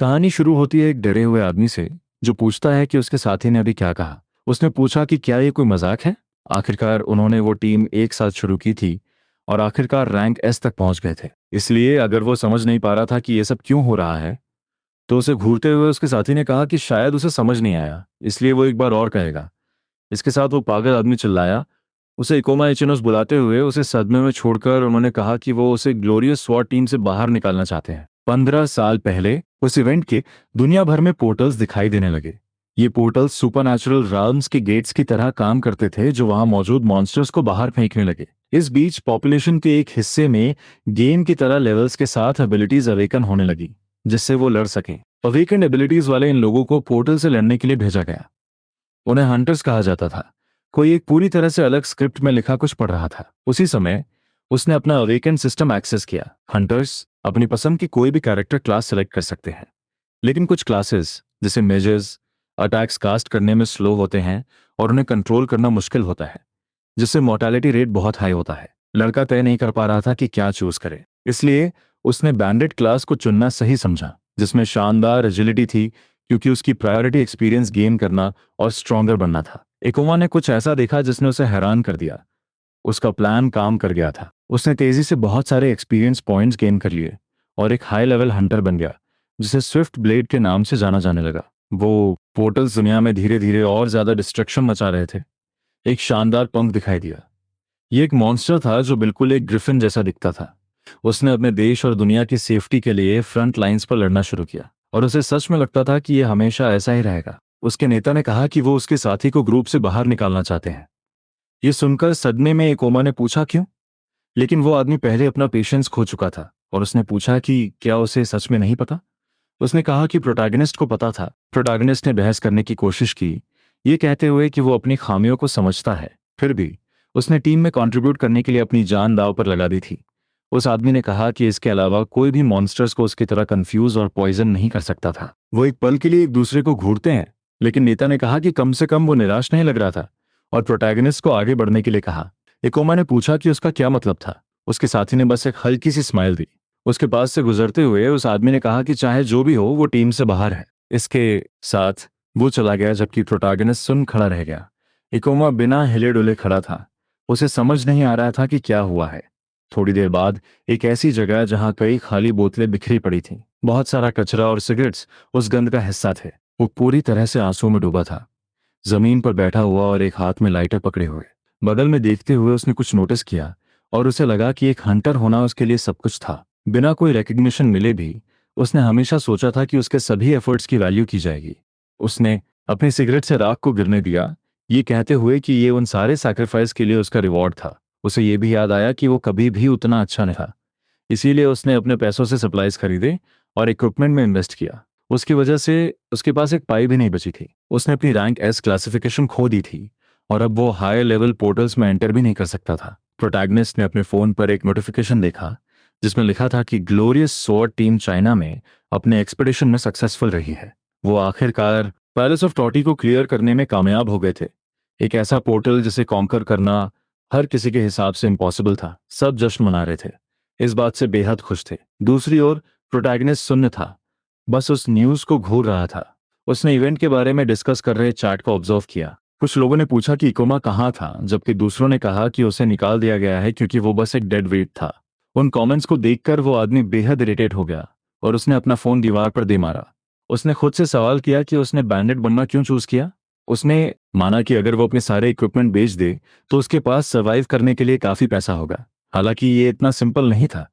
कहानी शुरू होती है एक डरे हुए आदमी से जो पूछता है कि उसके साथी ने अभी क्या कहा। उसने पूछा कि क्या ये कोई मजाक है। आखिरकार उन्होंने वो टीम एक साथ शुरू की थी और आखिरकार रैंक एस तक पहुंच गए थे। इसलिए अगर वो समझ नहीं पा रहा था कि ये सब क्यों हो रहा है, तो उसे घूरते हुए उसके साथी ने कहा कि शायद उसे समझ नहीं आया, इसलिए वो एक बार और कहेगा। इसके साथ वो पागल आदमी चिल्लाया, उसे इकोमा इचिनोस बुलाते हुए उसे सदमे में छोड़कर उन्होंने कहा कि वो उसे ग्लोरियस स्वॉर्ड टीम से बाहर निकालना चाहते हैं। 15 साल पहले उस इवेंट के दुनिया भर में पोर्टल्स दिखाई देने लगे। ये पोर्टल्स सुपरनैचुरल realms के गेट्स की तरह काम करते थे जो वहां मौजूद मॉन्स्टर्स को बाहर फेंकने लगे। इस बीच पॉपुलेशन के एक हिस्से में गेम की तरह लेवल्स के साथ एबिलिटीज अवेकन होने लगी जिससे वो लड़ सकें। अवेकन एबिलिटीज वाले इन लोगों को पोर्टल से लड़ने के लिए भेजा गया। उन्हें हंटर्स कहा जाता था। कोई एक पूरी तरह से अलग स्क्रिप्ट में लिखा कुछ पढ़ रहा था। उसी समय उसने अपना अवेकन सिस्टम एक्सेस किया। हंटर्स अपनी पसंद की कोई भी कैरेक्टर क्लास सेलेक्ट कर सकते हैं, लेकिन कुछ क्लासेस जैसे मेजर्स अटैक्स कास्ट करने में स्लो होते हैं और उन्हें कंट्रोल करना मुश्किल होता है, जिससे मोर्टालिटी रेट बहुत हाई होता है। लड़का तय नहीं कर पा रहा था कि क्या चूज करे, इसलिए उसने बैंडेड क्लास को चुनना सही समझा, जिसमें शानदार एजिलिटी थी क्योंकि उसकी प्रायोरिटी एक्सपीरियंस गेन करना और स्ट्रॉन्गर बनना था। एकोमा ने कुछ ऐसा देखा जिसने उसे हैरान कर दिया। उसका प्लान काम कर गया था। उसने तेजी से बहुत सारे एक्सपीरियंस पॉइंट्स गेन कर लिए और एक हाई लेवल हंटर बन गया जिसे स्विफ्ट ब्लेड के नाम से जाना जाने लगा। वो पोर्टल्स दुनिया में धीरे धीरे और ज्यादा डिस्ट्रक्शन मचा रहे थे। एक शानदार पंख दिखाई दिया। ये एक मॉन्स्टर था जो बिल्कुल एक ग्रिफिन जैसा दिखता था। उसने अपने देश और दुनिया की सेफ्टी के लिए फ्रंट लाइंस पर लड़ना शुरू किया और उसे सच में लगता था कि यह हमेशा ऐसा ही रहेगा। उसके नेता ने कहा कि वो उसके साथी को ग्रुप से बाहर निकालना चाहते हैं। ये सुनकर सदमे में एकोमा ने पूछा क्यों, लेकिन वो आदमी पहले अपना पेशेंस खो चुका था और उसने पूछा कि क्या उसे सच में नहीं पता। उसने कहा कि प्रोटैगनिस्ट को पता था। प्रोटैगनिस्ट ने बहस करने की कोशिश की, ये कहते हुए कि वो अपनी खामियों को समझता है, फिर भी उसने टीम में कंट्रीब्यूट करने के लिए अपनी जान दांव पर लगा दी थी। उस आदमी ने कहा कि इसके अलावा कोई भी मॉन्स्टर्स को उसकी तरह कंफ्यूज और पॉइजन नहीं कर सकता था। वो एक पल के लिए एक दूसरे को घूरते हैं, लेकिन नेता ने कहा कि कम से कम वो निराश नहीं लग रहा था और प्रोटैगनिस्ट को आगे बढ़ने के लिए कहा। एकोमा ने पूछा कि उसका क्या मतलब था। उसके साथी ने बस एक हल्की सी स्माइल दी। उसके पास से गुजरते हुए उस आदमी ने कहा कि चाहे जो भी हो वो टीम से बाहर है। इसके साथ वो चला गया जबकि प्रोटैगनिस्ट सुन खड़ा रह गया। इकोमा बिना हिले डुले खड़ा था। उसे समझ नहीं आ रहा था कि क्या हुआ है। थोड़ी देर बाद एक ऐसी जगह जहां कई खाली बोतलें बिखरी पड़ी थीं, बहुत सारा कचरा और सिगरेट्स उस गंध का हिस्सा थे। वो पूरी तरह से आंसू में डूबा था, जमीन पर बैठा हुआ और एक हाथ में लाइटर पकड़े हुए। बगल में देखते हुए उसने कुछ नोटिस किया और उसे लगा कि एक हंटर होना उसके लिए सब कुछ था। बिना कोई रिकग्निशन मिले भी उसने हमेशा सोचा था कि उसके सभी एफर्ट्स की वैल्यू की जाएगी। उसने अपनी सिगरेट से राख को गिरने दिया, ये कहते हुए कि ये उन सारे सैक्रिफाइस के लिए उसका रिवॉर्ड था। उसे ये भी याद आया कि वो कभी भी उतना अच्छा नहीं था, इसीलिए उसने अपने पैसों से सप्लाईज खरीदे और इक्विपमेंट में इन्वेस्ट किया। उसकी वजह से उसके पास एक पाई भी नहीं बची थी। उसने अपनी रैंक एस क्लासिफिकेशन खो दी थी और अब वो हाई लेवल पोर्टल्स में एंटर भी नहीं कर सकता था। प्रोटैगनिस्ट ने अपने फोन पर एक नोटिफिकेशन देखा जिसमें लिखा था कि ग्लोरियस स्वॉर्ड टीम चाइना में अपने एक्सपेडिशन में सक्सेसफुल रही है। वो आखिरकार पैलेस ऑफ टॉटी को क्लियर करने में कामयाब हो गए थे। एक ऐसा पोर्टल जिसे कॉन्कर करना हर किसी के हिसाब से इम्पॉसिबल था। सब जश्न मना रहे थे, इस बात से बेहद खुश थे। दूसरी ओर प्रोटैगनिस्ट शून्य था, बस उस न्यूज को घूर रहा था। उसने इवेंट के बारे में डिस्कस कर रहे चैट को ऑब्जर्व किया। कुछ लोगों ने पूछा कि इकोमा कहाँ था, जबकि दूसरों ने कहा कि उसे निकाल दिया गया है क्योंकि वो बस एक डेड वेट था। उन कमेंट्स को देखकर वो आदमी बेहद इरिटेट हो गया और उसने अपना फोन दीवार पर दे मारा। उसने खुद से सवाल किया कि उसने बैंडेड बनना क्यों चूज किया। उसने माना कि अगर वो अपने सारे इक्विपमेंट बेच दे तो उसके पास सर्वाइव करने के लिए काफी पैसा होगा। हालांकि ये इतना सिंपल नहीं था।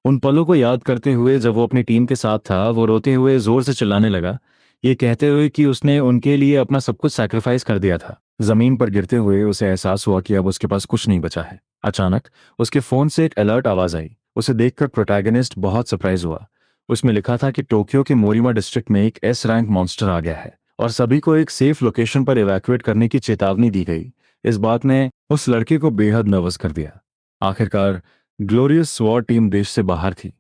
उन पलों को याद करते हुए जब वो अपनी टीम के साथ था, वो रोते हुए जोर से चिल्लाने लगा, ये कहते हुए कि उसने उनके लिए अपना सब कुछ सैक्रिफाइस कर दिया था। जमीन पर गिरते हुए उसे एहसास हुआ कि अब उसके पास कुछ नहीं बचा है। अचानक उसके फोन से एक अलर्ट आवाज आई। उसे देखकर प्रोटैगनिस्ट बहुत सरप्राइज हुआ। उसमें लिखा था कि टोक्यो के मोरिमा डिस्ट्रिक्ट में एक एस रैंक मॉन्स्टर आ गया है और सभी को एक सेफ लोकेशन पर इवैक्यूएट करने की चेतावनी दी गई। इस बात ने उस लड़के को बेहद नर्वस कर दिया। आखिरकार ग्लोरियस स्वॉर्ड टीम देश से बाहर थी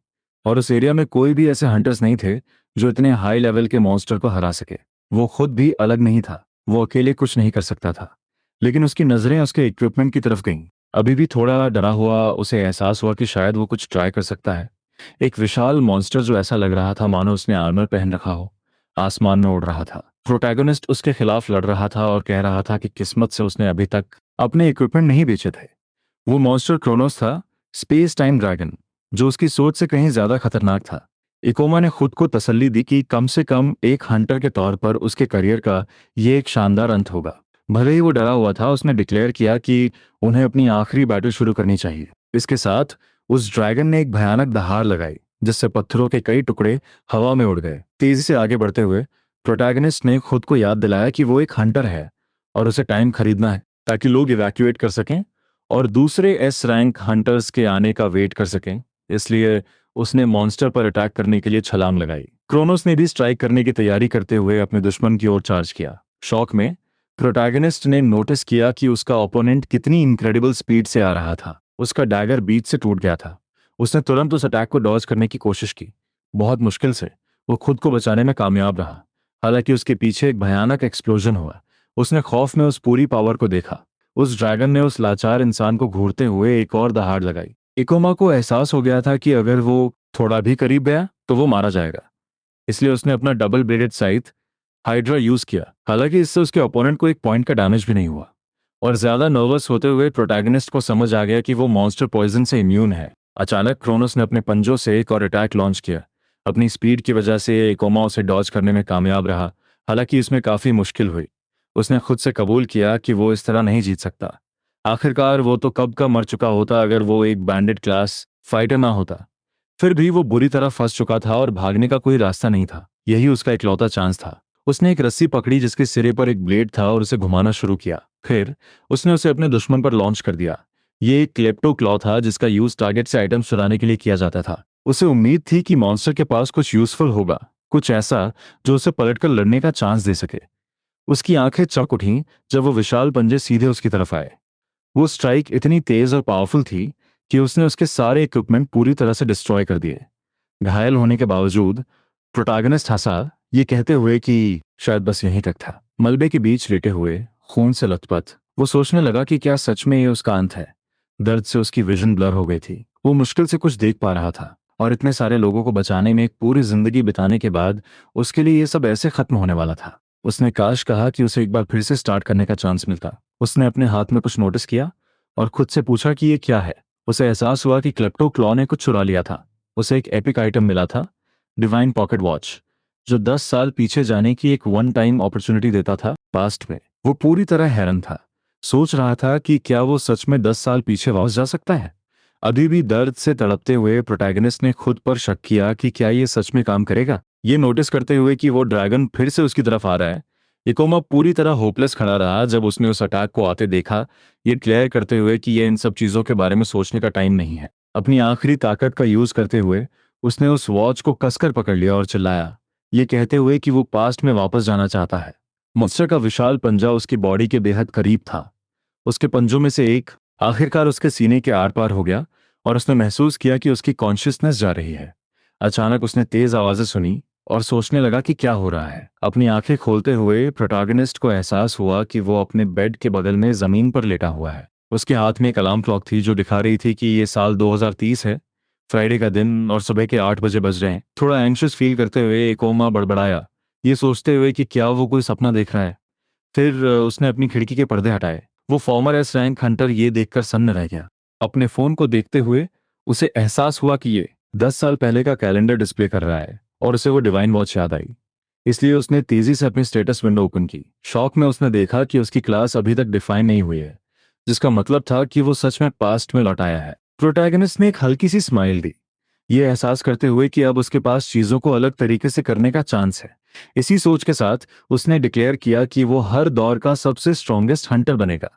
और उस एरिया में कोई भी ऐसे हंटर्स नहीं थे जो इतने हाई लेवल के मॉन्स्टर को हरा सके। वो खुद भी अलग नहीं था, वो अकेले कुछ नहीं कर सकता था। लेकिन उसकी नजरें उसके इक्विपमेंट की तरफ गईं। अभी भी थोड़ा डरा हुआ उसे एहसास हुआ कि शायद वो कुछ ट्राई कर सकता है। एक विशाल मॉन्स्टर जो ऐसा लग रहा था मानो उसने आर्मर पहन रखा हो, आसमान में उड़ रहा था। प्रोटैगनिस्ट उसके खिलाफ लड़ रहा था और कह रहा था कि किस्मत से उसने अभी तक अपने इक्विपमेंट नहीं बेचे थे। वो मॉन्स्टर क्रोनोस था, स्पेस टाइम ड्रैगन, जो उसकी सोच से कहीं ज्यादा खतरनाक था। इकोमा ने खुद को तसल्ली दी कि कम से कम एक हंटर के तौर पर उसके करियर का ये एक शानदार अंत होगा। भले ही वो डरा हुआ था, उसने डिक्लेयर किया कि उन्हें अपनी आखिरी बैटल शुरू करनी चाहिए। इसके साथ उस ड्रैगन ने एक भयानक दहाड़ लगाई, जिससे पत्थरों के कई टुकड़े हवा में उड़ गए। तेजी से आगे बढ़ते हुए प्रोटैगनिस्ट ने खुद को याद दिलाया कि वो एक हंटर है और उसे टाइम खरीदना है ताकि लोग इवैक्यूएट कर सकें और दूसरे एस रैंक हंटर्स के आने का वेट कर सकें। इसलिए उसने मॉन्स्टर पर अटैक करने के लिए छलांग लगाई। क्रोनोस ने भी स्ट्राइक करने की तैयारी करते हुए अपने दुश्मन की ओर चार्ज किया। शॉक में प्रोटैगनिस्ट ने नोटिस किया कि उसका ओपोनेंट कितनी इनक्रेडिबल स्पीड से आ रहा था। उसका डैगर बीच से टूट गया था। उसने तुरंत उस अटैक को डॉज करने की कोशिश की। बहुत मुश्किल से वो खुद को बचाने में कामयाब रहा। हालांकि उसके पीछे एक भयानक एक्सप्लोजन हुआ। उसने खौफ में उस पूरी पावर को देखा। उस ड्रैगन ने उस लाचार इंसान को घूरते हुए एक और दहाड़ लगाई। इकोमा को एहसास हो गया था कि अगर वो थोड़ा भी करीब गया तो वो मारा जाएगा। इसलिए उसने अपना डबल ब्लेडेड साइथ हाइड्रा यूज किया। हालांकि इससे उसके ओपोनेंट को एक पॉइंट का डैमेज भी नहीं हुआ। और ज्यादा नर्वस होते हुए प्रोटैगनिस्ट को समझ आ गया कि वो मॉन्स्टर पॉइजन से इम्यून है। अचानक क्रोनोस ने अपने पंजों से एक और अटैक लॉन्च किया। अपनी स्पीड की वजह से इकोमा उसे डॉज करने में कामयाब रहा। हालांकि इसमें काफी मुश्किल हुई। उसने खुद से कबूल किया कि वो इस तरह नहीं जीत सकता। आखिरकार वो तो कब का मर चुका होता अगर वो एक बैंडेड क्लास फाइटर ना होता। फिर भी वो बुरी तरह फंस चुका था और भागने का कोई रास्ता नहीं था। यही उसका इकलौता चांस था। उसने एक रस्सी पकड़ी जिसके सिरे पर एक ब्लेड था और उसे घुमाना शुरू किया। फिर उसने उसे अपने दुश्मन पर लॉन्च कर दिया। ये एक क्लेप्टो क्लॉ था जिसका यूज टारगेट से आइटम्स चुराने के लिए किया जाता था। उसे उम्मीद थी कि मॉन्स्टर के पास कुछ यूजफुल होगा, कुछ ऐसा जो उसे पलटकर लड़ने का चांस दे सके। उसकी आंखें चौंक उठीं जब वो विशाल पंजे सीधे उसकी तरफ आए। वो स्ट्राइक इतनी तेज और पावरफुल थी कि उसने उसके सारे इक्विपमेंट पूरी तरह से डिस्ट्रॉय कर दिए। घायल होने के बावजूद प्रोटैगनिस्ट हंसा, ये कहते हुए कि शायद बस यहीं तक था। मलबे के बीच लेटे हुए, खून से लथपथ, वो सोचने लगा कि क्या सच में ये उसका अंत है। दर्द से उसकी विजन ब्लर हो गई थी। वो मुश्किल से कुछ देख पा रहा था और इतने सारे लोगों को बचाने में एक पूरी जिंदगी बिताने के बाद उसके लिए ये सब ऐसे खत्म होने वाला था। उसने काश कहा कि उसे एक बार फिर से स्टार्ट करने का चांस मिलता। उसने अपने हाथ में कुछ नोटिस किया और खुद से पूछा कि ये क्या है। उसे एहसास हुआ कि क्लेप्टो क्लॉ ने कुछ चुरा लिया था। उसे एक एपिक आइटम मिला था, डिवाइन पॉकेट वॉच, जो 10 साल पीछे जाने की एक वन टाइम अपॉर्चुनिटी देता था पास्ट में। वो पूरी तरह हैरान था। सोच रहा था कि क्या वो सच में 10 साल पीछे वापस जा सकता है। अभी भी दर्द से तड़पते हुए प्रोटैगनिस्ट ने खुद पर शक किया कि क्या ये सच में काम करेगा। ये नोटिस करते हुए कि वो ड्रैगन फिर से उसकी तरफ आ रहा है, इकोमा पूरी तरह होपलेस खड़ा रहा। जब उसने उस अटैक को आते देखा, ये क्लियर करते हुए कि ये इन सब चीजों के बारे में सोचने का टाइम नहीं है। अपनी आखिरी ताकत का यूज करते हुए उसने उस वॉच को कसकर पकड़ लिया और चिल्लाया, ये कहते हुए कि वो पास्ट में वापस जाना चाहता है। मॉन्स्टर का विशाल पंजा उसकी बॉडी के बेहद करीब था। उसके पंजों में से एक आखिरकार उसके सीने के आर पार हो गया और उसने महसूस किया कि उसकी कॉन्शियसनेस जा रही है। अचानक उसने तेज आवाजें सुनी और सोचने लगा कि क्या हो रहा है। अपनी आंखें खोलते हुए प्रोटैगनिस्ट को एहसास हुआ कि वो अपने बेड के बगल में जमीन पर लेटा हुआ है। उसके हाथ में एक अलार्म क्लॉक थी जो दिखा रही थी कि ये साल 2030 है, फ्राइडे का दिन और सुबह के 8 बजे बज रहे हैं। थोड़ा एंग्शियस फील करते हुए इकोमा बड़बड़ाया, ये सोचते हुए कि क्या वो कोई सपना देख रहा है। फिर उसने अपनी खिड़की के पर्दे हटाए। वो फॉर्मर एस रैंक हंटर ये देखकर सन्न रह गया। अपने फोन को देखते हुए उसे एहसास हुआ कि ये 10 साल पहले का कैलेंडर डिस्प्ले कर रहा है और उसे वो डिवाइन वॉच याद आई। इसलिए उसने तेजी से अपनी स्टेटस विंडो ओपन की। शॉक में उसने देखा कि उसकी क्लास अभी तक डिफाइन नहीं हुई है, जिसका मतलब था कि वो सच में पास्ट में लौट आया है। प्रोटैगनिस्ट ने एक हल्की सी स्माइल दी, ये एहसास करते हुए कि अब उसके पास चीजों को अलग तरीके से करने का चांस है। इसी सोच के साथ उसने डिक्लेयर किया कि वो हर दौर का सबसे स्ट्रॉन्गेस्ट हंटर बनेगा।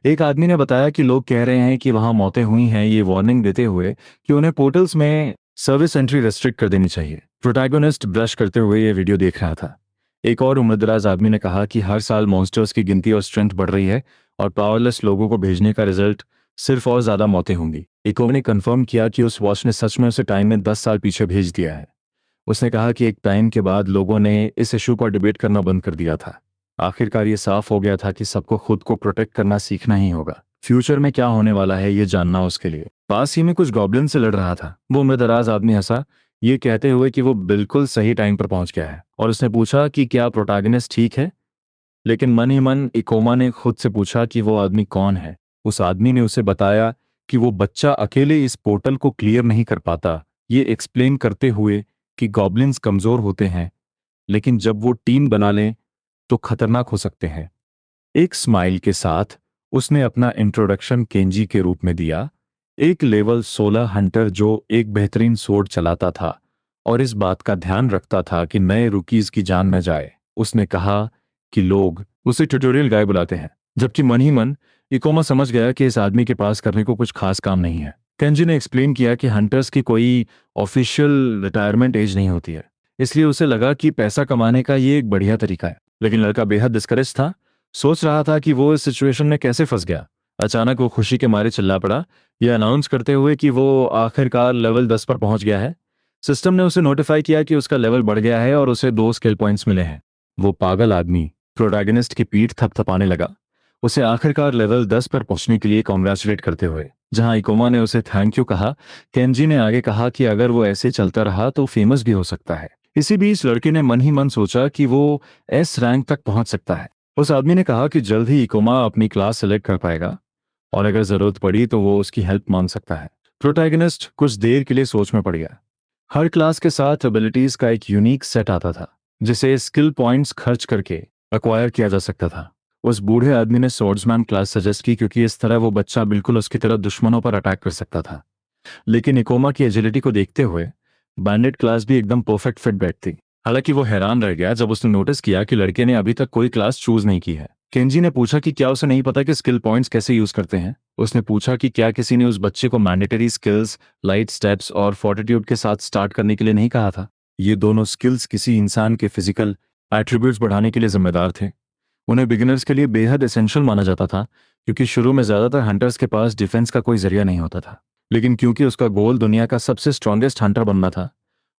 एक आदमी ने बताया कि लोग कह रहे हैं कि वहां मौतें हुई हैं, ये वार्निंग देते हुए कि उन्हें पोर्टल्स में सर्विस एंट्री रेस्ट्रिक्ट कर देनी चाहिए। प्रोटैगनिस्ट ब्रश करते हुए ये वीडियो देख रहा था। एक और उम्रदराज आदमी ने कहा कि हर साल मॉन्स्टर्स की गिनती और स्ट्रेंथ बढ़ रही है और पावरलेस लोगों को भेजने का रिजल्ट सिर्फ और ज्यादा मौतें होंगी। एक और ने कंफर्म किया कि उस वॉच ने सच में उसे टाइम में 10 साल पीछे भेज दिया है। उसने कहा कि एक टाइम के बाद लोगों ने इस इशू पर डिबेट करना बंद कर दिया था। आखिरकार ये साफ हो गया था कि सबको खुद को प्रोटेक्ट करना सीखना ही होगा। फ्यूचर में क्या होने वाला है ये जानना उसके लिए। पास ही में कुछ गॉब्लिन से लड़ रहा था। वो उम्रदराज आदमी हंसा, ये कहते हुए कि वो बिल्कुल सही टाइम पर पहुंच गया है, और उसने पूछा कि क्या प्रोटैगनिस्ट ठीक है। लेकिन मन ही मन इकोमा ने खुद से पूछा कि वो आदमी कौन है। उस आदमी ने उसे बताया कि वो बच्चा अकेले इस पोर्टल को क्लियर नहीं कर पाता, ये एक्सप्लेन करते हुए कि गॉब्लिन्स कमजोर होते हैं, लेकिन जब वो टीम बना लें तो खतरनाक हो सकते हैं। एक स्माइल के साथ उसने अपना इंट्रोडक्शन केंजी के रूप में दिया, एक लेवल 16 हंटर जो एक बेहतरीन सोर्ड चलाता था और इस बात का ध्यान रखता था कि नए रुकीज की जान न जाए। उसने कहा कि लोग उसे ट्यूटोरियल गाय बुलाते हैं, जबकि मन ही मन इकोमा समझ गया कि इस आदमी के पास करने को कुछ खास काम नहीं है। केंजी ने एक्सप्लेन किया कि हंटर्स की कोई ऑफिशियल रिटायरमेंट एज नहीं होती है, इसलिए उसे लगा कि पैसा कमाने का ये एक बढ़िया तरीका है। लेकिन लड़का बेहद डिस्करेज था, सोच रहा था कि वो इस सिचुएशन में कैसे फंस गया। अचानक वो खुशी के मारे चिल्ला पड़ा, यह अनाउंस करते हुए कि वो आखिरकार लेवल 10 पर पहुंच गया है। सिस्टम ने उसे नोटिफाई किया कि उसका लेवल बढ़ गया है और उसे 2 स्किल पॉइंट्स मिले हैं। वो पागल आदमी प्रोटैगनिस्ट की पीठ थपथपाने लगा, उसे आखिरकार लेवल 10 पर पहुंचने के लिए कॉन्ग्रेचुलेट करते हुए। जहां इकोमा ने उसे थैंक यू कहा, केंजी ने आगे कहा कि अगर वो ऐसे चलता रहा तो फेमस भी हो सकता है। इसी बीच लड़के ने मन ही मन सोचा कि वो एस रैंक तक पहुंच सकता है। उस आदमी ने कहा कि जल्द ही इकोमा अपनी क्लास सेलेक्ट कर पाएगा और अगर जरूरत पड़ी तो वो उसकी हेल्प मांग सकता है। प्रोटैगनिस्ट कुछ देर के लिए सोच में पड़ गया। हर क्लास के साथ एबिलिटीज का एक यूनिक सेट आता था, जिसे स्किल पॉइंट्स खर्च करके अक्वायर किया जा सकता था। उस बूढ़े आदमी ने स्वॉर्ड्समैन क्लास सजेस्ट की क्योंकि इस तरह वो बच्चा बिल्कुल उसकी तरह दुश्मनों पर अटैक कर सकता था। लेकिन इकोमा की एजिलिटी को देखते हुए बैंडिट क्लास भी एकदम परफेक्ट फिट बैठती। हालांकि वो हैरान रह गया जब उसने नोटिस किया कि लड़के ने अभी तक कोई क्लास चूज नहीं की है। केंजी ने पूछा कि क्या उसे नहीं पता कि स्किल पॉइंट्स कैसे यूज करते हैं। उसने पूछा कि क्या किसी ने उस बच्चे को मैंडेटरी स्किल्स, लाइट स्टेप्स और फोर्टिट्यूड के साथ स्टार्ट करने के लिए नहीं कहा था। ये दोनों स्किल्स किसी इंसान के फिजिकल एट्रीब्यूट्स बढ़ाने के लिए जिम्मेदार थे। उन्हें बिगिनर्स के लिए बेहद एसेंशियल माना जाता था क्योंकि शुरू में ज्यादातर हंटर्स के पास डिफेंस का कोई जरिया नहीं होता था। लेकिन क्योंकि उसका गोल दुनिया का सबसे स्ट्रॉन्गेस्ट हंटर बनना था,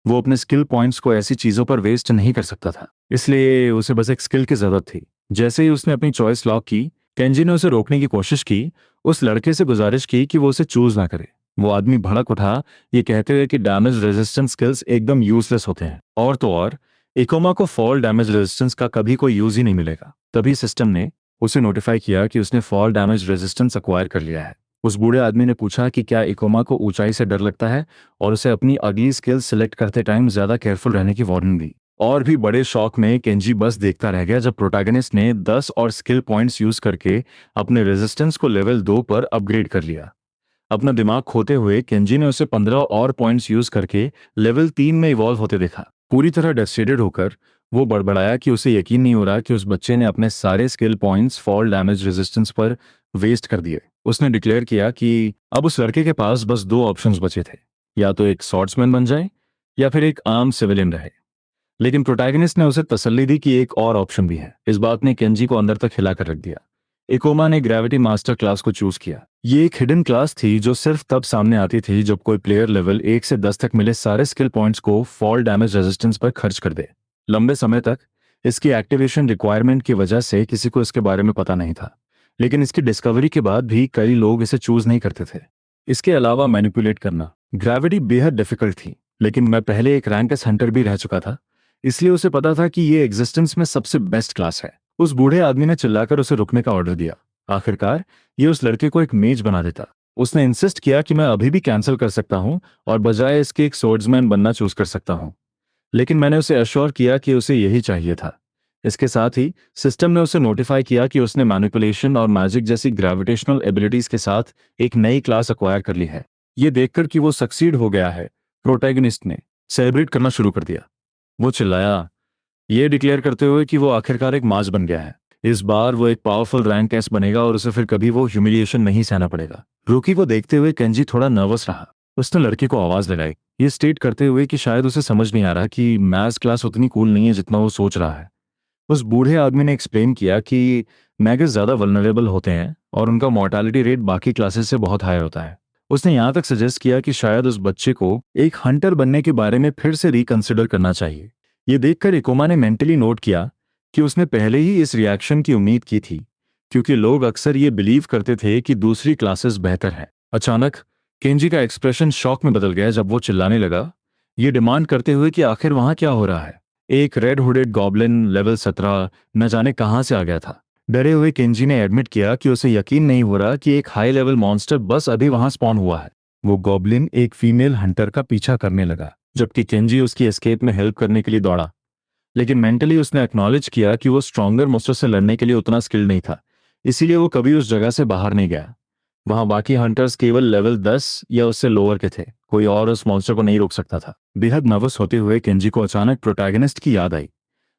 वो अपने स्किल पॉइंट्स को ऐसी चीजों पर वेस्ट नहीं कर सकता था। इसलिए उसे बस एक स्किल की जरूरत थी। जैसे ही उसने अपनी चॉइस लॉक की, केंजी ने उसे रोकने की कोशिश की, उस लड़के से गुजारिश की कि वो उसे चूज ना करे। वो आदमी भड़क उठा, ये कहते हुए कि डैमेज रेजिस्टेंस स्किल्स एकदम यूजलेस होते हैं, और तो और इकोमा को फॉल डैमेज रेजिस्टेंस का कभी कोई यूज ही नहीं मिलेगा। तभी सिस्टम ने उसे नोटिफाई किया कि उसने फॉल डैमेज रेजिस्टेंस अक्वायर कर लिया है। उस बूढ़े आदमी ने पूछा कि क्या इकोमा को ऊंचाई से डर लगता है, और उसे अपनी अगली स्किल सिलेक्ट करते टाइम ज्यादा केयरफुल रहने की वार्निंग दी। और भी बड़े शौक में केंजी बस देखता रह गया जब प्रोटैगनिस्ट ने 10 और स्किल पॉइंट्स यूज करके अपने रेजिस्टेंस को लेवल 2 पर अपग्रेड कर लिया। अपना दिमाग खोते हुए केंजी ने उसे 15 और पॉइंट्स यूज करके लेवल 3 में इवॉल्व होते देखा। पूरी तरह डेस्टेडेड होकर वो बड़बड़ाया कि उसे यकीन नहीं हो रहा कि उस बच्चे ने अपने सारे skill points fall damage resistance पर वेस्ट कर दिए। उसने डिक्लेयर किया कि अब उस लड़के के पास बस 2 ऑप्शंस बचे थे, या तो एक स्वॉर्ड्समैन बन जाए या फिर एक आम सिविलियन रहे। लेकिन प्रोटैगनिस्ट ने उसे तसल्ली दी कि एक और ऑप्शन भी है। इस बात ने केंजी को अंदर तक हिला कर रख दिया। इकोमा ने ग्रेविटी मास्टर क्लास को चूज किया। ये एक हिडन क्लास थी जो सिर्फ तब सामने आती थी जब कोई प्लेयर लेवल 1 से 10 तक मिले सारे स्किल पॉइंट्स को फॉल डैमेज रेजिस्टेंस पर खर्च कर दे। लंबे समय तक इसकी एक्टिवेशन रिक्वायरमेंट की वजह से किसी को इसके बारे में पता नहीं था, लेकिन इसकी डिस्कवरी के बाद भी कई लोग इसे चूज नहीं करते थे। इसके अलावा मैनिपुलेट करना ग्रेविटी बेहद डिफिकल्ट थी, लेकिन मैं पहले एक रैंक एस हंटर भी रह चुका था, इसलिए उसे पता था कि ये एग्जिस्टेंस में सबसे बेस्ट क्लास है। उस बूढ़े आदमी ने चिल्लाकर उसे रुकने का ऑर्डर दिया। आखिरकार ये उस लड़के को एक मेज बना देता। उसने इंसिस्ट किया कि मैं अभी भी कैंसिल कर सकता हूं और बजाय इसके एक सोर्ड्समैन बनना चूज कर सकता हूं, लेकिन मैंने उसे अश्योर किया कि उसे यही चाहिए था। इसके साथ ही सिस्टम ने उसे नोटिफाई किया कि उसने मैनिपुलेशन और मैजिक जैसी ग्रेविटेशनल एबिलिटीज के साथ एक नई क्लास अक्वायर कर ली है। ये देखकर कि वो सक्सीड हो गया है, प्रोटैगनिस्ट ने सेलिब्रेट करना शुरू कर दिया। वो चिल्लाया, ये डिक्लेयर करते हुए कि वो आखिरकार एक माज बन गया है। इस बार वो एक पावरफुल रैंक एस बनेगा और उसे फिर कभी वो ह्यूमिलिएशन नहीं सहना पड़ेगा। रूकी को देखते हुए केंजी थोड़ा नर्वस रहा। उसने लड़के को आवाज लगाई, ये स्टेट करते हुए कि शायद उसे समझ नहीं आ रहा कि मैथ्स क्लास उतनी कूल नहीं है जितना वो सोच रहा है। उस बूढ़े आदमी ने एक्सप्लेन किया कि मैगस ज्यादा वल्नरेबल होते हैं और उनका मोर्टालिटी रेट बाकी क्लासेस से बहुत हाई होता है। उसने यहाँ तक सजेस्ट किया कि शायद उस बच्चे को एक हंटर बनने के बारे में फिर से रिकंसिडर करना चाहिए। ये देखकर इकोमा ने मेंटली नोट किया कि उसने पहले ही इस रिएक्शन की उम्मीद की थी, क्योंकि लोग अक्सर ये बिलीव करते थे कि दूसरी क्लासेस बेहतर है। अचानक केंजी का एक्सप्रेशन शॉक में बदल गया जब वो चिल्लाने लगा, ये डिमांड करते हुए कि आखिर वहां क्या हो रहा है। एक रेड हुडेड गॉब्लिन लेवल 17 न जाने कहां से आ गया था। डरे हुए केंजी ने एडमिट किया कि उसे यकीन नहीं हो रहा कि एक हाई लेवल मॉन्स्टर बस अभी वहां स्पॉन हुआ है। वो गॉब्लिन एक फीमेल हंटर का पीछा करने लगा, जबकि केंजी उसकी एस्केप में हेल्प करने के लिए दौड़ा। लेकिन मेंटली उसने एक्नॉलेज किया कि वो स्ट्रॉन्गर मॉन्स्टर से लड़ने के लिए उतना स्किल्ड नहीं था, इसीलिए वो कभी उस जगह से बाहर नहीं गया। वहां बाकी हंटर्स केवल लेवल 10 या उससे लोअर के थे, कोई और उस मॉन्स्टर को नहीं रोक सकता था। बेहद नर्वस होते हुए केंजी को अचानक प्रोटैगनिस्ट की याद आई।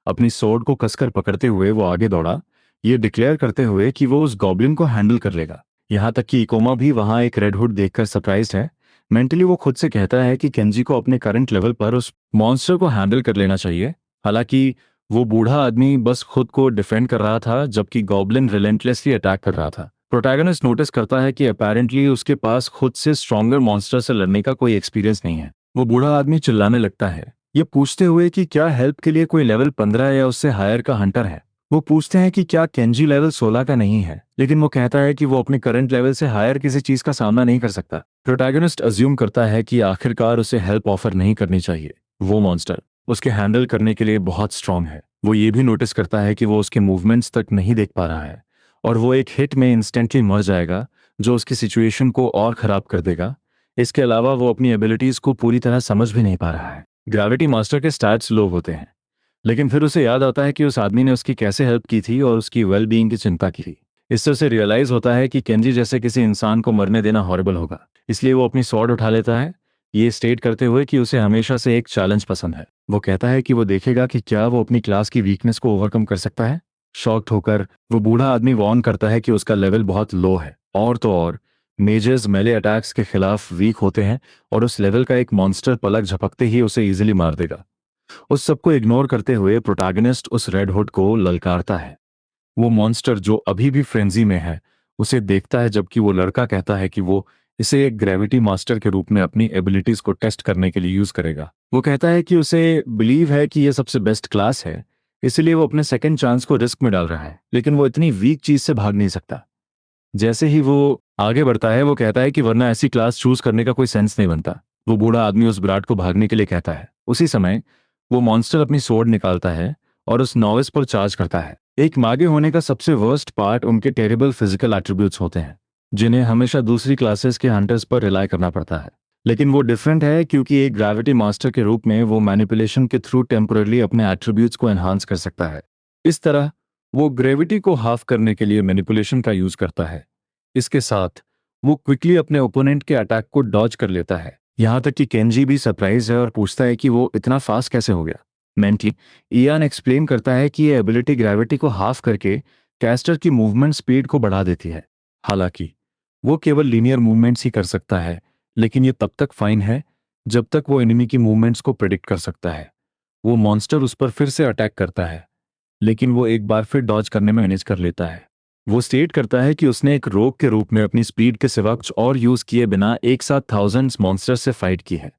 अपनी सोर्ड को कसकर पकड़ते हुए वो आगे दौड़ा, ये डिक्लेयर करते हुए कि वो उस गॉब्लिन को हैंडल कर लेगा। यहाँ तक कि इकोमा भी वहां एक रेड हुड देखकर सरप्राइज्ड है। मेंटली वो खुद से कहता है कि केंजी को अपने करंट लेवल पर उस मॉन्स्टर को हैंडल कर लेना चाहिए। हालांकि वो बूढ़ा आदमी बस खुद को डिफेंड कर रहा था, जबकि गॉब्लिन रिलेंटलेसली अटैक कर रहा था। प्रोटैगनिस्ट नोटिस करता है कि अपेरेंटली उसके पास खुद से स्ट्रॉन्गर मॉन्स्टर से लड़ने का कोई एक्सपीरियंस नहीं है। वो बूढ़ा आदमी चिल्लाने लगता है, ये पूछते हुए कि क्या हेल्प के लिए कोई लेवल 15 या उससे हायर का हंटर है। वो पूछते हैं कि क्या केंजी लेवल 16 का नहीं है, लेकिन वो कहता है कि वो अपने करंट लेवल से हायर किसी चीज का सामना नहीं कर सकता। प्रोटैगनिस्ट अज्यूम करता है कि आखिरकार उसे हेल्प ऑफर नहीं करनी चाहिए। वो मॉन्स्टर उसके हैंडल करने के लिए बहुत स्ट्रांग है। वो ये भी नोटिस करता है कि वो उसके मूवमेंट्स तक नहीं देख पा रहा है और वो एक हिट में इंस्टेंटली मर जाएगा, जो उसकी सिचुएशन को और खराब कर देगा। इसके अलावा वो अपनी एबिलिटीज को पूरी तरह समझ भी नहीं पा रहा है। ग्रेविटी मास्टर के स्टैट्स लो होते हैं, लेकिन फिर उसे याद आता है कि उस आदमी ने उसकी कैसे हेल्प की थी और उसकी वेल बीइंग की चिंता की थी। इससे उसे रियलाइज होता है कि केंजी जैसे किसी इंसान को मरने देना हॉरिबल होगा, इसलिए वो अपनी स्वॉर्ड उठा लेता है, ये स्टेट करते हुए कि उसे हमेशा से एक चैलेंज पसंद है। वो कहता है कि वो देखेगा कि क्या वो अपनी क्लास की वीकनेस को ओवरकम कर सकता है। शॉक्ड होकर वो बूढ़ा आदमी वार्न करता है कि उसका लेवल बहुत लो है, और तो और मेजर्स मेले अटैक्स के खिलाफ वीक होते हैं और उस लेवल का एक मॉन्स्टर पलक झपकते ही उसे इजीली मार देगा। उस सबको इग्नोर करते हुए प्रोटैगनिस्ट उस रेड हुड को ललकारता है। वो मॉन्स्टर जो अभी भी फ्रेंजी में है उसे देखता है, जबकि वो लड़का कहता है कि वो इसे एक ग्रेविटी मास्टर के रूप में अपनी एबिलिटीज को टेस्ट करने के लिए यूज करेगा। वो कहता है कि उसे बिलीव है कि ये सबसे बेस्ट क्लास है, इसलिए वो अपने सेकंड चांस को रिस्क में डाल रहा है, लेकिन वो इतनी वीक चीज से भाग नहीं सकता। जैसे ही वो आगे बढ़ता है वो कहता है कि वरना ऐसी क्लास चूज करने का कोई सेंस नहीं बनता। वो बूढ़ा आदमी उस विराट को भागने के लिए कहता है। उसी समय वो मॉन्स्टर अपनी सोर्ड निकालता है और उस नॉविस पर चार्ज करता है। एक मागे होने का सबसे वर्स्ट पार्ट उनके टेरेबल फिजिकल एट्रीब्यूट्स होते हैं, जिन्हें हमेशा दूसरी क्लासेस के हंटर्स पर रिलाई करना पड़ता है। लेकिन वो डिफरेंट है क्योंकि एक ग्रेविटी मास्टर के रूप में वो मैनिपुलेशन के थ्रू टेम्पररी अपने एट्रीब्यूट्स को एनहांस कर सकता है। इस तरह वो ग्रेविटी को हाफ करने के लिए मैनिपुलेशन का यूज करता है। इसके साथ वो क्विकली अपने ओपोनेंट के अटैक को डॉज कर लेता है। यहाँ तक कि केंजी भी सरप्राइज है और पूछता है कि वो इतना फास्ट कैसे हो गया। मेंटली इयान एक्सप्लेन करता है कि ये एबिलिटी ग्रेविटी को हाफ करके कैस्टर की मूवमेंट स्पीड को बढ़ा देती है। हालांकि वो केवल लीनियर मूवमेंट्स ही कर सकता है, लेकिन ये तब तक फाइन है जब तक वो एनिमी की मूवमेंट्स को प्रिडिक्ट कर सकता है। वो मॉन्स्टर उस पर फिर से अटैक करता है, लेकिन वो एक बार फिर डॉज करने में मैनेज कर लेता है। वो स्टेट करता है कि उसने एक रोग के रूप में अपनी स्पीड के सिवा कुछ और यूज किए बिना एक साथ थाउजेंड्स मॉन्स्टर्स से फाइट की है।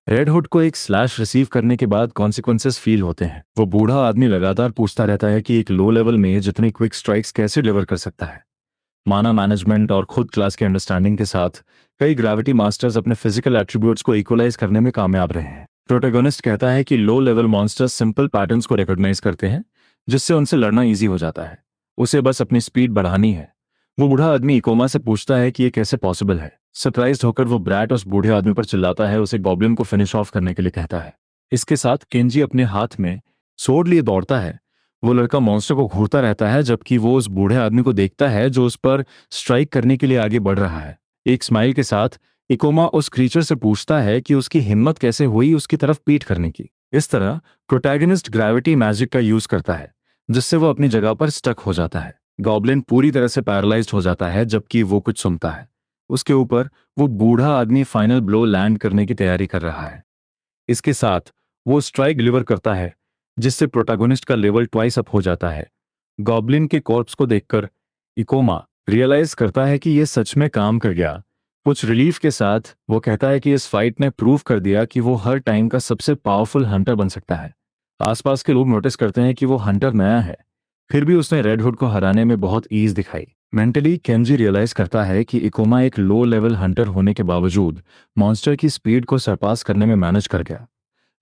रेड हुड को एक स्लैश रिसीव करने के बाद कॉन्सिक्वेंसेस फील होते हैं। वो बूढ़ा आदमी लगातार पूछता रहता है कि एक लो लेवल में जितनी क्विक स्ट्राइक्स कैसे डिलीवर कर सकता है। माना मैनेजमेंट और खुद क्लास के अंडरस्टैंडिंग के साथ कई ग्रेविटी मास्टर्स अपने फिजिकल एट्रीब्यूट्स को इक्वलाइज करने में कामयाब रहे हैं। प्रोटैगनिस्ट कहता है कि low level monsters simple patterns को रिकॉग्नाइज करते हैं, जिससे उनसे लड़ना ईजी हो जाता है। उसे बस अपनी स्पीड बढ़ानी है। वो बूढ़ा आदमी इकोमा से पूछता है कि ये कैसे पॉसिबल है। सरप्राइज्ड होकर वो ब्रैट उस बूढ़े आदमी पर चिल्लाता है, उसे गॉब्लिन को फिनिश ऑफ करने के लिए कहता है। इसके साथ केंजी अपने हाथ में सोर्ड लिए दौड़ता है। वो लड़का मॉन्स्टर को घूरता रहता है, जबकि वो उस बूढ़े आदमी को देखता है जो उस पर स्ट्राइक करने के लिए आगे बढ़ रहा है। एक स्माइल के साथ इकोमा उस क्रीचर से पूछता है कि उसकी हिम्मत कैसे हुई उसकी तरफ पीठ करने की। इस तरह प्रोटैगनिस्ट ग्रेविटी मैजिक का यूज करता है, जिससे वो अपनी जगह पर स्टक हो जाता है। गॉब्लिन पूरी तरह से पैरालाइज्ड हो जाता है, जबकि वो कुछ सुनता है। उसके ऊपर वो बूढ़ा आदमी फाइनल ब्लो लैंड करने की तैयारी कर रहा है। इसके साथ वो स्ट्राइक डिलीवर करता है, जिससे प्रोटैगनिस्ट का लेवल ट्वाइस अप हो जाता है। गॉब्लिन के कॉर्प्स को देखकर इकोमा रियलाइज करता है कि ये सच में काम कर गया। कुछ रिलीफ के साथ वो कहता है कि इस फाइट ने प्रूव कर दिया कि वो हर टाइम का सबसे पावरफुल हंटर बन सकता है। आसपास के लोग नोटिस करते हैं कि वो हंटर नया है, फिर भी उसने रेड हुड को हराने में बहुत ईज दिखाई। मेंटली केंजी रियलाइज करता है कि इकोमा एक लो लेवल हंटर होने के बावजूद मॉन्स्टर की स्पीड को सरपास करने में मैनेज कर गया।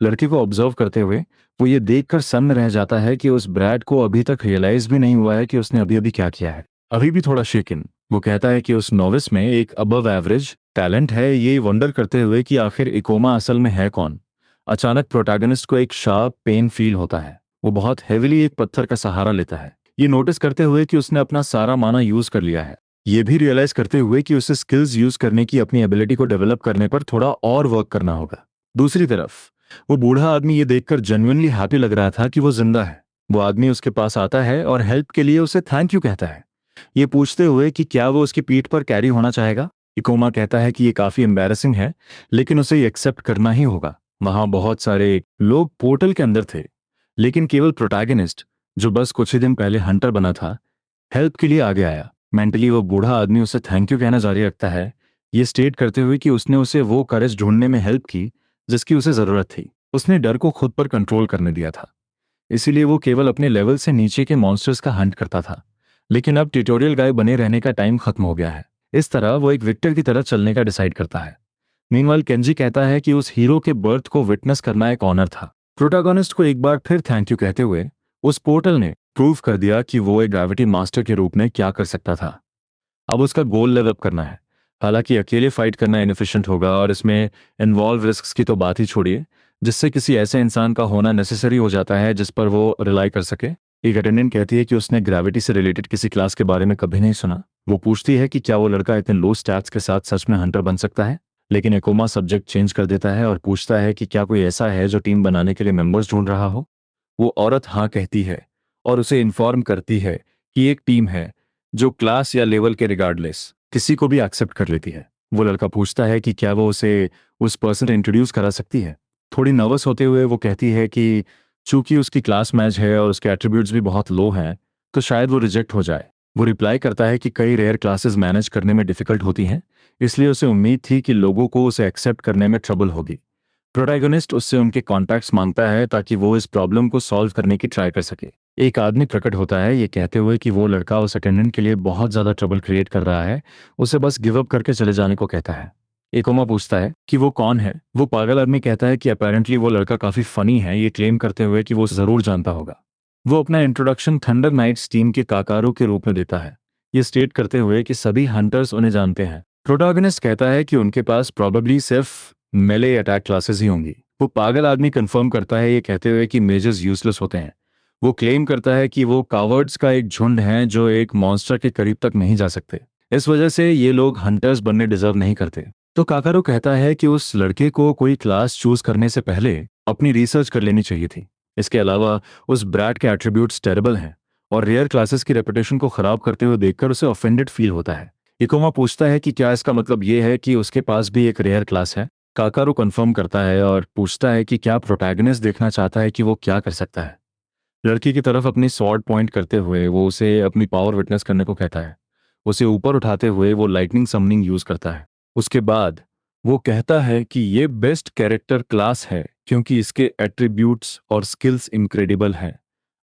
लड़के को ऑब्जर्व करते हुए वो ये देखकर सन्न रह जाता है कि उस ब्रैड को अभी तक रियलाइज भी नहीं हुआ है कि उसने अभी अभी क्या किया है। अभी भी थोड़ा शेकिन, वो कहता है कि उस नोविस में एक अबव एवरेज टैलेंट है, ये वंडर करते हुए कि आखिर इकोमा असल में है कौन। अचानक प्रोटैगनिस्ट को एक शार्प पेन फील होता है। वो बहुत हेविली एक पत्थर का सहारा लेता है, ये नोटिस करते हुए कि उसने अपना सारा माना यूज कर लिया है। ये भी रियलाइज करते हुए कि उसे स्किल्स यूज करने की अपनी एबिलिटी को डेवलप करने पर थोड़ा और वर्क करना होगा। दूसरी तरफ वो बूढ़ा आदमी ये देखकर जेन्युइनली हैप्पी लग रहा था कि वो जिंदा है। वो आदमी उसके पास आता है और हेल्प के लिए उसे थैंक यू कहता है, ये पूछते हुए कि क्या वो उसकी पीठ पर कैरी होना चाहेगा। इकोमा कहता है कि ये काफी एम्बैरेसिंग है, लेकिन उसे ये एक्सेप्ट करना ही होगा। वहां बहुत सारे लोग पोर्टल के अंदर थे, लेकिन केवल प्रोटैगनिस्ट, जो बस कुछ ही दिन पहले हंटर बना था, हेल्प के लिए आगे आया। मेंटली वो बूढ़ा आदमी उसे थैंक यू कहना जारी रखता है, ये स्टेट करते हुए कि उसने उसे वो करेज ढूंढने में हेल्प की जिसकी उसे जरूरत थी। उसने डर को खुद पर कंट्रोल करने दिया था, इसीलिए वो केवल अपने लेवल से नीचे के मॉन्स्टर्स का हंट करता था। लेकिन अब ट्यूटोरियल गाय बने रहने का टाइम खत्म हो गया है। इस तरह वो एक विक्टर की तरह चलने का डिसाइड करता है। मीनवाइल केंजी कहता है कि उस हीरो के बर्थ को विटनेस करना एक ऑनर था। प्रोटैगनिस्ट को एक बार फिर थैंक यू कहते हुए उस पोर्टल ने प्रूव कर दिया कि वो एक ग्रेविटी मास्टर के रूप में क्या कर सकता था। अब उसका गोल लेवल अप करना है। हालांकि अकेले फाइट करना इनएफिशिएंट होगा और इसमें इन्वॉल्व रिस्क्स की तो बात ही छोड़िए, जिससे किसी ऐसे इंसान का होना नेसेसरी हो जाता है जिस पर वो रिलाई कर सके। एक अटेंडेंट कहती है कि उसने ग्रेविटी से रिलेटेड किसी क्लास के बारे में कभी नहीं सुना। वो पूछती है कि क्या वो लड़का इतने लो स्टैट्स के साथ सच में हंटर बन सकता है, लेकिन एकोमा सब्जेक्ट चेंज कर देता है और पूछता है कि क्या कोई ऐसा है जो टीम बनाने के लिए मेंबर्स ढूंढ रहा हो। वो औरत हाँ कहती है और उसे इन्फॉर्म करती है कि एक टीम है जो क्लास या लेवल के रिगार्डलेस किसी को भी एक्सेप्ट कर लेती है। वो लड़का पूछता है कि क्या वो उसे उस पर्सन से इंट्रोड्यूस करा सकती है। थोड़ी नर्वस होते हुए वो कहती है कि चूंकि उसकी क्लास मैच है और उसके एट्रीब्यूट्स भी बहुत लो हैं, तो शायद वो रिजेक्ट हो जाए। वो रिप्लाई करता है कि कई रेयर क्लासेस मैनेज करने में डिफिकल्ट होती हैं, इसलिए उसे उम्मीद थी कि लोगों को उसे एक्सेप्ट करने में ट्रबल होगी। प्रोटैगनिस्ट उससे उनके कॉन्टैक्ट्स मांगता है ताकि वो इस प्रॉब्लम को सॉल्व करने की ट्राई कर सके। एक आदमी प्रकट होता है, ये कहते हुए कि वो लड़का उस अटेंडेंट के लिए बहुत ज्यादा ट्रबल क्रिएट कर रहा है, उसे बस गिव अप करके चले जाने को कहता है। एकोमा पूछता है कि वो कौन है। वो पागल आदमी कहता है कि अपेरेंटली वो लड़का काफी फनी है, ये क्लेम करते हुए कि वो उसे जरूर जानता होगा। वो अपना इंट्रोडक्शन थंडर नाइट्स टीम के काकारो के रूप में देता है, ये स्टेट करते हुए कि सभी हंटर्स उन्हें जानते हैं। प्रोटैगनिस्ट कहता है कि उनके पास प्रॉबेबली सिर्फ मेले अटैक क्लासेस ही होंगी। वो पागल आदमी कंफर्म करता है, ये कहते हुए कि मेजर्स यूजलेस होते हैं। वो क्लेम करता है कि वो कावर्ड्स का एक झुंड है जो एक मॉन्स्टर के करीब तक नहीं जा सकते, इस वजह से ये लोग हंटर्स बनने डिजर्व नहीं करते। तो काकारो कहता है कि उस लड़के को कोई क्लास चूज करने से पहले अपनी रिसर्च कर लेनी चाहिए थी। इसके अलावा उस ब्रैड के एट्रीब्यूट्स टेरेबल हैं और रेयर क्लासेस की रेपुटेशन को खराब करते हुए देखकर उसे ऑफेंडेड फील होता है। इकोमा पूछता है कि क्या इसका मतलब ये है कि उसके पास भी एक रेयर क्लास है। काकारो कंफर्म करता है और पूछता है कि क्या प्रोटैगनिस्ट देखना चाहता है कि वो क्या कर सकता है। लड़की की तरफ अपनी स्वॉर्ड पॉइंट करते हुए वो उसे अपनी पावर विटनेस करने को कहता है। उसे ऊपर उठाते हुए वो लाइटनिंग समनिंग यूज करता है। उसके बाद वो कहता है कि ये बेस्ट कैरेक्टर क्लास है क्योंकि इसके एट्रीब्यूट्स और स्किल्स इनक्रेडिबल हैं।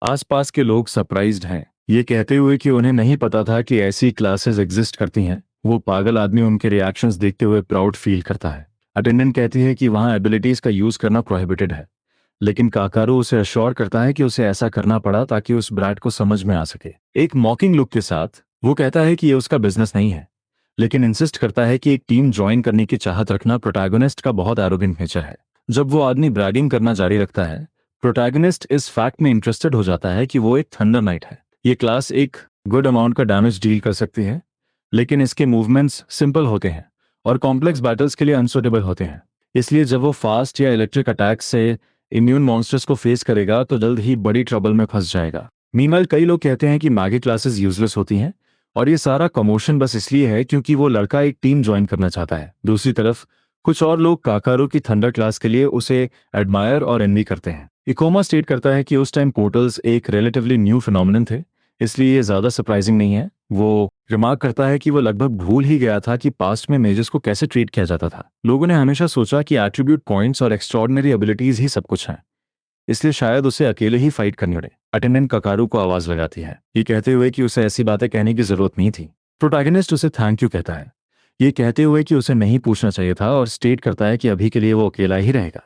आसपास के लोग सरप्राइज्ड हैं, ये कहते हुए कि उन्हें नहीं पता था कि ऐसी क्लासेस एग्जिस्ट करती हैं। वो पागल आदमी उनके रिएक्शंस देखते हुए प्राउड फील करता है। अटेंडेंट कहती है कि वहाँ एबिलिटीज का यूज करना प्रोहिबिटेड है, लेकिन काकारू उसे अश्योर करता है कि उसे ऐसा करना पड़ा ताकि उस ब्रैड को समझ में आ सके। एक मॉकिंग लुक के साथ वो कहता है कि ये उसका बिजनेस नहीं है, लेकिन इंसिस्ट करता है कि एक टीम ज्वाइन करने की चाहत रखना प्रोटैगनिस्ट का बहुत एरोगेंट नेचर है। जब वो आदमी ब्रैगिंग करना जारी रखता है, प्रोटैगनिस्ट इस फैक्ट में इंटरेस्टेड हो जाता है कि वो एक थंडर नाइट है। ये क्लास एक गुड अमाउंट का डैमेज डील कर सकती है, लेकिन इसके मूवमेंट्स सिंपल होते हैं और कॉम्प्लेक्स बैटल्स के लिए अनसुटेबल होते हैं। इसलिए जब वो फास्ट या इलेक्ट्रिक अटैक से इम्यून मॉन्स्टर्स को फेस करेगा तो जल्द ही बड़ी ट्रबल में फंस जाएगा। मीनवाइल कई लोग कहते हैं कि मैगी क्लासेस यूजलेस होती हैं और ये सारा कमोशन बस इसलिए है क्योंकि वो लड़का एक टीम ज्वाइन करना चाहता है। दूसरी तरफ कुछ और लोग काकारो की थंडर क्लास के लिए उसे एडमायर और एनवी करते हैं। इकोमा स्टेट करता है कि उस टाइम पोर्टल्स एक रिलेटिवली न्यू फिनोमिनन थे, इसलिए ये ज्यादा सरप्राइजिंग नहीं है। वो रिमार्क करता है कि वो लगभग भूल ही गया था कि पास्ट में मेजर्स को कैसे ट्रीट किया जाता था। लोगों ने हमेशा सोचा कि एट्रीब्यूट पॉइंट्स और एक्स्ट्रॉर्डिनरी एबिलिटीज ही सब कुछ हैं। इसलिए शायद उसे अकेले ही फाइट करनी पड़े। अटेंडेंट ककारू को आवाज लगाती है, ये कहते हुए कि उसे ऐसी बातें कहने की जरूरत नहीं थी। प्रोटैगनिस्ट उसे थैंक यू कहता है, ये कहते हुए कि उसे नहीं पूछना चाहिए था, और स्टेट करता है कि अभी के लिए वो अकेला ही रहेगा।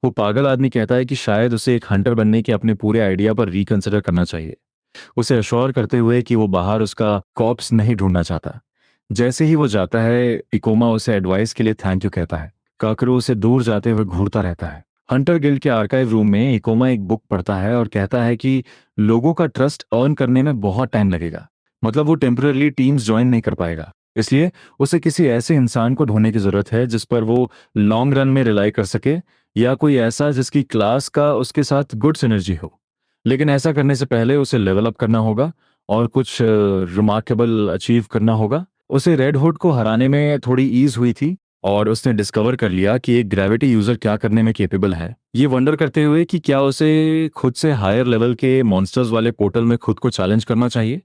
वो पागल आदमी कहता है कि शायद उसे एक हंटर बनने के अपने पूरे आइडिया पर रिकंसिडर करना चाहिए, उसे अश्योर करते हुए कि वो बाहर उसका कॉप्स नहीं ढूंढना चाहता। जैसे ही वो जाता है, इकोमा उसे एडवाइस के लिए थैंक यू कहता है। काकरू उसे दूर जाते हुए घूरता रहता है। हंटर गिल्ड के आर्काइव रूम में इकोमा एक बुक पढ़ता है और कहता है कि लोगों का ट्रस्ट अर्न करने में बहुत टाइम लगेगा, मतलब वो टेम्पररी टीम्स ज्वाइन नहीं कर पाएगा। इसलिए उसे किसी ऐसे इंसान को ढूंढने की जरूरत है जिस पर वो लॉन्ग रन में रिलाई कर सके, या कोई ऐसा जिसकी क्लास का उसके साथ गुड सिनर्जी हो। लेकिन ऐसा करने से पहले उसे लेवल अप करना होगा और कुछ रिमार्केबल अचीव करना होगा। उसे रेड हुड को हराने में थोड़ी ईज हुई थी, और उसने डिस्कवर कर लिया कि एक ग्रेविटी यूजर क्या करने में केपेबल है। ये वंडर करते हुए कि क्या उसे खुद से हायर लेवल के मॉन्स्टर्स वाले पोर्टल में खुद को चैलेंज करना चाहिए।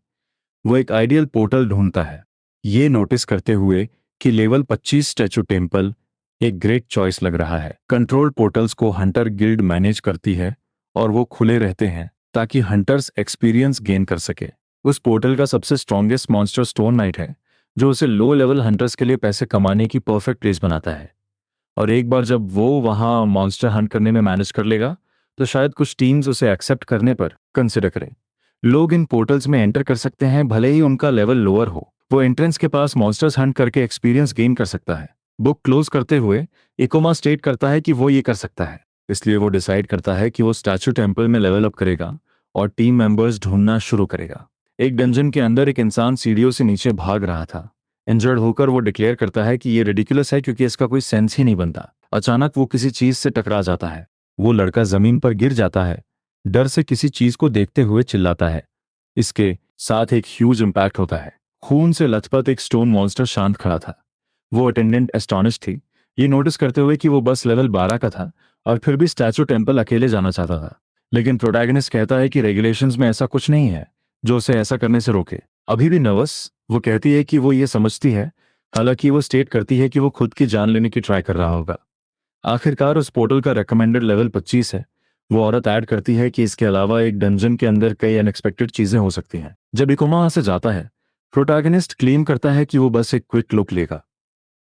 वो एक आइडियल पोर्टल ढूंढता है, ये नोटिस करते हुए कि लेवल 25 स्टैचू टेम्पल एक ग्रेट चॉइस लग रहा है। कंट्रोल पोर्टल्स को हंटर गिल्ड मैनेज करती है और वो खुले रहते हैं ताकि हंटर्स एक्सपीरियंस गेन कर सके। उस पोर्टल का सबसे स्ट्रॉन्गेस्ट मॉन्स्टर स्टोन नाइट है, जो उसे लो लेवल हंटर्स के लिए पैसे कमाने की परफेक्ट प्लेस बनाता है। और एक बार जब वो वहां मॉन्स्टर हंट करने में मैनेज कर लेगा, तो शायद कुछ टीम्स उसे एक्सेप्ट करने पर कंसिडर करें। लोग इन पोर्टल्स में एंटर कर सकते हैं भले ही उनका लेवल लोअर हो। वो एंट्रेंस के पास मॉन्स्टर्स हंट करके एक्सपीरियंस गेन कर सकता है। बुक क्लोज करते हुए इकोमा स्टेट करता है कि वो ये कर सकता है, इसलिए वो डिसाइड करता है कि वो स्टैचू टेम्पल में लेवल अप करेगा और टीम मेंबर्स ढूंढना शुरू करेगा। एक डंजन के अंदर एक इंसान सीढ़ियों से नीचे भाग रहा था। इंजर्ड होकर वो डिक्लेयर करता है कि ये रिडिकुलस है क्योंकि इसका कोई सेंस ही नहीं बनता। अचानक वो किसी चीज से टकरा जाता है। वो लड़का जमीन पर गिर जाता है, डर से किसी चीज को देखते हुए चिल्लाता है। इसके साथ एक ह्यूज इम्पैक्ट होता है। खून से लथपथ एक स्टोन मॉन्स्टर शांत खड़ा था। वो अटेंडेंट एस्टॉनिश थी, ये नोटिस करते हुए कि वो बस लेवल 12 का था और फिर भी स्टैचू टेम्पल अकेले जाना चाहता था। लेकिन प्रोटैगनिस्ट कहता है कि रेगुलेशंस में ऐसा कुछ नहीं है जो उसे ऐसा करने से रोके। अभी भी नर्वस, वो कहती है कि वो ये समझती है, हालांकि वो स्टेट करती है कि वो खुद की जान लेने की ट्राई कर रहा होगा। आखिरकार उस पोर्टल का रेकमेंडेड लेवल 25 है। वो औरत ऐड करती है कि इसके अलावा एक डंजन के अंदर कई अनएक्सपेक्टेड चीजें हो सकती हैं। जब इकोमा वहां से जाता है, प्रोटैगनिस्ट क्लेम करता है कि वो बस एक क्विक लुक लेगा,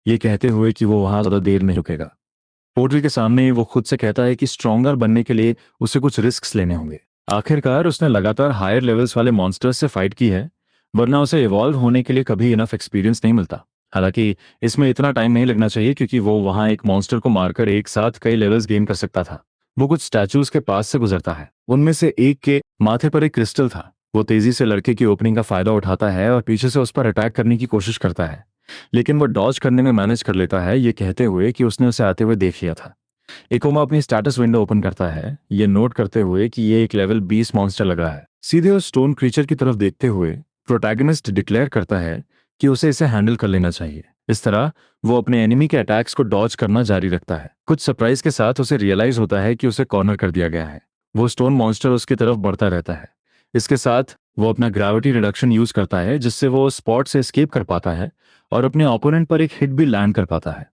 ये कहते हुए कि वो वहां ज्यादा देर नहीं रुकेगा। पोर्टल के सामने वो खुद से कहता है कि स्ट्रॉन्गर बनने के लिए उसे कुछ रिस्क लेने होंगे। आखिरकार उसने लगातार हायर लेवल्स वाले मॉन्स्टर्स से फाइट की है, वरना उसे इवॉल्व होने के लिए कभी इनफ एक्सपीरियंस नहीं मिलता। हालांकि इसमें इतना टाइम नहीं लगना चाहिए क्योंकि वो वहां एक मॉन्स्टर को मारकर एक साथ कई लेवल्स गेन कर सकता था। वो कुछ स्टैचूज के पास से गुजरता है, उनमें से एक के माथे पर एक क्रिस्टल था। वो तेजी से लड़के की ओपनिंग का फायदा उठाता है और पीछे से उस पर अटैक करने की कोशिश करता है, लेकिन वो डॉज करने में मैनेज कर लेता है, ये कहते हुए कि उसने उसे आते हुए देख लिया था। इकोमा अपनी स्टेटस विंडो ओपन करता है, ये नोट करते हुए कि ये एक लेवल 20 मॉन्स्टर लगा है। सीधे उस स्टोन क्रीचर की तरफ देखते हुए प्रोटैगनिस्ट डिक्लेयर करता है कि उसे इसे हैंडल कर लेना चाहिए। इस तरह वो अपने एनिमी के अटैक्स को डॉज करना जारी रखता है। कुछ सरप्राइज के साथ उसे रियलाइज होता है कि उसे कॉर्नर कर दिया गया है। वो स्टोन मॉन्स्टर उसकी तरफ बढ़ता रहता है। इसके साथ वो अपना ग्रेविटी रिडक्शन यूज करता है, जिससे वो स्पॉट से एस्केप कर पाता है और अपने ओपोनेंट पर एक हिट भी लैंड कर पाता है।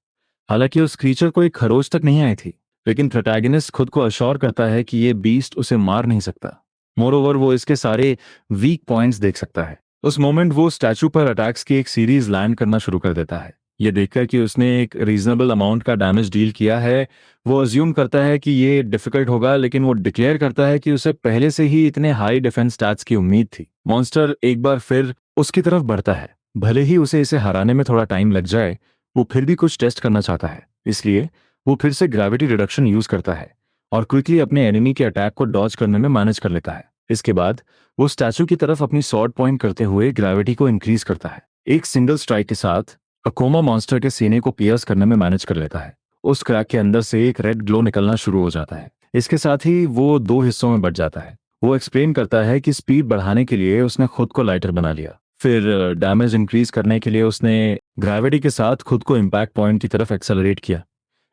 हालांकि उस क्रीचर को एक खरोच तक नहीं आई थी, लेकिन प्रोटैगनिस्ट खुद को अश्योर करता है कि ये बीस्ट उसे मार नहीं सकता। मोरोवर वो इसके सारे वीक पॉइंट्स देख सकता है। उस मोमेंट वो स्टैचू पर अटैक्स की एक सीरीज लैंड करना शुरू कर देता है। ये देखकर कि उसने एक रीजनेबल अमाउंट का डैमेज डील किया है, वो अज्यूम करता है कि ये डिफिकल्ट होगा, लेकिन वो डिक्लेयर करता है कि उसे पहले से ही इतने हाई डिफेंस स्टैट्स की उम्मीद थी। मॉन्स्टर एक बार फिर उसकी तरफ बढ़ता है। भले ही उसे इसे हराने में थोड़ा टाइम लग जाए, वो फिर भी कुछ टेस्ट करना चाहता है, इसलिए वो फिर से ग्रेविटी रिडक्शन यूज करता है और क्विकली अपने एनिमी के अटैक को डॉज करने में मैनेज कर लेता है। इसके बाद वो स्टैचू की तरफ अपनी स्वॉर्ड पॉइंट करते हुए ग्रेविटी को इंक्रीज करता है। एक सिंगल स्ट्राइक के साथ अकोमा मॉन्स्टर के सीने को पियर्स करने में मैनेज कर लेता है। उस क्रैक के अंदर से एक रेड ग्लो निकलना शुरू हो जाता है। इसके साथ ही वो दो हिस्सों में बट जाता है। वो एक्सप्लेन करता है कि स्पीड बढ़ाने के लिए उसने खुद को लाइटर बना लिया, फिर डैमेज इंक्रीज करने के लिए उसने ग्रेविटी के साथ खुद को इम्पैक्ट पॉइंट की तरफ एक्सेलरेट किया।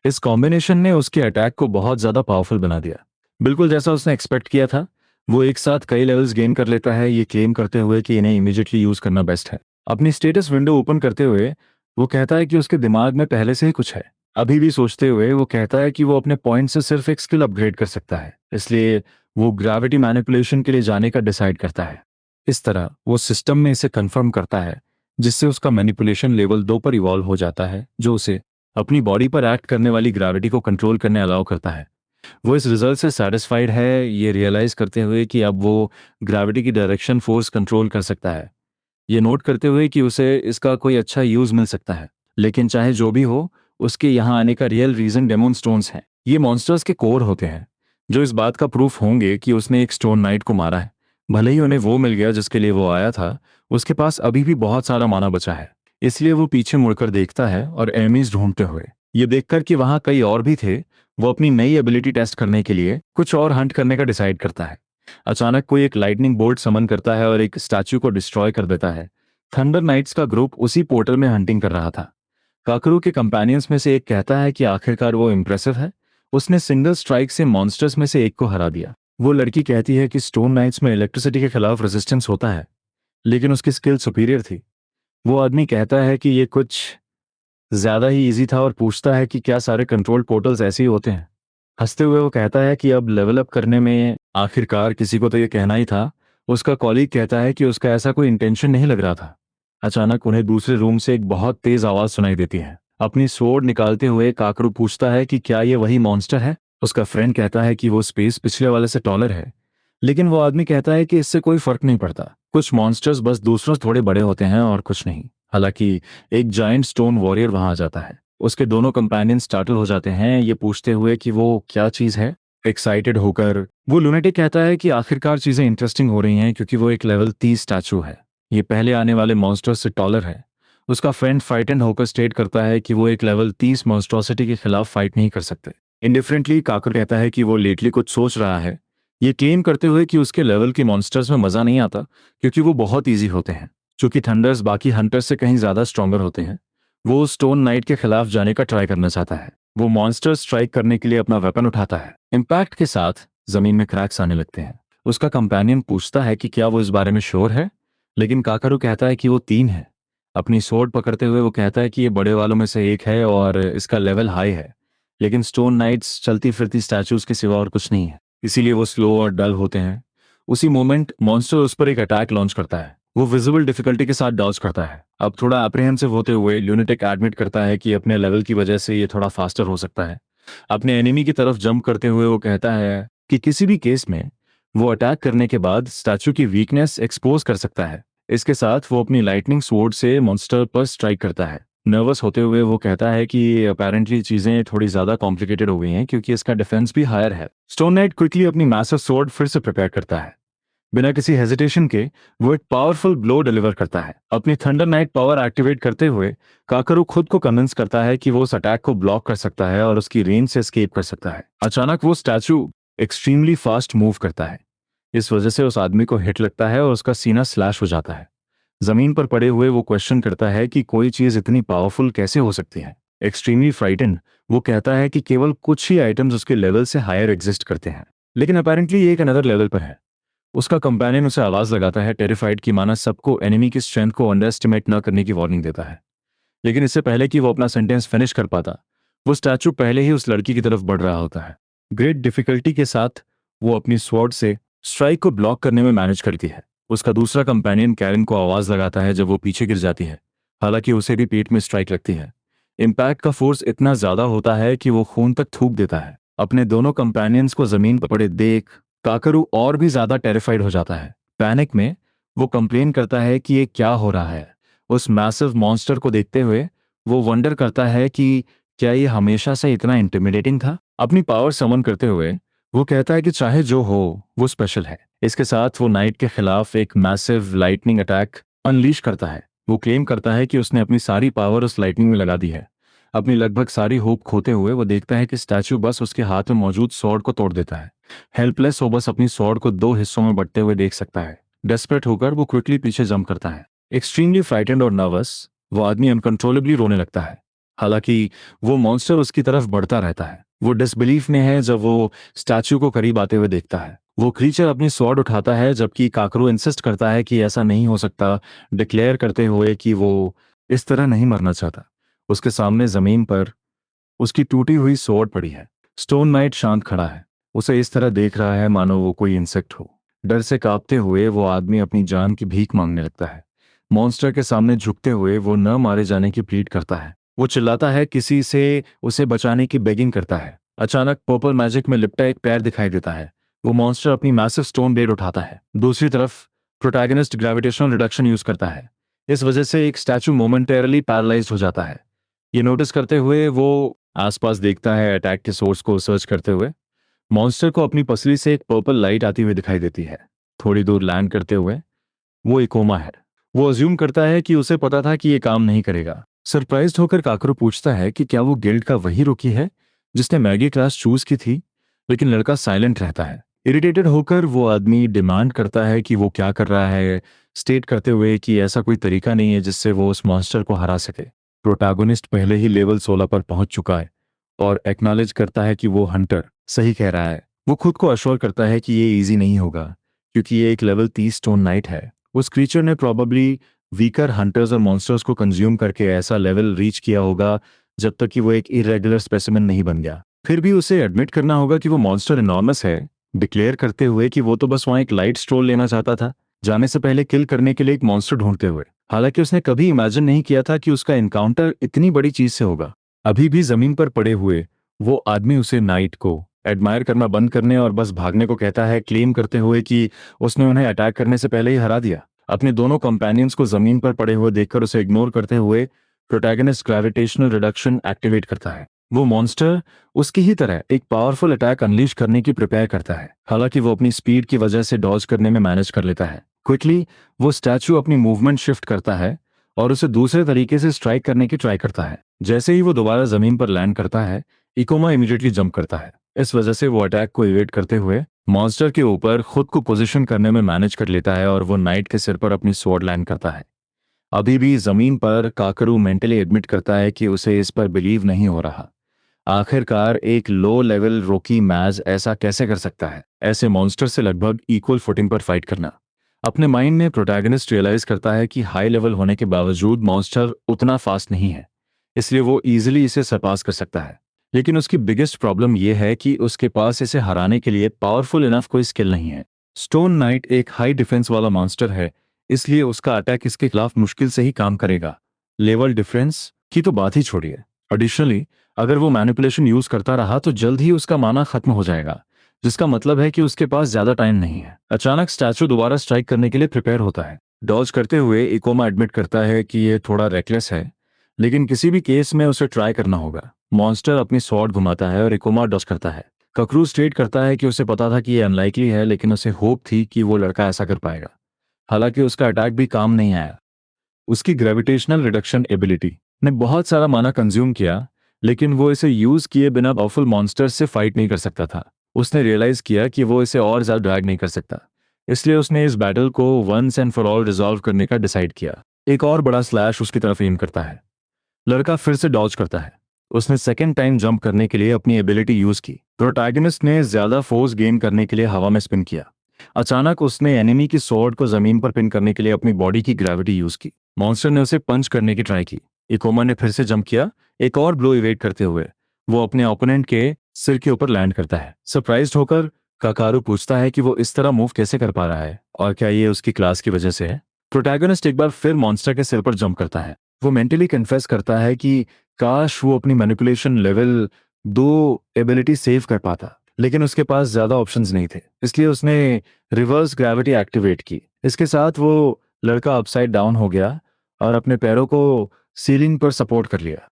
इस कॉम्बिनेशन ने उसके अटैक को बहुत ज्यादा पावरफुल बना दिया, बिल्कुल जैसा उसने एक्सपेक्ट किया था। वो एक साथ कई लेवल्स गेन कर लेता है, ये क्लेम करते हुए कि इन्हें इमीडिएटली यूज करना बेस्ट है। अपनी स्टेटस विंडो ओपन करते हुए वो कहता है कि उसके दिमाग में पहले से ही कुछ है, अभी भी सोचते हुए वो कहता है कि वो अपने पॉइंट से सिर्फ एक स्किल अपग्रेड कर सकता है, इसलिए वो ग्रेविटी मैनिपुलेशन के लिए जाने का डिसाइड करता है। इस तरह वो सिस्टम में इसे कंफर्म करता है, जिससे उसका मैनिपुलेशन लेवल 2 पर इवॉल्व हो जाता है, जो उसे अपनी बॉडी पर एक्ट करने वाली ग्रेविटी को कंट्रोल करने अलाउ करता है। वो इस रिजल्ट से सेटिस्फाइड है, ये रियलाइज करते हुए कि अब वो ग्रेविटी की डायरेक्शन फोर्स कंट्रोल कर सकता है। ये नोट करते हुए कि उसे इसका कोई अच्छा यूज मिल सकता है। लेकिन चाहे जो भी हो, उसके यहाँ आने का रियल रीजन डेमोन स्टोन्स हैं। ये मॉन्स्टर्स के कोर होते हैं, जो इस बात का प्रूफ होंगे कि उसने एक स्टोन नाइट को मारा है। भले ही उन्हें वो मिल गया जिसके लिए वो आया था, उसके पास अभी भी बहुत सारा माना बचा है। इसलिए वो पीछे मुड़कर देखता है और एनिमीज ढूंढते हुए, ये देखकर कि वहां कई और भी थे, वो अपनी नई एबिलिटी टेस्ट करने के लिए कुछ और हंट करने का डिसाइड करता है। अचानक कोई एक लाइटनिंग बोल्ट समन करता है और एक स्टैचू को डिस्ट्रॉय कर देता है। थंडर नाइट्स का ग्रुप उसी पोर्टल में हंटिंग कर रहा था। काकरू के कंपेनियंस में से एक कहता है कि आखिरकार वो इम्प्रेसिव है, उसने सिंगल स्ट्राइक से मॉन्स्टर्स में से एक को हरा दिया। वो लड़की कहती है कि स्टोन नाइट्स में इलेक्ट्रिसिटी के खिलाफ रेजिस्टेंस होता है, लेकिन उसकी स्किल सुपीरियर थी। वो आदमी कहता है कि ये कुछ ज्यादा ही इजी था और पूछता है कि क्या सारे कंट्रोल पोर्टल्स ऐसे ही होते हैं। हंसते हुए वो कहता है कि अब लेवल अप करने में आखिरकार किसी को तो ये कहना ही था। उसका कॉलीग कहता है कि उसका ऐसा कोई इंटेंशन नहीं लग रहा था। अचानक उन्हें दूसरे रूम से एक बहुत तेज आवाज सुनाई देती है। अपनी स्वॉर्ड निकालते हुए काकरू पूछता है कि क्या ये वही मॉन्स्टर है। उसका फ्रेंड कहता है कि वो स्पेस पिछले वाले से टॉलर है, लेकिन वो आदमी कहता है कि इससे कोई फर्क नहीं पड़ता। कुछ मॉन्स्टर्स बस दूसरों से थोड़े बड़े होते हैं और कुछ नहीं। हालांकि एक जायंट स्टोन वॉरियर वहां आ जाता है। उसके दोनों कंपेनियन स्टार्टल हो जाते हैं, ये पूछते हुए कि वो क्या चीज है। एक्साइटेड होकर वो लुनेटिक कहता है कि आखिरकार चीजें इंटरेस्टिंग हो रही हैं, क्योंकि वो एक लेवल 30 स्टैचू है। ये पहले आने वाले मॉन्स्टर से टॉलर है। उसका फ्रेंड फ्राइटेंड होकर स्टेट करता है कि वो एक लेवल 30 मॉन्स्ट्रोसिटी के खिलाफ फाइट नहीं कर सकते। इंडिफरेंटली काकर कहता है कि वो लेटली कुछ सोच रहा है, ये क्लेम करते हुए कि उसके लेवल के मॉन्स्टर्स में मजा नहीं आता, क्योंकि वो बहुत ईजी होते हैं। चूंकि थंडर्स बाकी हंटर्स से कहीं ज्यादा स्ट्रॉन्गर होते हैं, वो स्टोन नाइट के खिलाफ जाने का ट्राई करना चाहता है। वो मॉन्स्टर स्ट्राइक करने के लिए अपना वेपन उठाता है। इम्पैक्ट के साथ जमीन में क्रैक्स आने लगते हैं। उसका कंपेनियन पूछता है कि क्या वो इस बारे में श्योर है, लेकिन काकारू कहता है कि वो 3 है। अपनी सोर्ड पकड़ते हुए वो कहता है कि ये बड़े वालों में से एक है और इसका लेवल हाई है, लेकिन स्टोन नाइट्स चलती फिरती स्टैचूज के सिवा और कुछ नहीं है, इसीलिए वो स्लो और डल होते हैं। उसी मोमेंट मॉन्स्टर उस पर एक अटैक लॉन्च करता है। वो विजिबल डिफिकल्टी के साथ डॉज करता है। अब थोड़ा अप्रिहेंसिव होते हुए ल्यूनेटिक एडमिट करता है कि अपने लेवल की वजह से ये थोड़ा फास्टर हो सकता है। अपने एनिमी की तरफ जंप करते हुए वो कहता है कि किसी भी केस में वो अटैक करने के बाद स्टैचू की वीकनेस एक्सपोज कर सकता है। इसके साथ वो अपनी लाइटनिंग स्वॉर्ड से मॉन्स्टर पर स्ट्राइक करता है। नर्वस होते हुए वो कहता है कि अपेरेंटली चीजें थोड़ी ज्यादा कॉम्प्लिकेटेड हो गई हैं, क्योंकि इसका डिफेंस भी हायर है। स्टोन नाइट क्विकली अपनी मैसिव स्वॉर्ड फिर से प्रिपेयर करता है। बिना किसी हेजिटेशन के वो एक पावरफुल ब्लो डिलीवर करता है। अपनी थंडर नाइट पावर एक्टिवेट करते हुए काकरू खुद को कन्विंस करता है कि वो उस अटैक को ब्लॉक कर सकता है और उसकी रेंज से एस्केप कर सकता है। अचानक वो स्टैचू एक्सट्रीमली फास्ट मूव करता है। इस वजह से उस आदमी को हिट लगता है और उसका सीना स्लैश हो जाता है। जमीन पर पड़े हुए वो क्वेश्चन करता है कि कोई चीज इतनी पावरफुल कैसे हो सकती है। एक्सट्रीमली फ्राइटन वो कहता है कि केवल कुछ ही आइटम्स उसके लेवल से हायर एग्जिस्ट करते हैं, लेकिन अपेरेंटली ये एक अनदर लेवल पर है। उसका कंपेनियन उसे आवाज लगाता है, टेरिफाइड की माना सबको एनिमी की स्ट्रेंथ को अंडर एस्टिमेट न करने की वार्निंग देता है। लेकिन इससे पहले कि वो अपना सेंटेंस फिनिश कर पाता, वो स्टैचू पहले ही उस लड़की की तरफ बढ़ रहा होता है। ग्रेट डिफिकल्टी के साथ वो अपनी स्वॉर्ड से स्ट्राइक को ब्लॉक करने में मैनेज करती है। उसका दूसरा कंपेनियन कैरन को आवाज लगाता है जब वो पीछे गिर जाती है, हालांकि उसे भी पेट में स्ट्राइक लगती है। इम्पैक्ट का फोर्स इतना ज्यादा होता है कि वो खून तक थूक देता है। अपने दोनों कंपेनियंस को जमीन पर पड़े देख काकरू और भी ज्यादा टेरिफाइड हो जाता है। पैनिक में वो कंप्लेन करता है कि ये क्या हो रहा है। उस मैसिव मॉन्स्टर को देखते हुए वो वंडर करता है कि क्या ये हमेशा से इतना इंटिमिडेटिंग था। अपनी पावर समन करते हुए वो कहता है कि चाहे जो हो वो स्पेशल है। इसके साथ वो नाइट के खिलाफ एक मैसिव लाइटनिंग अटैक अनलीश करता है। वो क्लेम करता है कि उसने अपनी सारी पावर उस लाइटनिंग में लगा दी है। अपनी लगभग सारी होप खोते हुए वो देखता है कि स्टैचू बस उसके हाथ में मौजूद स्वॉर्ड को तोड़ देता है। हेल्पलेस वो बस अपनी स्वॉर्ड को 2 हिस्सों में बंटते हुए देख सकता है। डेस्परेट होकर वो क्विकली पीछे जंप करता है। एक्सट्रीमली फ्राइटेंड और नर्वस वो आदमी अनकंट्रोलेबली रोने लगता है। हालांकि वो मॉन्स्टर उसकी तरफ बढ़ता रहता है। वो डिसबिलीफ में है जब वो स्टैचू को करीब आते हुए देखता है। वो क्रीचर अपनी स्वॉर्ड उठाता है, जबकि काकरू इंसिस्ट करता है कि ऐसा नहीं हो सकता, डिक्लेयर करते हुए कि वो इस तरह नहीं मरना चाहता। उसके सामने जमीन पर उसकी टूटी हुई स्वॉर्ड पड़ी है। स्टोन नाइट शांत खड़ा है, उसे इस तरह देख रहा है मानो वो कोई इंसेक्ट हो। डर से कांपते हुए वो आदमी अपनी जान की भीख मांगने लगता है। मॉन्स्टर के सामने झुकते हुए वो न मारे जाने की प्लीड करता है। वो चिल्लाता है, किसी से उसे बचाने की बेगिंग करता है। अचानक पर्पल मैजिक में लिपटा एक पैर दिखाई देता है। वो मॉन्स्टर अपनी मैसिव स्टोन ब्लेड उठाता है। दूसरी तरफ प्रोटैगनिस्ट ग्रेविटेशनल रिडक्शन यूज करता है। इस वजह से एक स्टैचू मोमेंटरली पैरालाइज्ड हो जाता है। ये नोटिस करते हुए वो आसपास देखता है, अटैक के सोर्स को सर्च करते हुए। मॉन्स्टर को अपनी पसली से एक पर्पल लाइट आती हुई दिखाई देती है। थोड़ी दूर लैंड करते हुए वो इकोमा है। वो अज्यूम करता है कि उसे पता था कि ये काम नहीं करेगा। सरप्राइज्ड होकर काकरू पूछता है कि क्या वो गिल्ड का वही रुकी है जिसने मैगी क्लास चूज की थी, लेकिन लड़का साइलेंट रहता है। इरिटेटेड होकर वो आदमी डिमांड करता है कि वो क्या कर रहा है, स्टेट करते हुए कि ऐसा कोई तरीका नहीं है जिससे वो उस मॉन्स्टर को हरा सके। प्रोटैगोनिस्ट पहले ही लेवल 16 पर पहुंच चुका है और एक्नॉलेज करता है कि वो हंटर सही कह रहा है। वो खुद को अश्योर करता है कि ये इजी नहीं होगा, क्योंकि ये एक लेवल 30 स्टोन नाइट है। उस क्रीचर ने प्रॉबेबली वीकर हंटर्स और मॉन्स्टर्स को कंज्यूम करके ऐसा लेवल रीच किया होगा जब तक कि वो एक इरेगुलर स्पेसिमेन नहीं बन गया। फिर भी उसे एडमिट करना होगा कि वो मॉन्स्टर इनॉर्मस है, डिक्लेयर करते हुए कि वो तो बस वहां एक लाइट स्ट्रोल लेना चाहता था, जाने से पहले किल करने के लिए एक मॉन्स्टर ढूंढते हुए। हालांकि उसने कभी इमेजिन नहीं किया था कि उसका इनकाउंटर इतनी बड़ी चीज से होगा। अभी भी जमीन पर पड़े हुए वो आदमी उसे नाइट को एडमायर करना बंद करने और बस भागने को कहता है, क्लेम करते हुए कि उसने उन्हें अटैक करने से पहले ही हरा दिया। अपने दोनों कंपेनियंस को जमीन पर पड़े हुए देखकर उसे इग्नोर करते हुए प्रोटैगनिस्ट ग्रेविटेशनल रिडक्शन एक्टिवेट करता है। वो मॉन्स्टर उसकी ही तरह एक पावरफुल अटैक अनलीश करने की प्रिपेयर करता है। हालांकि वो अपनी स्पीड की वजह से डॉज करने में मैनेज कर लेता है। क्विकली वो स्टैचू अपनी मूवमेंट शिफ्ट करता है और उसे दूसरे तरीके से स्ट्राइक करने की ट्राई करता है। जैसे ही वो दोबारा जमीन पर लैंड करता है, इकोमा इमीडिएटली जंप करता है। इस वजह से वो अटैक को इवेट करते हुए मॉन्स्टर के ऊपर खुद को पोजीशन करने में मैनेज कर लेता है और वो नाइट के सिर पर अपनी स्वॉर्ड लैंड करता है। अभी भी जमीन पर काकरू मेंटली एडमिट करता है कि उसे इस पर बिलीव नहीं हो रहा। आखिरकार एक लो लेवल रोकी मैज ऐसा कैसे कर सकता है, ऐसे मॉन्स्टर से लगभग इक्वल फुटिंग पर फाइट करना। अपने माइंड में प्रोटैगनिस्ट रियलाइज करता है कि हाई लेवल होने के बावजूद मॉन्स्टर उतना फास्ट नहीं है, इसलिए वो इजीली इसे सरपास कर सकता है। लेकिन उसकी बिगेस्ट प्रॉब्लम यह है कि उसके पास इसे हराने के लिए पावरफुल इनफ कोई स्किल नहीं है। स्टोन नाइट एक हाई डिफेंस वाला मॉन्स्टर है, इसलिए उसका अटैक इसके खिलाफ मुश्किल से ही काम करेगा। लेवल डिफरेंस की तो बात ही छोड़िए, एडिशनली अगर वो मैनिपुलेशन यूज करता रहा तो जल्द ही उसका माना खत्म हो जाएगा, जिसका मतलब है कि उसके पास ज्यादा टाइम नहीं है। अचानक स्टैचू दोबारा स्ट्राइक करने के लिए प्रिपेयर होता है। डॉज करते हुए इकोमा एडमिट करता है कि ये थोड़ा रेकलेस है, लेकिन किसी भी केस में उसे ट्राई करना होगा। मॉन्स्टर अपनी स्वॉर्ड घुमाता है और इकोमा डॉज करता है। ककरू स्टेट करता है कि उसे पता था कि ये अनलाइकली है, लेकिन उसे होप थी कि वो लड़का ऐसा कर पाएगा। हालांकि उसका अटैक भी काम नहीं आया। उसकी ग्रेविटेशनल रिडक्शन एबिलिटी ने बहुत सारा माना कंज्यूम किया, लेकिन वो इसे यूज किए बिना पावरफुल मॉन्स्टर्स से फाइट नहीं कर सकता था। उसने रियलाइज किया कि वो इसे और ज्यादा ड्रैग नहीं कर सकता, इसलिए उसने इस बैटल को once and for all resolve करने का डिसाइड किया। एक और बड़ा स्लैश उसकी तरफ एम करता है। लड़का फिर से डॉज करता है। उसने सेकेंड टाइम जंप करने के लिए अपनी एबिलिटी यूज की। प्रोटैगनिस्ट ने ज्यादा फोर्स गेन करने के लिए हवा में स्पिन किया। अचानक उसने एनिमी की स्वॉर्ड को जमीन पर पिन करने के लिए अपनी बॉडी की ग्रेविटी यूज की। मॉन्स्टर ने उसे पंच करने की ट्राई की। इकोमा ने फिर से जंप किया, एक और ब्लो इवेट करते हुए वो अपने ओपोनेंट के सिर के ऊपर लैंड करता है। सरप्राइज्ड होकर काकारू पूछता है कि वो इस तरह मूव कैसे कर पा रहा है और क्या ये उसकी क्लास की वजह से है। प्रोटैगनिस्ट एक बार फिर मॉन्स्टर के सिर पर जंप करता है। वो मेंटली कन्फेस करता है कि काश वो अपनी मैनिपुलेशन लेवल 2 एबिलिटी सेव कर पाता, लेकिन उसके पास ज्यादा ऑप्शंस नहीं थे, इसलिए उसने रिवर्स ग्रेविटी एक्टिवेट की। इसके साथ वो लड़का अपसाइड डाउन हो गया और अपने पैरों को सीलिंग पर सपोर्ट कर लिया,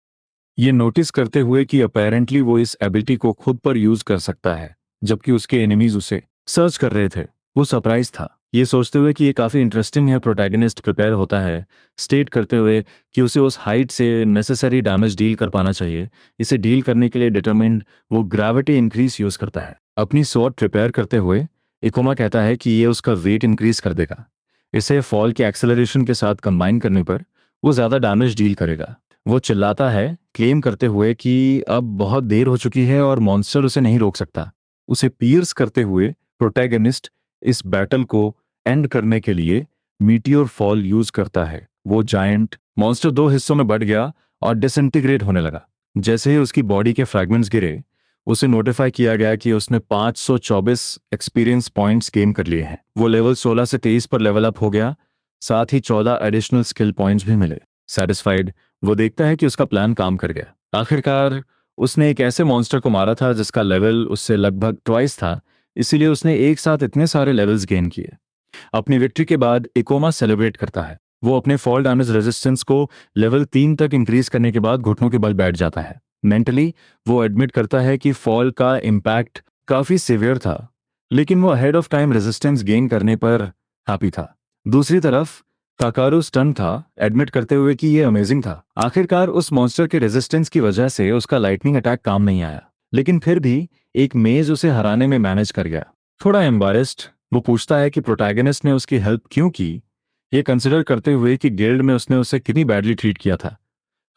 ये नोटिस करते हुए कि अपेरेंटली वो इस एबिलिटी को खुद पर यूज कर सकता है, जबकि उसके एनिमीज उसे सर्च कर रहे थे। वो सरप्राइज था, ये सोचते हुए कि ये काफी इंटरेस्टिंग है। प्रोटैगनिस्ट प्रिपेयर होता है, स्टेट करते हुए कि उसे उस हाइट से नेसेसरी डैमेज डील कर पाना चाहिए। इसे डील करने के लिए डिटरमिन्ड वो ग्रेविटी इंक्रीज यूज करता है। अपनी स्वॉर्ड प्रिपेयर करते हुए इकोमा कहता है कि ये उसका वेट इंक्रीज कर देगा। इसे फॉल के एक्सेलरेशन के साथ कंबाइन करने पर वो ज्यादा डैमेज डील करेगा। वो चिल्लाता है, क्लेम करते हुए कि अब बहुत देर हो चुकी है और मॉन्स्टर उसे नहीं रोक सकता। उसे पियर्स करते हुए प्रोटैगनिस्ट इस बैटल को एंड करने के लिए मीटियोर फॉल यूज करता है। वो जायंट मॉन्स्टर 2 हिस्सों में बढ़ गया और डिसइंटीग्रेट होने लगा। जैसे ही उसकी बॉडी के फ्रैगमेंट्स गिरे, उसे नोटिफाई किया गया कि उसने 524 एक्सपीरियंस पॉइंट्स गेन कर लिए हैं। वो लेवल 16 से 23 पर लेवल अप हो गया, साथ ही 14 एडिशनल स्किल पॉइंट्स भी मिले। सेटिस्फाइड, वो देखता है कि उसका प्लान काम कर गया। आखिरकार उसने एक ऐसे मॉन्स्टर को मारा था जिसका लेवल उससे लगभग ट्वाइस था, इसीलिए उसने एक साथ इतने सारे लेवल्स गेन किए। अपनी विक्ट्री के बाद इकोमा सेलिब्रेट करता है। वो अपने फॉल डैमेज रेजिस्टेंस को लेवल 3 तक इंक्रीज करने के बाद घुटनों के बल बैठ जाता है। मेंटली वो एडमिट करता है कि फॉल का इम्पैक्ट काफी सिवियर था, लेकिन वो ahead of time resistance gain करने पर हैप्पी था। दूसरी तरफ काकारू स्टन था, एडमिट करते हुए कि ये अमेजिंग था। आखिरकार उस मॉन्स्टर के रेजिस्टेंस की वजह से उसका लाइटनिंग अटैक काम नहीं आया, लेकिन फिर भी एक मेज उसे हराने में मैनेज कर गया। थोड़ा एम्बारेस्ड, वो पूछता है कि प्रोटैगनिस्ट ने उसकी हेल्प क्यों की, ये कंसिडर करते हुए कि गिल्ड में उसने उसे कितनी बैडली ट्रीट किया था।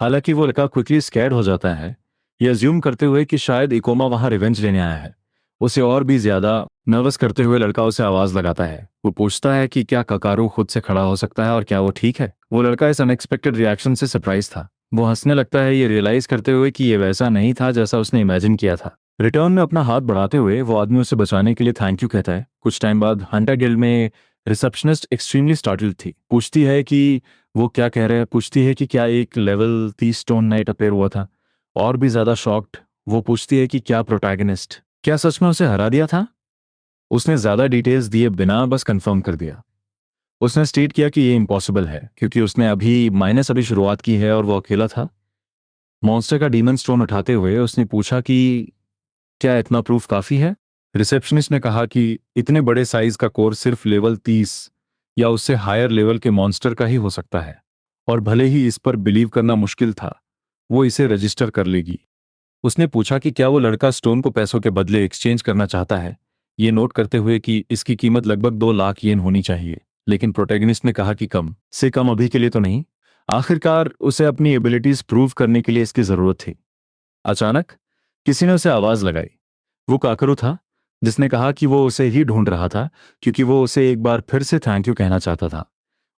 हालांकि वो लड़का क्विकली स्कैर्ड हो जाता है, ये अज्यूम करते हुए कि शायद इकोमा वहां रिवेंज लेने आया है। उसे और भी ज्यादा नर्वस करते हुए लड़का उसे आवाज लगाता है। वो पूछता है कि क्या ककारू खुद से खड़ा हो सकता है और क्या वो ठीक है। वो लड़का इस अनएक्सपेक्टेड रिएक्शन से सरप्राइज था। वो हंसने लगता है, ये रियलाइज करते हुए कि ये वैसा नहीं था जैसा उसने इमेजिन किया था। रिटर्न में अपना हाथ बढ़ाते हुए वो आदमी उसे बचाने के लिए थैंक यू कहता है। कुछ टाइम बाद हंटर गिल्ड में रिसेप्शनिस्ट एक्सट्रीमली स्टार्टल्ड थी। पूछती है कि वो क्या कह रहे हैं, पूछती है कि क्या एक लेवल 30 स्टोन नाइट अपेयर हुआ था। और भी ज्यादा शॉक्ड, वो पूछती है कि क्या प्रोटैगनिस्ट क्या सच में उसे हरा दिया था। उसने ज्यादा डिटेल्स दिए बिना बस कंफर्म कर दिया। उसने स्टेट किया कि ये इम्पॉसिबल है क्योंकि उसने अभी शुरुआत की है और वो अकेला था। मॉन्स्टर का डीमन स्टोन उठाते हुए उसने पूछा कि क्या इतना प्रूफ काफी है। रिसेप्शनिस्ट ने कहा कि इतने बड़े साइज का कोर सिर्फ लेवल 30 या उससे हायर लेवल के मॉन्स्टर का ही हो सकता है, और भले ही इस पर बिलीव करना मुश्किल था, वो इसे रजिस्टर कर लेगी। उसने पूछा कि क्या वो लड़का स्टोन को पैसों के बदले एक्सचेंज करना चाहता है, ये नोट करते हुए कि इसकी कीमत लगभग 2 लाख येन होनी चाहिए। लेकिन प्रोटैगनिस्ट ने कहा कि कम से कम अभी के लिए तो नहीं। आखिरकार उसे अपनी एबिलिटीज प्रूव करने के लिए इसकी जरूरत थी। अचानक किसी ने उसे आवाज लगाई। वो काकरू था, जिसने कहा कि वो उसे ही ढूंढ रहा था क्योंकि वो उसे एक बार फिर से थैंक यू कहना चाहता था।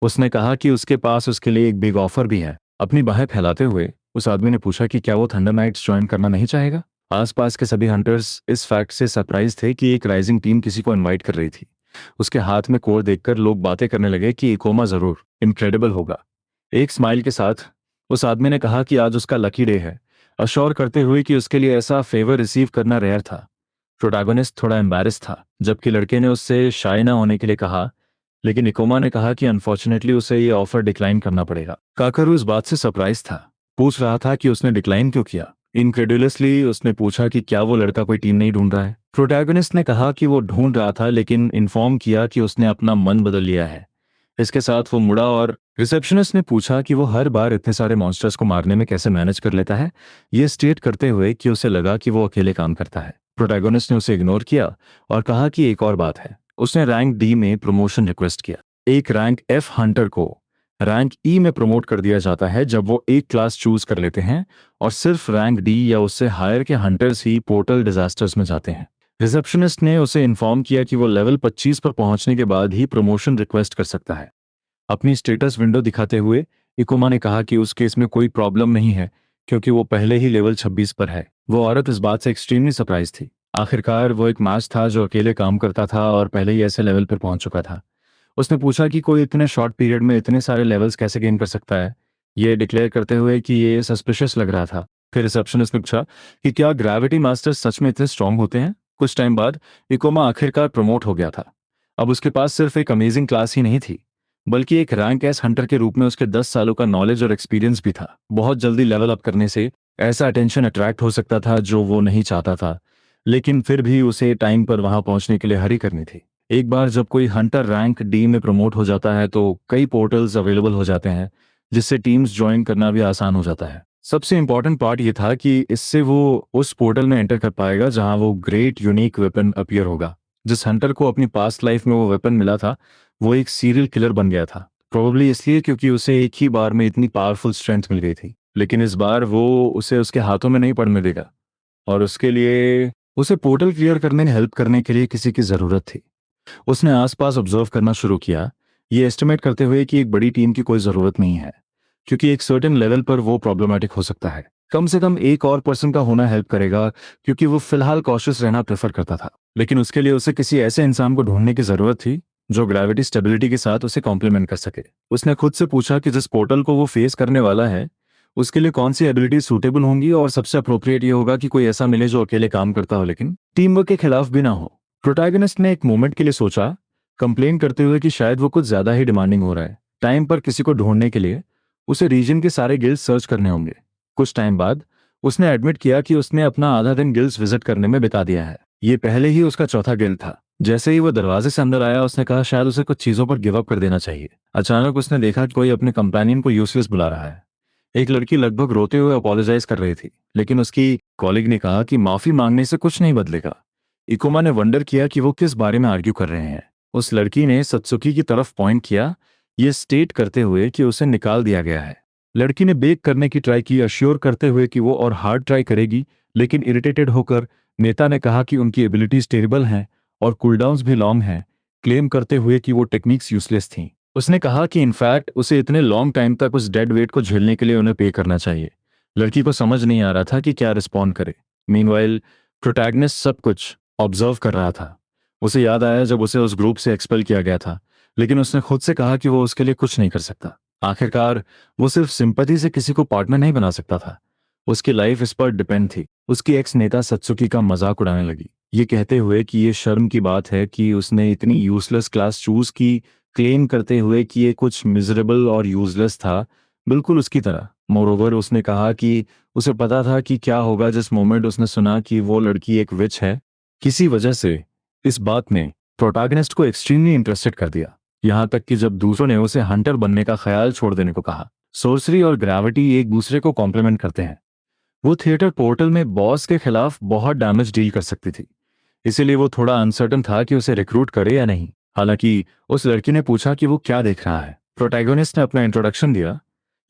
उसने कहा कि उसके पास उसके लिए एक बिग ऑफर भी है। अपनी बाहें फैलाते हुए उस आदमी ने पूछा कि क्या वो थंडर नाइट्स ज्वाइन करना नहीं चाहेगा। आसपास के सभी हंटर्स इस फैक्ट से सरप्राइज थे कि एक राइजिंग टीम किसी को इनवाइट कर रही थी। उसके हाथ में कोर देखकर लोग बातें करने लगे कि इकोमा जरूर इनक्रेडिबल होगा। एक स्माइल के साथ उस आदमी ने कहा कि आज उसका लकी डे है, अश्योर करते हुए कि उसके लिए ऐसा फेवर रिसीव करना रेयर था। प्रोटैगनिस्ट थोड़ा एम्बैरेस था, जबकि लड़के ने उससे शाय न होने के लिए कहा, लेकिन इकोमा ने कहा कि अनफॉर्चुनेटली उसे ये ऑफर डिक्लाइन करना पड़ेगा। काकरू इस बात से सरप्राइज था, पूछ रहा था कि उसने डिक्लाइन क्यों किया। इनक्रेडुलसली उसने पूछा कि क्या वो लड़का कोई टीम नहीं ढूंढ रहा है। प्रोटैगनिस्ट ने कहा कि वो ढूंढ रहा था, लेकिन इन्फॉर्म किया कि उसने अपना मन बदल लिया है। इसके साथ वो मुड़ा और रिसेप्शनिस्ट ने पूछा कि वो हर बार इतने सारे मॉन्स्टर्स को मारने में कैसे मैनेज कर लेता है, ये स्टेट करते हुए कि उसे लगा कि वो अकेले काम करता है। प्रोटैगनिस्ट ने उसे इग्नोर किया और कहा कि एक और बात है। उसने रैंक डी में प्रमोशन रिक्वेस्ट किया। एक रैंक एफ हंटर को रैंक ई में प्रमोट कर दिया जाता है जब वो एक क्लास चूज कर लेते हैं, और सिर्फ रैंक डी या उससे हायर के हंटर्स ही पोर्टल डिजास्टर्स में जाते हैं। रिसेप्शनिस्ट ने उसे इन्फॉर्म किया कि वो लेवल 25 पर पहुंचने के बाद ही प्रमोशन रिक्वेस्ट कर सकता है। अपनी स्टेटस विंडो दिखाते हुए इकोमा ने कहा कि उस केस में कोई प्रॉब्लम नहीं है क्योंकि वो पहले ही लेवल 26 पर है। वो औरत इस बात से एक्सट्रीमली सरप्राइज थी। आखिरकार वो एक मैच था जो अकेले काम करता था और पहले ही ऐसे लेवल पर पहुंच चुका था। उसने पूछा कि कोई इतने शॉर्ट पीरियड में इतने सारे लेवल्स कैसे गेन कर सकता है, ये डिक्लेयर करते हुए कि ये सस्पिशियस लग रहा था। फिर रिसेप्शनिस्ट ने पूछा कि क्या ग्रेविटी मास्टर्स सच में इतने स्ट्रांग होते हैं। कुछ टाइम बाद इकोमा आखिरकार प्रमोट हो गया था। अब उसके पास सिर्फ एक अमेजिंग क्लास ही नहीं थी, बल्कि एक रैंक एस हंटर के रूप में उसके 10 सालों का नॉलेज और एक्सपीरियंस भी था। बहुत जल्दी लेवल अप करने से ऐसा अटेंशन अट्रैक्ट हो सकता था जो वो नहीं चाहता था, लेकिन फिर भी उसे टाइम पर वहां पहुंचने के लिए हरी करनी थी। एक बार जब कोई हंटर रैंक डी में प्रमोट हो जाता है तो कई पोर्टल्स अवेलेबल हो जाते हैं, जिससे टीम्स ज्वाइन करना भी आसान हो जाता है। सबसे इंपॉर्टेंट पार्ट ये था कि इससे वो उस पोर्टल में एंटर कर पाएगा जहां वो ग्रेट यूनिक वेपन अपीयर होगा। जिस हंटर को अपनी पास्ट लाइफ में वो वेपन मिला था, वो एक सीरियल किलर बन गया था, प्रोबेबली इसलिए क्योंकि उसे एक ही बार में इतनी पावरफुल स्ट्रेंथ मिल गई थी। लेकिन इस बार वो उसे उसके हाथों में नहीं पड़ने देगा, और उसके लिए उसे पोर्टल क्लियर करने में हेल्प करने के लिए किसी की जरूरत थी। उसने आसपास ऑब्जर्व करना शुरू किया, ये एस्टिमेट करते हुए कि एक बड़ी टीम की कोई जरूरत नहीं है क्योंकि एक सर्टेन लेवल पर वो प्रॉब्लमेटिक हो सकता है। कम से कम एक और पर्सन का होना हेल्प करेगा, क्योंकि वो फिलहाल कॉशियस रहना प्रेफर करता था। लेकिन उसके लिए उसे किसी ऐसे इंसान को ढूंढने की जरूरत थी जो ग्रेविटी स्टेबिलिटी के साथ उसे कॉम्प्लीमेंट कर सके। उसने खुद से पूछा कि जिस पोर्टल को वो फेस करने वाला है उसके लिए कौन सी एबिलिटी सूटेबल होंगी, और सबसे अप्रोप्रिएट ये होगा कि कोई ऐसा मिले जो अकेले काम करता हो लेकिन टीम वर्क के खिलाफ भी ना हो। प्रोटैगनिस्ट ने एक मोमेंट के लिए सोचा, कंप्लेन करते हुए कि शायद वो कुछ ज्यादा ही डिमांडिंग हो रहा है। टाइम पर किसी को ढूंढने के लिए उसे रीजन के सारे गिल्ड्स सर्च करने होंगे। कुछ टाइम बाद उसने एडमिट किया कि उसने अपना आधा दिन गिल्ड्स विजिट करने में बिता दिया है। ये पहले ही उसका चौथा गिल्ड था। जैसे ही वो दरवाजे से अंदर आया उसने कहा शायद उसे कुछ चीजों पर गिव अप कर देना चाहिए। अचानक उसने देखा कि कोई अपने कंपेनियन को यूजलेस बुला रहा है। एक लड़की लगभग रोते हुए अपोलोजाइज कर रही थी, लेकिन उसकी कॉलीग ने कहा कि माफी मांगने से कुछ नहीं बदलेगा। इकोमा ने वंडर किया कि वो किस बारे में आर्ग्यू कर रहे हैं। उस लड़की ने सत्सुकी की तरफ पॉइंट किया, ये स्टेट करते हुए कि उसे निकाल दिया गया है। लड़की ने बेक करने की ट्राई की, अश्योर करते हुए कि वो और हार्ड ट्राई करेगी, लेकिन इरिटेटेड होकर नेता ने कहा कि उनकी एबिलिटीज टेरेबल हैं और कूलडाउन्स भी लॉन्ग हैं, क्लेम करते हुए कि वो टेक्निक्स यूजलेस थीं। उसने कहा कि इनफैक्ट उसे इतने लॉन्ग टाइम तक उस डेड वेट को झेलने के लिए उन्हें पे करना चाहिए। लड़की को समझ नहीं आ रहा था कि क्या रिस्पॉन्ड करे। मीनवाइल प्रोटैगनिस्ट सब कुछ ऑब्जर्व कर रहा था। उसे याद आया जब उसे उस ग्रुप से एक्सपेल किया गया था, लेकिन उसने खुद से कहा कि वो उसके लिए कुछ नहीं कर सकता। आखिरकार वो सिर्फ सिंपैथी से किसी को पार्टनर नहीं बना सकता था, उसकी लाइफ इस पर डिपेंड थी। उसकी एक्स नेता सत्सुकी का मजाक उड़ाने लगी, ये कहते हुए कि ये शर्म की बात है कि उसने इतनी यूजलेस क्लास चूज की, क्लेम करते हुए कि ये कुछ मिजरेबल और यूजलेस था, बिल्कुल उसकी तरह। मोरोवर उसने कहा कि उसे पता था कि क्या होगा जिस मोमेंट उसने सुना कि वो लड़की एक विच है। किसी वजह से इस बात ने प्रोटैगनिस्ट को एक्सट्रीमली इंटरेस्टेड कर दिया, यहाँ तक कि जब दूसरों ने उसे हंटर बनने का ख्याल छोड़ देने को कहा। सोर्सरी और ग्रेविटी एक दूसरे को कॉम्प्लीमेंट करते हैं। वो थिएटर पोर्टल में बॉस के खिलाफ बहुत डैमेज डील कर सकती थी, इसीलिए वो थोड़ा अनसर्टन था कि उसे रिक्रूट करे या नहीं। हालांकि उस लड़की ने पूछा कि वो क्या देख रहा है। प्रोटैगनिस्ट ने अपना इंट्रोडक्शन दिया,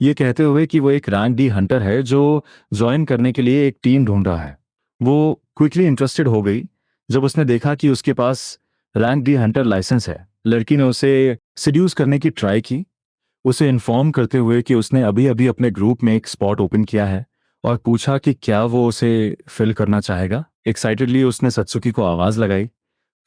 ये कहते हुए कि वो एक रैंक डी हंटर है जो ज्वाइन करने के लिए एक टीम ढूंढ रहा है। वो क्विकली इंटरेस्टेड हो गई जब उसने देखा कि उसके पास रैंक डी हंटर लाइसेंस है। लड़की ने उसे सिड्यूस करने की ट्राई की, उसे इन्फॉर्म करते हुए कि उसने अभी अभी अपने ग्रुप में एक स्पॉट ओपन किया है, और पूछा कि क्या वो उसे फिल करना चाहेगा। एक्साइटेडली उसने सत्सुकी को आवाज लगाई,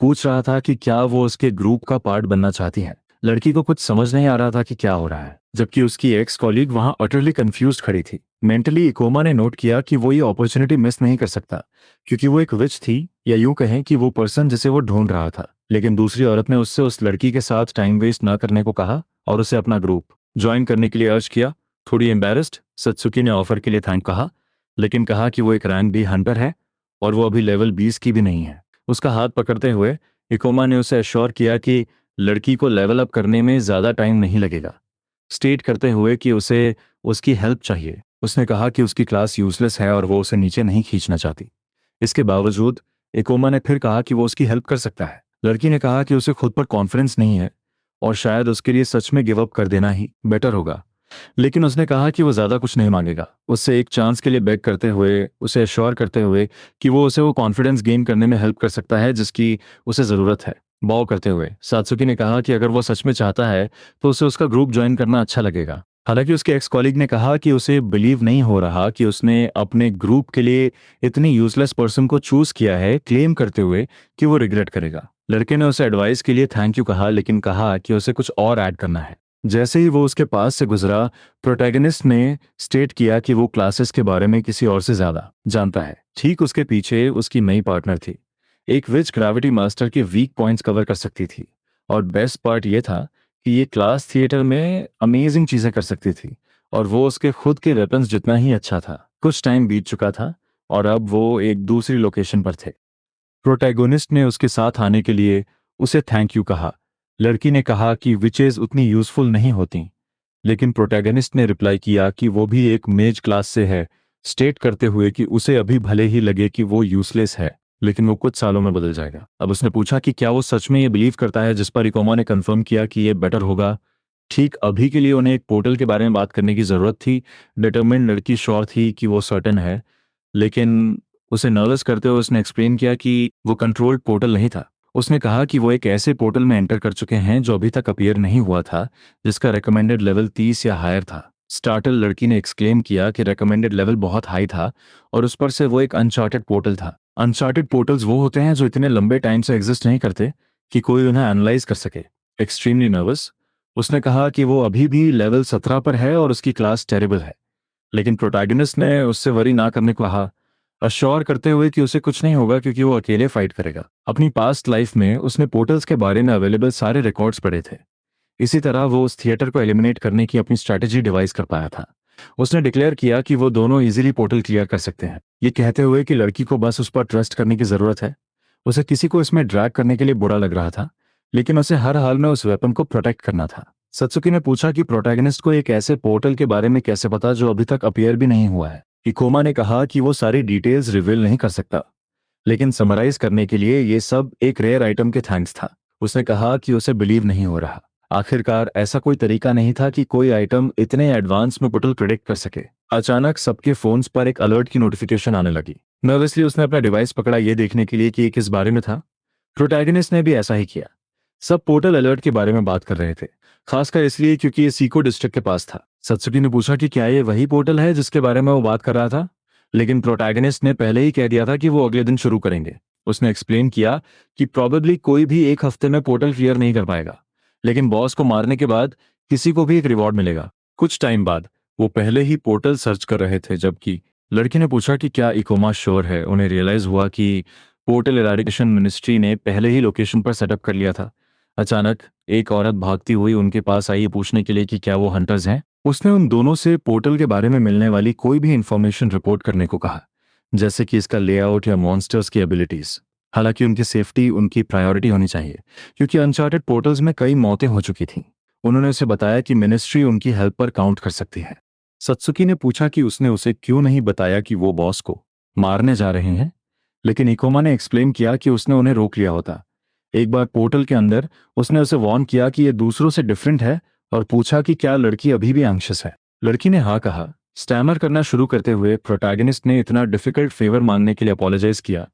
पूछ रहा था कि क्या वो उसके ग्रुप का पार्ट बनना चाहती है। लड़की को कुछ समझ नहीं आ रहा था कि क्या हो रहा है, जबकि उसकी एक्स कॉलीग वहां अटरली कंफ्यूज्ड खड़ी थी। मेंटली इकोमा ने नोट किया कि वो ये अपॉर्चुनिटी मिस नहीं कर सकता, क्योंकि वो एक विच थी, या यूं कहें कि वो पर्सन जिसे वो ढूंढ रहा था। लेकिन दूसरी औरत ने उससे उस लड़की के साथ टाइम वेस्ट ना करने को कहा और उसे अपना ग्रुप ज्वाइन करने के लिए अर्ज किया। थोड़ी एम्बेरस्ड सत्सुकी ने ऑफर के लिए थैंक कहा, लेकिन कहा कि वो एक रैंक डी हंटर है और वो अभी लेवल 20 की भी नहीं है। उसका हाथ पकड़ते हुए इकोमा ने उसे एश्योर किया कि लड़की को लेवल अप करने में ज्यादा टाइम नहीं लगेगा, स्टेट करते हुए कि उसे उसकी हेल्प चाहिए। उसने कहा कि उसकी क्लास यूजलेस है और वो उसे नीचे नहीं खींचना चाहती। इसके बावजूद इकोमा ने फिर कहा कि वो उसकी हेल्प कर सकता है। लड़की ने कहा कि उसे खुद पर कॉन्फिडेंस नहीं है और शायद उसके लिए सच में गिव अप कर देना ही बेटर होगा, लेकिन उसने कहा कि वो ज्यादा कुछ नहीं मांगेगा। उससे एक चांस के लिए बेग करते हुए, उसे एश्योर करते हुए कि वो उसे वो कॉन्फिडेंस गेन करने में हेल्प कर सकता है जिसकी उसे जरूरत है। बाव करते हुए सात्सुकी ने कहा कि अगर वो सच में चाहता है तो उसे उसका ग्रुप ज्वाइन करना अच्छा लगेगा। हालांकि उसके एक्स कॉलीग ने कहा कि उसे बिलीव नहीं हो रहा कि उसने अपने ग्रुप के लिए इतनी यूजलेस पर्सन को चूज किया है, क्लेम करते हुए कि वो रिग्रेट करेगा। लड़के ने उसे एडवाइस के लिए थैंक यू कहा, लेकिन कहा कि उसे कुछ और ऐड करना है। जैसे ही वो उसके पास से गुजरा, प्रोटैगनिस्ट ने स्टेट किया कि वो क्लासेस के बारे में किसी और से ज्यादा जानता है। ठीक उसके पीछे उसकी नई पार्टनर थी, एक विच ग्रेविटी मास्टर के वीक पॉइंट्स कवर कर सकती थी, और बेस्ट पार्ट ये था कि ये क्लास थिएटर में अमेजिंग चीजें कर सकती थी, और वो उसके खुद के वेपन्स जितना ही अच्छा था। कुछ टाइम बीत चुका था और अब वो एक दूसरी लोकेशन पर थे। प्रोटैगोनिस्ट ने उसके साथ आने के लिए उसे थैंक यू कहा। लड़की ने कहा कि विचेज उतनी यूजफुल नहीं होती, लेकिन प्रोटैगनिस्ट ने रिप्लाई किया कि वो भी एक मेज क्लास से है, स्टेट करते हुए कि उसे अभी भले ही लगे कि वो यूजलेस है, लेकिन वो कुछ सालों में बदल जाएगा। अब उसने पूछा कि क्या वो सच में ये बिलीव करता है, जिस पर इकोमा ने कंफर्म किया कि ये बेटर होगा। ठीक अभी के लिए उन्हें एक पोर्टल के बारे में बात करने की जरूरत थी। डिटरमिन्ड लड़की श्योर थी कि वो सर्टेन है, लेकिन उसे नर्वस करते हुए उसने एक्सप्लेन किया कि वो कंट्रोल्ड पोर्टल नहीं था। उसने कहा कि वो एक ऐसे पोर्टल में एंटर कर चुके हैं जो अभी तक अपीयर नहीं हुआ था, जिसका रिकमेंडेड लेवल 30 या हायर था। स्टार्टल लड़की ने एक्सक्लेम किया कि रिकमेंडेड लेवल बहुत हाई था और उस पर से वो एक अनचार्टेड पोर्टल था। अनचार्टेड पोर्टल्स वो होते हैं जो इतने लंबे टाइम से एग्जिस्ट नहीं करते कि कोई उन्हें एनालाइज कर सके। एक्सट्रीमली नर्वस, उसने कहा कि वो अभी भी लेवल 17 पर है और उसकी क्लास टेरेबल है, लेकिन प्रोटैगनिस्ट ने उससे वरी ना करने को कहा, अश्योर करते हुए कि उसे कुछ नहीं होगा क्योंकि वो अकेले फाइट करेगा। अपनी पास्ट लाइफ में उसने पोर्टल्स के बारे में अवेलेबल सारे रिकॉर्ड्स पढ़े थे। इसी तरह वो उस थिएटर को एलिमिनेट करने की अपनी स्ट्रैटेजी डिवाइस कर पाया था। उसने डिक्लेयर किया कि वो दोनों इजीली पोर्टल क्लियर कर सकते हैं, ये कहते हुए कि लड़की को बस उस पर ट्रस्ट करने की जरूरत है। उसे किसी को इसमें ड्रैग करने के लिए बुरा लग रहा था, लेकिन उसे हर हाल में उस वेपन को प्रोटेक्ट करना था। सत्सुकी ने पूछा कि प्रोटैगनिस्ट को एक ऐसे पोर्टल के बारे में कैसे पता जो अभी तक अपीयर भी नहीं हुआ है। इकोमा ने कहा कि वो सारी डिटेल्स रिवील नहीं कर सकता, लेकिन समराइज करने के लिए ये सब एक रेयर आइटम के थैंक्स था। उसने कहा कि उसे बिलीव नहीं हो रहा। आखिरकार ऐसा कोई तरीका नहीं था कि कोई आइटम इतने एडवांस में पोर्टल प्रिडिक्ट कर सके। अचानक सबके फोन्स पर एक अलर्ट की नोटिफिकेशन आने लगी। नर्वसली उसने अपना डिवाइस पकड़ा ये देखने के लिए कि ये किस बारे में था। प्रोटैगनिस्ट ने भी ऐसा ही किया। सब पोर्टल अलर्ट के बारे में बात कर रहे थे, खासकर इसलिए क्योंकि ये सीको डिस्ट्रिक्ट के पास था। सत्सुकी ने पूछा कि क्या ये वही पोर्टल है जिसके बारे में वो बात कर रहा था, लेकिन प्रोटैगनिस्ट ने पहले ही कह दिया था कि वो अगले दिन शुरू करेंगे। उसने एक्सप्लेन किया कि प्रॉबेबली कोई भी एक हफ्ते में पोर्टल क्लियर नहीं कर पाएगा, लेकिन बॉस को मारने के बाद किसी को भी एक रिवॉर्ड मिलेगा। कुछ टाइम बाद वो पहले ही पोर्टल सर्च कर रहे थे, जबकि लड़की ने पूछा कि क्या इकोमा श्योर है। उन्हें रियलाइज हुआ कि पोर्टल इराडिकेशन मिनिस्ट्री ने पहले ही लोकेशन पर सेटअप कर लिया था। अचानक एक औरत भागती हुई उनके पास आई पूछने के लिए कि क्या वो हंटर्स हैं। उसने उन दोनों से पोर्टल के बारे में मिलने वाली कोई भी इंफॉर्मेशन रिपोर्ट करने को कहा, जैसे कि इसका लेआउट या मॉन्स्टर्स की एबिलिटीज। हालांकि उनकी सेफ्टी उनकी प्रायोरिटी होनी चाहिए, क्योंकि अनचार्टेड पोर्टल्स में कई मौतें हो चुकी थीं। उन्होंने उसे बताया कि मिनिस्ट्री उनकी हेल्प पर काउंट कर सकती है। सत्सुकी ने पूछा कि उसने उसे क्यों नहीं बताया कि वो बॉस को मारने जा रहे हैं, लेकिन इकोमा ने एक्सप्लेन किया कि उसने उन्हें रोक लिया होता। एक बार पोर्टल के अंदर उसने उसे वार्न किया कि ये दूसरों से डिफरेंट है और पूछा कि क्या लड़की अभी भी एंग्शियस है। लड़की ने हाँ कहा। स्टैमर करना शुरू करते हुए प्रोटैगनिस्ट ने इतना डिफिकल्ट फेवर मांगने के लिए अपोलोजाइज किया,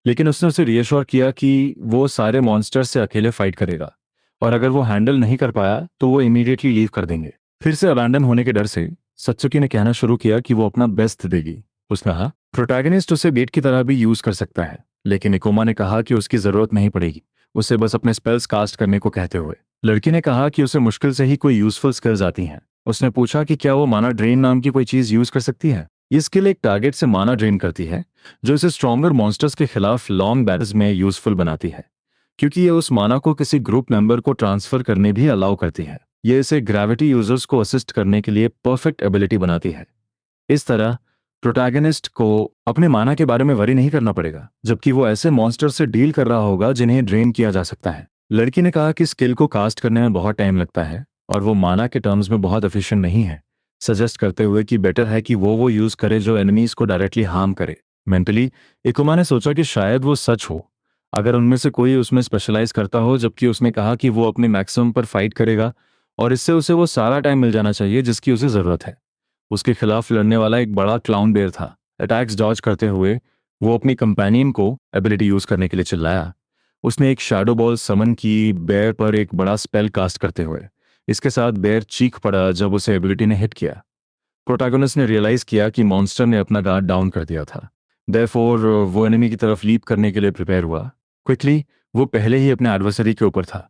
लेकिन उसने उसे रियश्योर किया कि वो सारे मॉन्स्टर्स से अकेले फाइट करेगा और अगर वो हैंडल नहीं कर पाया तो वो इमीडिएटली लीव कर देंगे। फिर से अबैंडन होने के डर से सत्सुकी ने कहना शुरू किया कि वो अपना बेस्ट देगी। उसने कहा प्रोटैगनिस्ट उसे बेट की तरह भी यूज कर सकता है, लेकिन इकोमा ने कहा कि उसकी जरूरत नहीं पड़ेगी, उसे बस अपने स्पेल्स कास्ट करने को कहते हुए। लड़की ने कहा कि उसे मुश्किल से ही कोई यूजफुल स्किल्स आती हैं। उसने पूछा कि क्या वो माना ड्रेन नाम की कोई चीज यूज कर सकती है। ये स्किल एक टारगेट से माना ड्रेन करती है, जो इसे स्ट्रॉन्गर मॉन्स्टर्स के खिलाफ लॉन्ग बैटल्स में यूजफुल बनाती है, क्योंकि ये उस माना को किसी ग्रुप मेंबर को ट्रांसफर करने भी अलाउ करती है। ये इसे ग्रेविटी यूजर्स को असिस्ट करने के लिए परफेक्ट एबिलिटी बनाती है। इस तरह प्रोटैगनिस्ट को अपने माना के बारे में वरी नहीं करना पड़ेगा, जबकि वो ऐसे मॉन्स्टर से डील कर रहा होगा जिन्हें ड्रेन किया जा सकता है। लड़की ने कहा कि स्किल को कास्ट करने में बहुत टाइम लगता है और वो माना के टर्म्स में बहुत एफिशिएंट नहीं है, सजेस्ट करते हुए कि बेटर है कि वो यूज करे जो एनिमीज को डायरेक्टली हार्म करे। मेंटली इकुमा ने सोचा कि शायद वो सच हो, अगर उनमें से कोई उसमें स्पेशलाइज करता हो, जबकि उसने कहा कि वो अपने मैक्सिमम पर फाइट करेगा और इससे उसे वो सारा टाइम मिल जाना चाहिए जिसकी उसे जरूरत है। उसके खिलाफ लड़ने वाला एक बड़ा क्लाउन बेयर था। अटैक्स डॉज करते हुए वो अपनी कंपेनियन को एबिलिटी यूज करने के लिए चिल्लाया। उसने एक शैडो बॉल समन की बेयर पर एक बड़ा स्पेल कास्ट करते हुए। इसके साथ बेयर चीख पड़ा जब उसे एबिलिटी ने हिट किया। प्रोटैगनिस्ट ने रियलाइज किया कि मॉन्स्टर ने अपना गार्ड डाउन कर दिया था। देयरफॉर वो एनिमी की तरफ लीप करने के लिए प्रिपेयर हुआ। क्विकली वो पहले ही अपने एडवर्सरी के ऊपर था।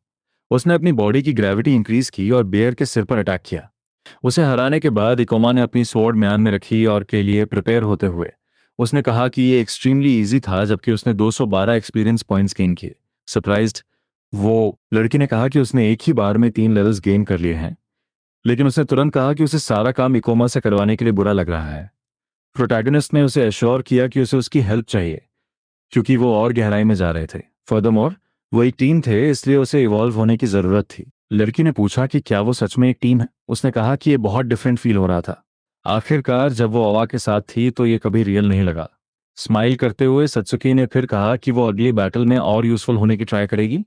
उसने अपनी बॉडी की ग्रेविटी इंक्रीज की और बेयर के सिर पर अटैक किया। उसे हराने के बाद इकोमा ने अपनी स्वॉर्ड म्यान में रखी और के लिए प्रिपेयर होते हुए उसने कहा कि ये एक्सट्रीमली इजी था, जबकि उसने 212 एक्सपीरियंस पॉइंट्स गेन किए। सरप्राइज्ड वो लड़की ने कहा कि उसने एक ही बार में 3 लेवल्स गेन कर लिए हैं, लेकिन उसने तुरंत कहा कि उसे सारा काम इकोमा से करवाने के लिए बुरा लग रहा है। प्रोटैगनिस्ट ने उसे एश्योर किया कि उसे उसकी हेल्प चाहिए, क्योंकि वो और गहराई में जा रहे थे। फर्दरमोर वो एक टीम थे, इसलिए उसे इवॉल्व होने की जरूरत थी। लड़की ने पूछा कि क्या वो सच में एक टीम है। उसने कहा कि ये बहुत डिफरेंट फील हो रहा था। आखिरकार जब वो अवा के साथ थी तो ये कभी रियल नहीं लगा। स्माइल करते हुए सत्सुकी ने फिर कहा कि वो अगली बैटल में और यूजफुल होने की ट्राई करेगी।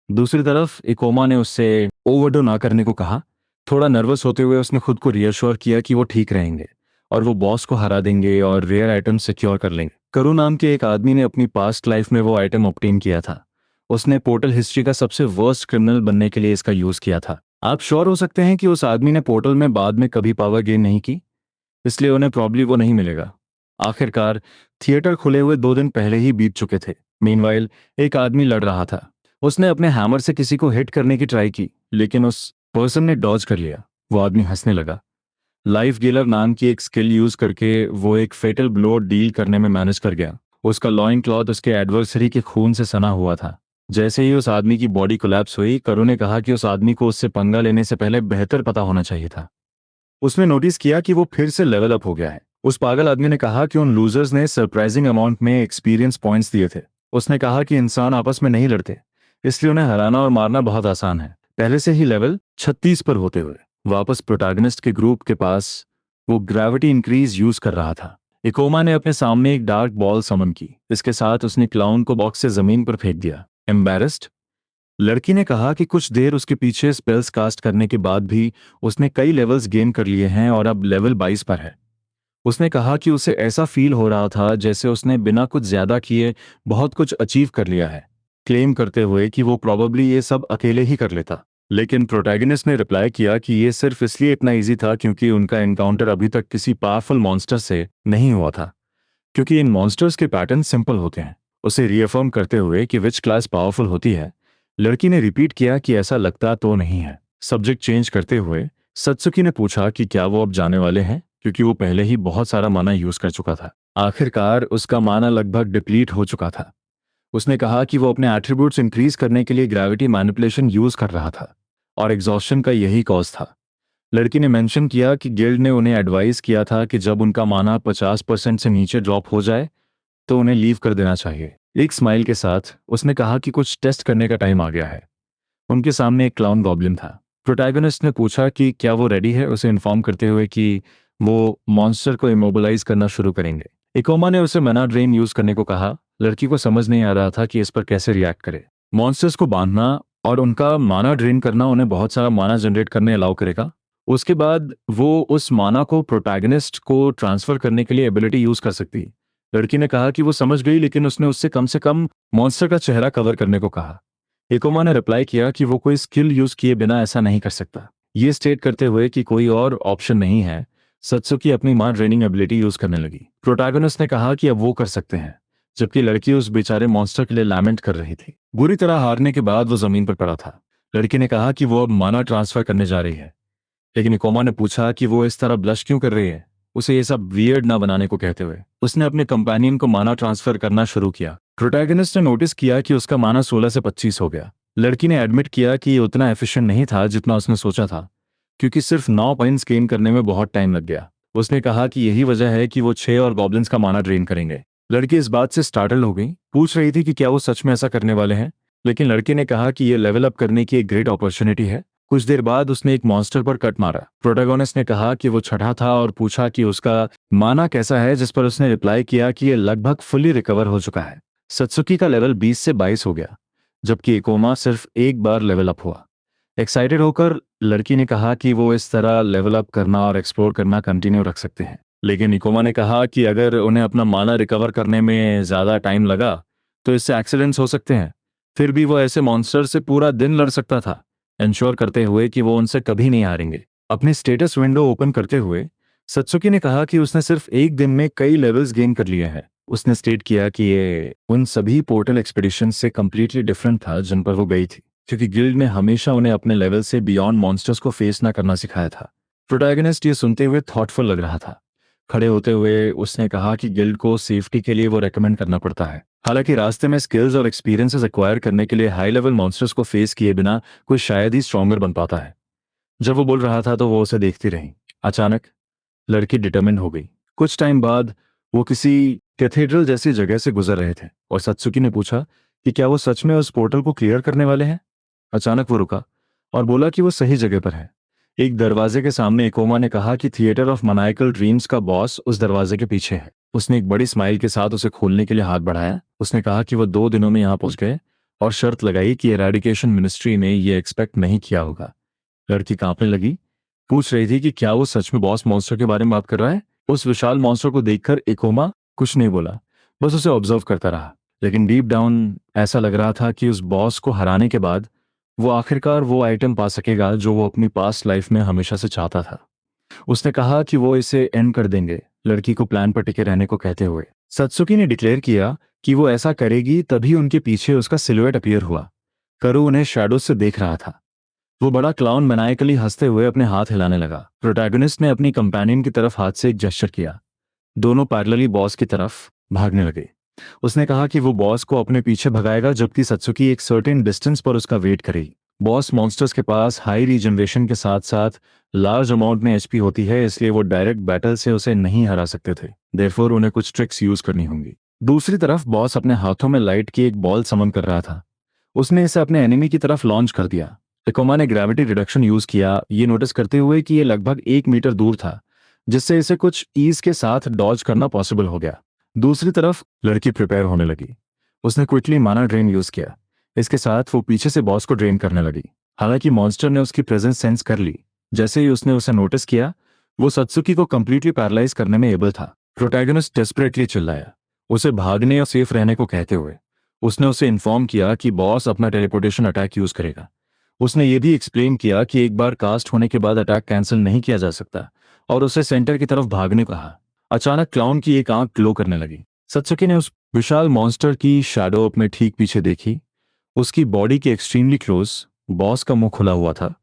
दूसरी तरफ इकोमा ने उससे ओवरडो ना करने को कहा। थोड़ा नर्वस होते हुए उसने खुद को रियश्योर किया कि वो ठीक रहेंगे और वो बॉस को हरा देंगे और रेयर आइटम सिक्योर कर लेंगे। करू नाम के एक आदमी ने अपनी पास्ट लाइफ में वो आइटम ऑब्टेन किया था। उसने पोर्टल हिस्ट्री का सबसे वर्स्ट क्रिमिनल बनने के लिए इसका यूज किया था। आप श्योर हो सकते हैं कि उस आदमी ने पोर्टल में बाद में कभी पावर गेन नहीं की, इसलिए उन्हें प्रॉब्ली वो नहीं मिलेगा। आखिरकार थिएटर खुले हुए 2 दिन पहले ही बीत चुके थे। मीनवाइल एक आदमी लड़ रहा था। उसने अपने हैमर से किसी को हिट करने की ट्राई की, लेकिन उस पर्सन ने डॉज कर लिया। वो आदमी हंसने लगा। लाइफ गीलर नाम की एक स्किल यूज करके वो एक फेटल ब्लो डील करने में मैनेज कर गया। उसका लॉइन क्लॉथ उसके एडवर्सरी के खून से सना हुआ था। जैसे ही उस आदमी की बॉडी कोलैप्स हुई, करो ने कहा कि उस आदमी को उससे पंगा लेने से पहले बेहतर पता होना चाहिए था। उसने नोटिस किया कि वो फिर से लेवल अप हो गया है। उस पागल आदमी ने कहा कि उन लूजर्स ने सरप्राइजिंग अमाउंट में एक्सपीरियंस पॉइंट्स दिए थे। उसने कहा कि इंसान आपस में नहीं लड़ते, इसलिए उन्हें हराना और मारना बहुत आसान है। पहले से ही लेवल 36 पर होते हुए वापस प्रोटैगनिस्ट के ग्रुप के पास वो ग्रेविटी इंक्रीज यूज कर रहा था। इकोमा ने अपने सामने एक डार्क बॉल समन की। इसके साथ उसने क्लाउन को बॉक्स से जमीन पर फेंक दिया। एम्बेरस्ड, लड़की ने कहा कि कुछ देर उसके पीछे स्पेल्स कास्ट करने के बाद भी उसने कई लेवल्स गेन कर लिए हैं और अब लेवल 22 पर है। उसने कहा कि उसे ऐसा फील हो रहा था जैसे उसने बिना कुछ ज्यादा किए बहुत कुछ अचीव कर लिया है, क्लेम करते हुए कि वो प्रॉबली ये सब अकेले ही कर लेता। लेकिन प्रोटैगनिस्ट ने रिप्लाई किया कि ये सिर्फ इसलिए इतना इजी था क्योंकि उनका एनकाउंटर अभी तक किसी पावरफुल मॉन्स्टर से नहीं हुआ था, क्योंकि इन मॉन्स्टर्स के पैटर्न सिंपल होते हैं। उसे रीअफर्म करते हुए कि विच क्लास पावरफुल होती है, लड़की ने रिपीट किया कि ऐसा लगता तो नहीं है। सब्जेक्ट चेंज करते हुए सत्सुकी ने पूछा कि क्या वो अब जाने वाले हैं, क्योंकि वो पहले ही बहुत सारा माना यूज कर चुका था। आखिरकार उसका माना लगभग डिप्लीट हो चुका था। उसने कहा कि वो अपने एट्रीब्यूट्स इंक्रीज करने के लिए ग्रेविटी मैनिपुलेशन यूज कर रहा था और एग्जॉस्शन का यही कॉज था। लड़की ने मेंशन किया कि गिल्ड ने उन्हें एडवाइस किया था कि जब उनका माना 50% से नीचे ड्रॉप हो जाए तो उन्हें लीव कर देना चाहिए। एक स्माइल के साथ उसने कहा कि कुछ टेस्ट करने का टाइम आ गया है। उनके सामने एक क्लाउन गॉब्लिन था। प्रोटैगनिस्ट ने पूछा कि क्या वो रेडी है, उसे इन्फॉर्म करते हुए कि वो मॉन्स्टर को इमोबिलाइज करना शुरू करेंगे। इकोमा ने उसे मना ड्रेन यूज करने को कहा। लड़की को समझ नहीं आ रहा था कि इस पर कैसे रिएक्ट करे। मॉन्स्टर्स को बांधना और उनका माना ड्रेन करना उन्हें बहुत सारा माना जनरेट करने अलाउ करेगा। उसके बाद वो उस माना को प्रोटैगनिस्ट को ट्रांसफर करने के लिए एबिलिटी यूज कर सकती। लड़की ने कहा कि वो समझ गई, लेकिन उसने उससे कम से कम मॉन्स्टर का चेहरा कवर करने को कहा। एकोमा ने रिप्लाई किया कि वो कोई स्किल यूज किए बिना ऐसा नहीं कर सकता, ये स्टेट करते हुए कि कोई और ऑप्शन नहीं है। सत्सुकी अपनी मां ट्रेनिंग एबिलिटी यूज करने लगी। प्रोटैगनिस्ट ने कहा कि अब वो कर सकते हैं, जबकि लड़की उस बेचारे मॉन्स्टर के लिए लैमेंट कर रही थी। बुरी तरह हारने के बाद वो जमीन पर पड़ा था। लड़की ने कहा कि वो अब माना ट्रांसफर करने जा रही है, लेकिन इकोमा ने पूछा कि वो इस तरह ब्लश क्यों कर रही है, उसे ये सब वियर्ड ना बनाने को कहते हुए। उसने अपने कंपेनियन को माना ट्रांसफर करना शुरू किया। प्रोटैगनिस्ट ने नोटिस किया कि उसका माना 16 से 25 हो गया। लड़की ने एडमिट किया कि ये उतना एफिशिएंट नहीं था जितना उसने सोचा था, क्योंकि सिर्फ 9 पॉइंट्स गेन करने में बहुत टाइम लग गया। उसने कहा कि यही वजह है कि वो 6 और गॉब्लिन्स का माना ड्रेन करेंगे। लड़की इस बात से स्टार्टल हो गई, पूछ रही थी कि क्या वो सच में ऐसा करने वाले हैं, लेकिन लड़के ने कहा कि ये लेवल अप करने की एक ग्रेट अपॉर्चुनिटी है। कुछ देर बाद उसने एक मॉन्स्टर पर कट मारा। प्रोटैगनिस्ट ने कहा कि वो छठा था और पूछा कि उसका माना कैसा है, जिस पर उसने रिप्लाई किया कि ये लगभग फुली रिकवर हो चुका है। सत्सुकी का लेवल 20 से 22 हो गया, जबकि इकोमा सिर्फ एक बार लेवल अप हुआ। एक्साइटेड होकर लड़की ने कहा कि वो इस तरह लेवल अप करना और एक्सप्लोर करना कंटिन्यू रख सकते हैं, लेकिन इकोमा ने कहा कि अगर उन्हें अपना माना रिकवर करने में ज़्यादा टाइम लगा तो इससे एक्सीडेंट्स हो सकते हैं। फिर भी वो ऐसे मॉन्स्टर से पूरा दिन लड़ सकता था, इंश्योर करते हुए कि वो उनसे कभी नहीं हारेंगे। अपनी स्टेटस विंडो ओपन करते हुए सत्सुकी ने कहा कि उसने सिर्फ एक दिन में कई लेवल्स गेन कर लिए हैं। उसने स्टेट किया कि ये उन सभी पोर्टल एक्सपीडिशन से कंप्लीटली डिफरेंट था जिन पर वो गई थी, क्योंकि गिल्ड ने हमेशा उन्हें अपने लेवल से बियॉन्ड मॉन्स्टर्स को फेस ना करना सिखाया था। प्रोटैगनिस्ट ये सुनते हुए थॉटफुल लग रहा था। खड़े होते हुए उसने कहा कि गिल्ड को सेफ्टी के लिए वो रेकमेंड करना पड़ता है। हालांकि रास्ते में स्किल्स और एक्सपीरियंसेस एक्वायर करने के लिए हाई लेवल मॉन्स्टर्स को फेस किए बिना कोई शायद ही स्ट्रॉन्गर बन पाता है। जब वो बोल रहा था तो वो उसे देखती रही। अचानक लड़की डिटर्मिन हो गई। कुछ टाइम बाद वो किसी कैथेड्रल जैसी जगह से गुजर रहे थे और सत्सुकी ने पूछा कि क्या वो सच में उस पोर्टल को क्लियर करने वाले हैं। अचानक वो रुका और बोला कि वो सही जगह पर है। एक दरवाजे के सामने इकोमा ने कहा कि थिएटर ऑफ मनाइकल ड्रीम्स का बॉस उस दरवाजे के पीछे है। उसने एक बड़ी स्माइल के साथ उसे खोलने के लिए हाथ बढ़ाया। उसने कहा कि वो 2 दिनों में यहाँ पहुंच गए और शर्त लगाई कि एरेडिकेशन मिनिस्ट्री ने ये एक्सपेक्ट नहीं किया होगा। लड़की कांपने लगी, पूछ रही थी कि क्या वो सच में बॉस मॉन्स्टर के बारे में बात कर रहा है। उस विशाल मॉन्स्टर को देखकर इकोमा कुछ नहीं बोला, बस उसे ऑब्जर्व करता रहा। लेकिन डीप डाउन ऐसा लग रहा था कि उस बॉस को हराने के बाद वो आखिरकार वो आइटम पा सकेगा जो वो अपनी पास्ट लाइफ में हमेशा से चाहता था। उसने कहा कि वो इसे एंड कर देंगे, लड़की को प्लान पर टिके रहने को कहते हुए। सत्सुकी ने डिक्लेयर किया कि वो ऐसा करेगी, तभी उनके पीछे उसका सिलुएट अपीयर हुआ। करू उन्हें शैडो से देख रहा था। वो बड़ा क्लाउन मनाइकली हंसते हुए अपने हाथ हिलाने लगा। प्रोटैगनिस्ट ने अपनी कंपेनियन की तरफ हाथ से एक जेस्चर किया। दोनों पैरेलली बॉस की तरफ भागने लगे। उसने कहा कि वो बॉस को अपने पीछे भगाएगा, जबकि सत्सुकी एक सर्टेन डिस्टेंस पर उसका वेट करेगी। बॉस मॉन्स्टर्स के पास हाई रीजनरेशन के साथ साथ लार्ज अमाउंट में एचपी होती है, इसलिए वो डायरेक्ट बैटल से उसे नहीं हरा सकते थे। देयरफॉर उन्हें कुछ ट्रिक्स यूज करनी होंगी। दूसरी तरफ बॉस अपने हाथों में लाइट की एक बॉल समन कर रहा था। उसने इसे अपने एनिमी की तरफ लॉन्च कर दिया। टेकोमा ने ग्रेविटी रिडक्शन यूज किया, ये नोटिस करते हुए कि ये लगभग 1 मीटर दूर था, जिससे इसे कुछ ईज के साथ डॉज करना पॉसिबल हो गया। दूसरी तरफ लड़की प्रिपेयर होने लगी। उसने क्विकली माना ड्रेन यूज किया। इसके साथ वो पीछे से बॉस को ड्रेन करने लगी। हालांकि मॉन्स्टर ने उसकी प्रेजेंस सेंस कर ली। जैसे ही उसने उसे नोटिस किया, वो सत्सुकी को कंप्लीटली पैरालाइज करने में एबल था। प्रोटैगनिस्ट डेस्परेटली चिल्लाया, उसे भागने और सेफ रहने को कहते हुए। उसने उसे इन्फॉर्म किया कि बॉस अपना टेलीपोर्टेशन अटैक यूज करेगा। उसने ये भी एक्सप्लेन किया कि एक बार कास्ट होने के बाद अटैक कैंसिल नहीं किया जा सकता, और उसे सेंटर की तरफ भागने को कहा। अचानक क्लाउन की एक आंख ग्लो करने लगी। सत्सुकी ने उस विशाल मॉन्स्टर की शैडो अपने ठीक पीछे देखी। उसकी बॉडी के एक्सट्रीमली क्लोज बॉस का मुंह खुला हुआ था,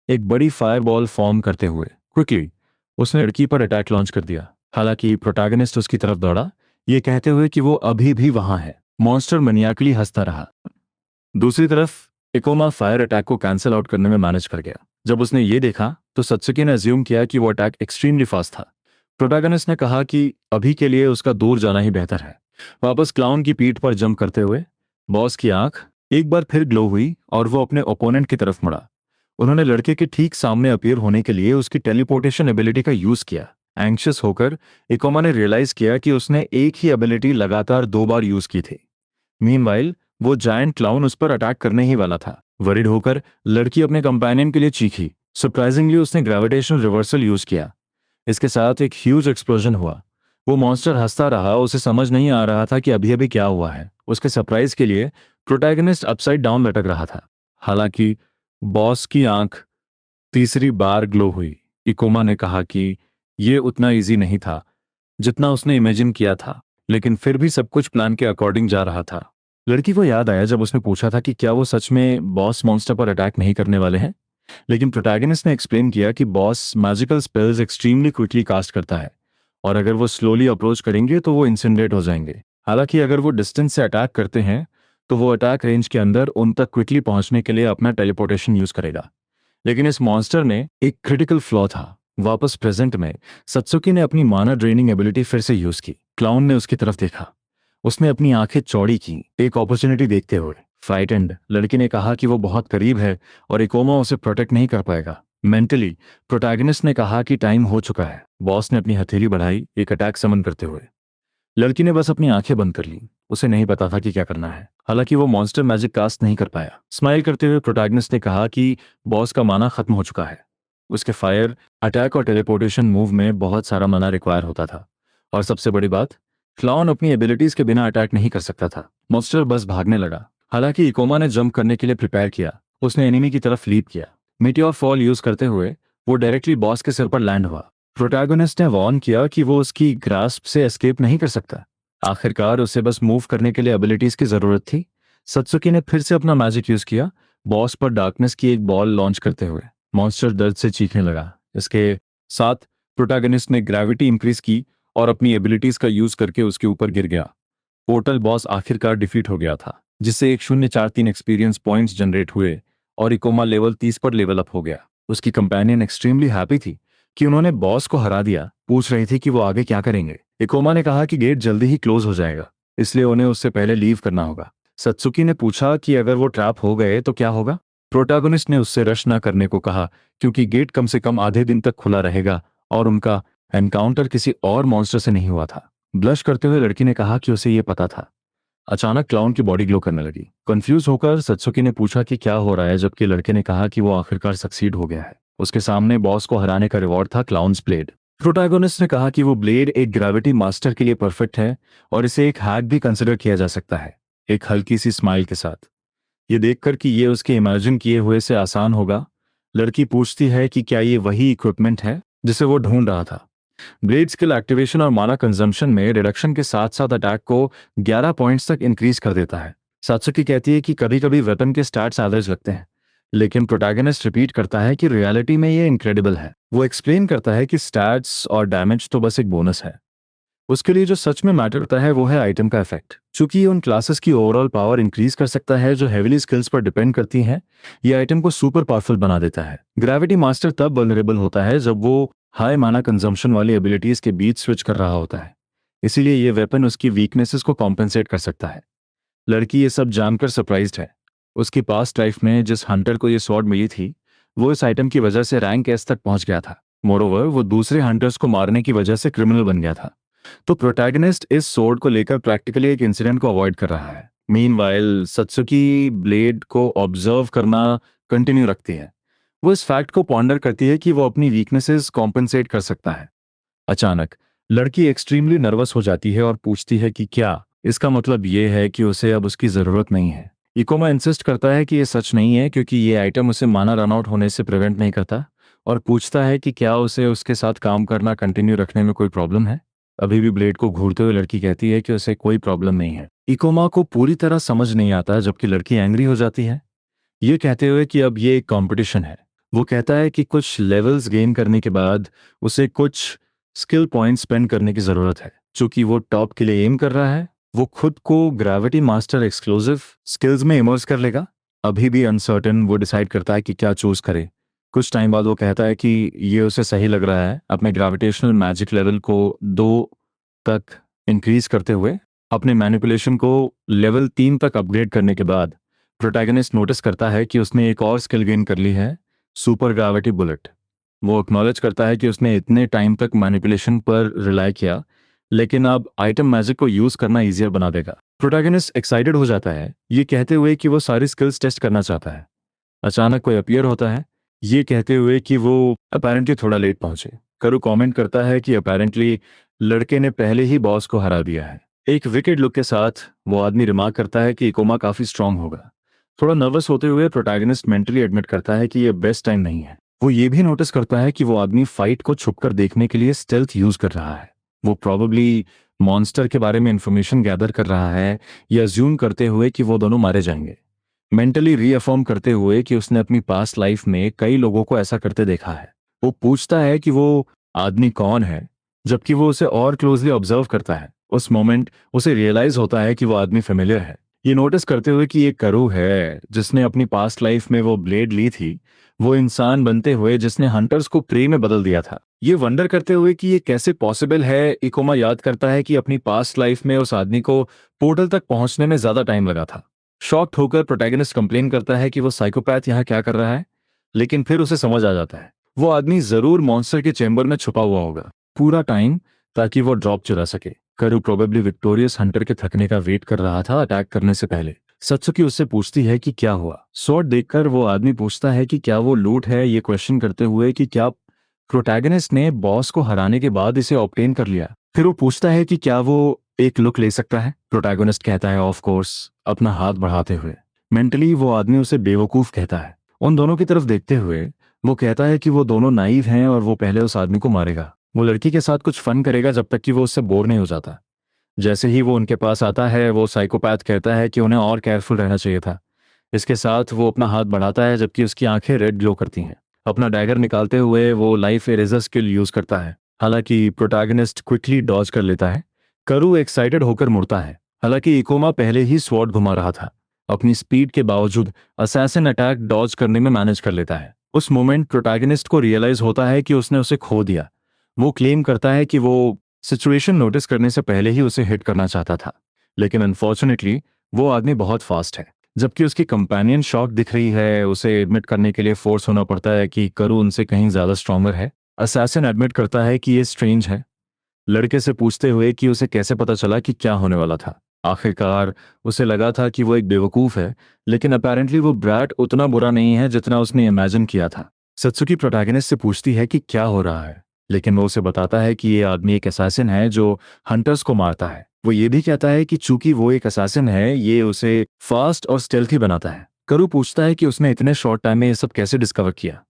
एक बड़ी फायरबॉल फॉर्म करते हुए। क्विकली उसने लड़की पर अटैक लॉन्च कर दिया। हालांकि प्रोटैगनिस्ट उसकी तरफ दौड़ा, ये कहते हुए कि वो अभी भी वहां है। मॉन्स्टर मनियाकली हंसता रहा। दूसरी तरफ इकोमा फायर अटैक को कैंसिल आउट करने में मैनेज कर गया। जब उसने ये देखा तो सत्सुकी ने अज्यूम किया कि वो अटैक एक्सट्रीमली फास्ट था। प्रोटैगनिस्ट ने कहा कि अभी के लिए उसका दूर जाना ही बेहतर है। वापस क्लाउन की पीठ पर जंप करते हुए बॉस की आंख एक बार फिर ग्लो हुई और वो अपने ओपोनेंट की तरफ मुड़ा। उन्होंने लड़के के ठीक सामने अपीयर होने के लिए उसकी टेलीपोर्टेशन एबिलिटी का यूज किया। एंग्शियस होकर इकोमा ने रियलाइज किया कि उसने एक ही एबिलिटी लगातार 2 बार यूज की थी। मीनवाइल वो जायंट क्लाउन उस पर अटैक करने ही वाला था। वरीड होकर लड़की अपने कंपेनियन के लिए चीखी। सरप्राइजिंगली उसने ग्रेविटेशनल रिवर्सल यूज किया। इसके साथ एक ह्यूज एक्सप्लोजन हुआ। वो मॉन्स्टर हंसता रहा, उसे समझ नहीं आ रहा था कि अभी अभी क्या हुआ है। उसके सरप्राइज के लिए प्रोटैगनिस्ट अपसाइड डाउन लटक रहा था। हालांकि बॉस की आंख तीसरी बार ग्लो हुई। इकोमा ने कहा कि ये उतना इजी नहीं था जितना उसने इमेजिन किया था, लेकिन फिर भी सब कुछ प्लान के अकॉर्डिंग जा रहा था। लड़की को याद आया जब उसने पूछा था कि क्या वो सच में बॉस मॉन्स्टर पर अटैक नहीं करने वाले हैं। लेकिन प्रोटैगनिस्ट ने एक्सप्लेन किया कि boss magical spells extremely quickly cast करता है, और अगर वो स्लोली अप्रोच करेंगे तो वो इंसिनरेट हो जाएंगे। हालांकि अगर वो डिस्टेंस से अटैक करते हैं तो वो अटैक रेंज के अंदर उन तक क्विकली पहुंचने के लिए अपना टेलीपोर्टेशन यूज करेगा। लेकिन इस मॉन्स्टर ने एक क्रिटिकल फ्लॉ था। वापस प्रेजेंट में सत्सुकी ने अपनी माना ड्रेनिंग एबिलिटी फिर से यूज की। क्लाउन ने उसकी तरफ देखा। उसने अपनी आंखें चौड़ी की, एक अपॉर्चुनिटी देखते हुए। फ्राइटेंड लड़की ने कहा कि वो बहुत करीब है और इकोमा उसे प्रोटेक्ट नहीं कर पाएगा। मेंटली प्रोटैगनिस्ट ने कहा कि टाइम हो चुका है। बॉस ने अपनी हथेली बढ़ाई, एक अटैक समन करते हुए। लड़की ने बस अपनी आंखें बंद कर ली। उसे नहीं पता था कि क्या करना है। हालांकि वो मॉन्स्टर मैजिक कास्ट नहीं कर पाया। स्माइल करते हुए प्रोटैगनिस्ट ने कहा कि बॉस का माना खत्म हो चुका है। उसके फायर, अटैक और टेलीपोर्टेशन मूव में बहुत सारा माना रिक्वायर होता था, और सबसे बड़ी बात, क्लाउन अपनी एबिलिटीज के बिना अटैक नहीं कर सकता था। मॉन्स्टर बस भागने लगा। हालांकि इकोमा ने जंप करने के लिए प्रिपेयर किया। उसने एनिमी की तरफ लीप किया। मीटियोर फॉल यूज करते हुए वो डायरेक्टली बॉस के सिर पर लैंड हुआ। प्रोटैगनिस्ट ने वार्न किया कि वो उसकी ग्रास्प से एस्केप नहीं कर सकता। आखिरकार उसे बस मूव करने के लिए एबिलिटीज की जरूरत थी। सत्सुकी ने फिर से अपना मैजिक यूज किया, बॉस पर डार्कनेस की एक बॉल लॉन्च करते हुए। मॉन्स्टर दर्द से चीखने लगा। इसके साथ प्रोटैगनिस्ट ने ग्रेविटी इंक्रीज की और अपनी एबिलिटीज का यूज करके उसके ऊपर गिर गया। पोर्टल बॉस आखिरकार डिफीट हो गया था, जिससे एक 043 एक्सपीरियंस पॉइंट्स जनरेट हुए और इकोमा लेवल 30 पर लेवल अप हो गया। उसकी कंपेनियन एक्सट्रीमली हैप्पी थी कि उन्होंने बॉस को हरा दिया। पूछ रही थी कि वो आगे क्या करेंगे। इकोमा ने कहा कि गेट जल्दी ही क्लोज हो जाएगा, इसलिए उन्हें उससे पहले लीव करना होगा। सत्सुकी ने पूछा कि अगर वो ट्रैप हो गए तो क्या होगा। प्रोटैगनिस्ट ने उससे रश ना करने को कहा, क्योंकि गेट कम से कम आधे दिन तक खुला रहेगा और उनका एनकाउंटर किसी और मॉन्स्टर से नहीं हुआ था। ब्लश करते हुए लड़की ने कहा कि उसे ये पता था। अचानक क्लाउन की बॉडी ग्लो करने लगी। कंफ्यूज होकर सत्सुकी ने पूछा कि क्या हो रहा है, जबकि लड़के ने कहा कि वो आखिरकार सक्सीड हो गया है। उसके सामने बॉस को हराने का रिवॉर्ड था क्लाउन्स ब्लेड। प्रोटैगनिस्ट ने कहा कि वो ब्लेड एक ग्रेविटी मास्टर के लिए परफेक्ट है और इसे एक हैक भी कंसिडर किया जा सकता है, एक हल्की सी स्माइल के साथ। ये देखकर कि ये उसके इमेजिन किए हुए से आसान होगा, लड़की पूछती है कि क्या ये वही इक्विपमेंट है जिसे वो ढूंढ रहा था। ब्लेड स्किल एक्टिवेशन और माना कंजम्पशन में रिडक्शन के साथ साथ अटैक को 11 पॉइंट्स तक इंक्रीज कर देता है। सात्सुकी कहती है कि कभी कभी वेपन के स्टैट्स एवरेज लगते हैं, लेकिन प्रोटैगनिस्ट रिपीट करता है कि रियलिटी में ये इनक्रेडिबल है। वो एक्सप्लेन करता है कि स्टैट्स और डैमेज तो बस एक बोनस है, उसके लिए जो सच में मैटर करता है वो है आइटम का इफेक्ट। चूंकि ये उन क्लासेस की ओवरऑल पावर इंक्रीज कर सकता है जो हेवीली स्किल्स पर डिपेंड करती हैं, ये आइटम को सुपर पावरफुल बना देता है। ग्रेविटी मास्टर तब वल्नरेबल होता है जब वो हाई माना कंजम्पशन वाली एबिलिटीज के बीच स्विच कर रहा होता है, इसीलिए ये वेपन उसकी वीकनेसेस को कॉम्पेंसेट कर सकता है। लड़की ये सब जानकर सरप्राइज्ड है। उसकी पास्ट लाइफ में जिस हंटर को ये स्वॉर्ड मिली थी, वो इस आइटम की वजह से रैंक एस तक पहुंच गया था। मोरोवर वो दूसरे हंटर्स को मारने की वजह से क्रिमिनल बन गया था। तो प्रोटैगनिस्ट इस सोर्ड को लेकर प्रैक्टिकली एक इंसिडेंट को अवॉइड कर रहा है। मीनवाइल सत्सुकी ब्लेड को ऑब्जर्व करना कंटिन्यू रखती है। वो इस फैक्ट को पॉन्डर करती है कि वो अपनी वीकनेसेस कॉम्पेंसेट कर सकता है। अचानक लड़की एक्सट्रीमली नर्वस हो जाती है और पूछती है कि क्या इसका मतलब ये है कि उसे अब उसकी जरूरत नहीं है। इकोमा इंसिस्ट करता है कि ये सच नहीं है, क्योंकि ये आइटम उसे माना रन आउट होने से प्रिवेंट नहीं करता, और पूछता है कि क्या उसे उसके साथ काम करना कंटिन्यू रखने में कोई प्रॉब्लम है। अभी भी ब्लेड को घूरते हुए लड़की कहती है कि उसे कोई प्रॉब्लम नहीं है। इकोमा को पूरी तरह समझ नहीं आता, जबकि लड़की एंग्री हो जाती है, ये कहते हुए कि अब ये एक कंपटीशन है। वो कहता है कि कुछ लेवल्स गेन करने के बाद उसे कुछ स्किल पॉइंट स्पेंड करने की जरूरत है। चूंकि वो टॉप के लिए एम कर रहा है, वो खुद को ग्रेविटी मास्टर एक्सक्लूसिव स्किल्स में इमर्स कर लेगा। अभी भी अनसर्टेन वो डिसाइड करता है कि क्या चूज करे। कुछ टाइम बाद वो कहता है कि ये उसे सही लग रहा है। अपने ग्रेविटेशनल मैजिक लेवल को 2 तक इंक्रीज करते हुए अपने मैनिपुलेशन को लेवल 3 तक अपग्रेड करने के बाद प्रोटैगनिस्ट नोटिस करता है कि उसने एक और स्किल गेन कर ली है, सुपर ग्रेविटी बुलेट। वो एक्नॉलेज करता है कि उसने इतने टाइम तक मैनिपुलेशन पर रिलाई किया, लेकिन अब आइटम मैजिक को यूज करना इजियर बना देगा। प्रोटैगनिस्ट एक्साइटेड हो जाता है, ये कहते हुए कि वो सारी स्किल्स टेस्ट करना चाहता है। अचानक कोई अपीयर होता है, ये कहते हुए कि वो अपेरेंटली थोड़ा लेट पहुंचे। करू कमेंट करता है कि अपेरेंटली लड़के ने पहले ही बॉस को हरा दिया है। एक विकेट लुक के साथ वो आदमी रिमार्क करता है कि इकोमा काफी स्ट्रांग होगा। थोड़ा नर्वस होते हुए प्रोटैगनिस्ट मेंटली एडमिट करता है कि ये बेस्ट टाइम नहीं है। वो ये भी नोटिस करता है कि वो आदमी फाइट को छुपकर देखने के लिए स्टेल्थ यूज कर रहा है। वो प्रॉबेबली मॉन्स्टर के बारे में इंफॉर्मेशन गैदर कर रहा है, या अज्यूम करते हुए कि वो दोनों मारे जाएंगे। मेंटली रीअफर्म करते हुए कि उसने अपनी पास्ट लाइफ में कई लोगों को ऐसा करते देखा है। वो पूछता है कि वो आदमी कौन है, जबकि वो उसे और क्लोजली ऑब्जर्व करता है। उस मोमेंट उसे रियलाइज होता है कि वो आदमी फेमिलियर है। ये नोटिस करते हुए कि ये करू है जिसने अपनी पास्ट लाइफ में वो ब्लेड ली थी, वो इंसान बनते हुए जिसने हंटर्स को प्रे में बदल दिया था। ये वंडर करते हुए कि ये कैसे पॉसिबल है, इकोमा याद करता है कि अपनी पास्ट लाइफ में उस आदमी को पोर्टल तक पहुंचने में ज्यादा टाइम लगा था। शॉक्ड होकर प्रोटैगनिस्ट कंप्लेन करता है कि वो साइकोपैथ यहाँ क्या कर रहा है, लेकिन फिर उसे समझ आ जाता है वो आदमी जरूर मॉन्स्टर के चेंबर में छुपा हुआ होगा पूरा टाइम, ताकि वो ड्रॉप चुरा सके। करू प्रोबेबली विक्टोरियस हंटर के थकने का वेट कर रहा था अटैक करने से पहले। सत्सुकी उससे पूछती है कि क्या हुआ। स्वॉर्ड देखकर वो आदमी पूछता है कि क्या वो लूट है, ये क्वेश्चन करते हुए कि क्या प्रोटैगनिस्ट ने बॉस को हराने के बाद इसे ऑब्टेन कर लिया। फिर वो पूछता है कि क्या वो एक लुक ले सकता है। प्रोटैगनिस्ट कहता है ऑफ कोर्स, अपना हाथ बढ़ाते हुए। मेंटली वो आदमी उसे बेवकूफ कहता है। उन दोनों की तरफ देखते हुए वो कहता है कि वो दोनों नाइव हैं और वो पहले उस आदमी को मारेगा। वो लड़की के साथ कुछ फन करेगा जब तक कि वो उससे बोर नहीं हो जाता। जैसे ही वो उनके पास आता है, वो साइकोपैथ कहता है कि उन्हें और केयरफुल रहना चाहिए था। इसके साथ वो अपना हाथ बढ़ाता है, जबकि उसकी आंखें रेड ग्लो करती हैं। अपना डैगर निकालते हुए वो लाइफ इरेजर स्किल यूज करता है। हालांकि प्रोटैगनिस्ट क्विकली डॉज कर लेता है। करू एक्साइटेड होकर मुड़ता है। हालांकि इकोमा पहले ही स्वॉर्ड घुमा रहा था, अपनी स्पीड के बावजूद असैसिन अटैक डॉज करने में मैनेज कर लेता है। उस मोमेंट प्रोटैगनिस्ट को रियलाइज होता है कि उसने उसे खो दिया। वो क्लेम करता है कि वो सिचुएशन नोटिस करने से पहले ही उसे हिट करना चाहता था, लेकिन अनफॉर्चुनेटली वो आदमी बहुत फास्ट है। जबकि उसकी कंपेनियन शॉक दिख रही है, उसे एडमिट करने के लिए फोर्स होना पड़ता है कि करू उनसे कहीं ज्यादा स्ट्रॉन्गर है। असैसिन एडमिट करता है कि ये स्ट्रेंज है, लड़के से पूछते हुए कि उसे कैसे पता चला कि क्या होने वाला था। आखिरकार उसे लगा था कि वो एक बेवकूफ है, लेकिन अपेरेंटली वो ब्रैट उतना बुरा नहीं है जितना उसने इमेजिन किया था। सत्सुकी प्रोटैगनिस्ट से पूछती है कि क्या हो रहा है, लेकिन वो उसे बताता है कि ये आदमी एक असैसिन है जो हंटर्स को मारता है। वो ये भी कहता है कि चूंकि वो एक असैसिन है, ये उसे फास्ट और स्टेल्थी बनाता है। करू पूछता है कि उसने इतने शॉर्ट टाइम में ये सब कैसे डिस्कवर किया।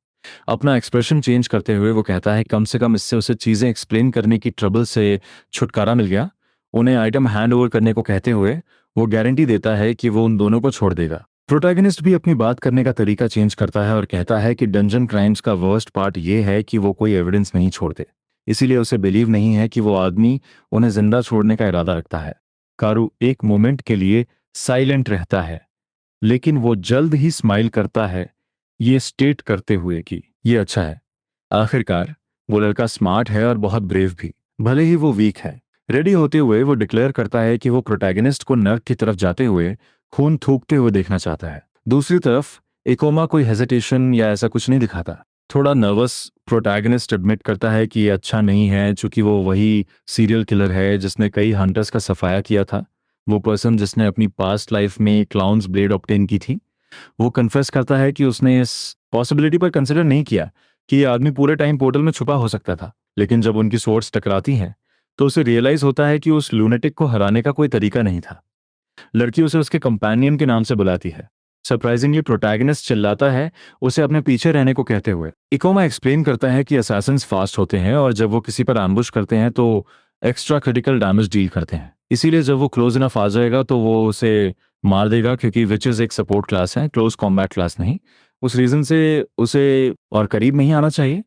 अपना एक्सप्रेशन चेंज करते हुए वो कहता है कम से कम इससे उसे चीज़ें एक्सप्लेन करने की ट्रबल से छुटकारा मिल गया। उन्हें आइटम हैंड ओवर करने को कहते हुए वो गारंटी देता है कि वो उन दोनों को छोड़ देगा। प्रोटैगनिस्ट भी अपनी बात करने का तरीका चेंज करता है और कहता है कि डंजन क्राइम्स का वर्स्ट पार्ट ये है कि वो कोई एविडेंस नहीं छोड़ते, इसीलिए उसे बिलीव नहीं है कि वो आदमी उन्हें जिंदा छोड़ने का इरादा रखता है। कारू एक मोमेंट के लिए साइलेंट रहता है, लेकिन वो जल्द ही स्माइल करता है, ये स्टेट करते हुए कि ये अच्छा है। आखिरकार वो लड़का स्मार्ट है और बहुत ब्रेव भी, भले ही वो वीक है। रेडी होते हुए वो डिक्लेयर करता है कि वो प्रोटैगनिस्ट को नर्क की तरफ जाते हुए खून थूकते हुए देखना चाहता है। दूसरी तरफ इकोमा कोई हेजिटेशन या ऐसा कुछ नहीं दिखाता। थोड़ा नर्वस प्रोटैगनिस्ट एडमिट करता है कि ये अच्छा नहीं है, चूंकि वो वही सीरियल किलर है जिसने कई हंटर्स का सफाया किया था, वो पर्सन जिसने अपनी पास्ट लाइफ में क्लाउन्स ब्लेड ऑब्टेन की थी। वो कन्फेस करता है कि उसने इस पॉसिबिलिटी पर कंसिडर नहीं किया कि ये आदमी पूरे टाइम पोर्टल में छुपा हो सकता था, लेकिन जब उनकी सोर्स टकराती हैं तो उसे रियलाइज होता है कि उस लूनेटिक को हराने का कोई तरीका नहीं था। लड़की उसे उसके कंपेनियन के नाम से बुलाती है। सरप्राइजिंगली प्रोटैगनिस्ट चिल्लाता है उसे अपने पीछे रहने को कहते हुए। इकोमा एक्सप्लेन करता है कि असैसिन्स फास्ट होते हैं और जब वो किसी पर एम्बुश करते हैं तो एक्स्ट्रा क्रिटिकल डैमेज डील करते हैं, इसीलिए जब वो क्लोज इनफ आ जाएगा तो वो उसे मार देगा, क्योंकि विचेस एक सपोर्ट क्लास है, क्लोज कॉम्बैट क्लास नहीं। उस रीजन से उसे और करीब नहीं आना चाहिए।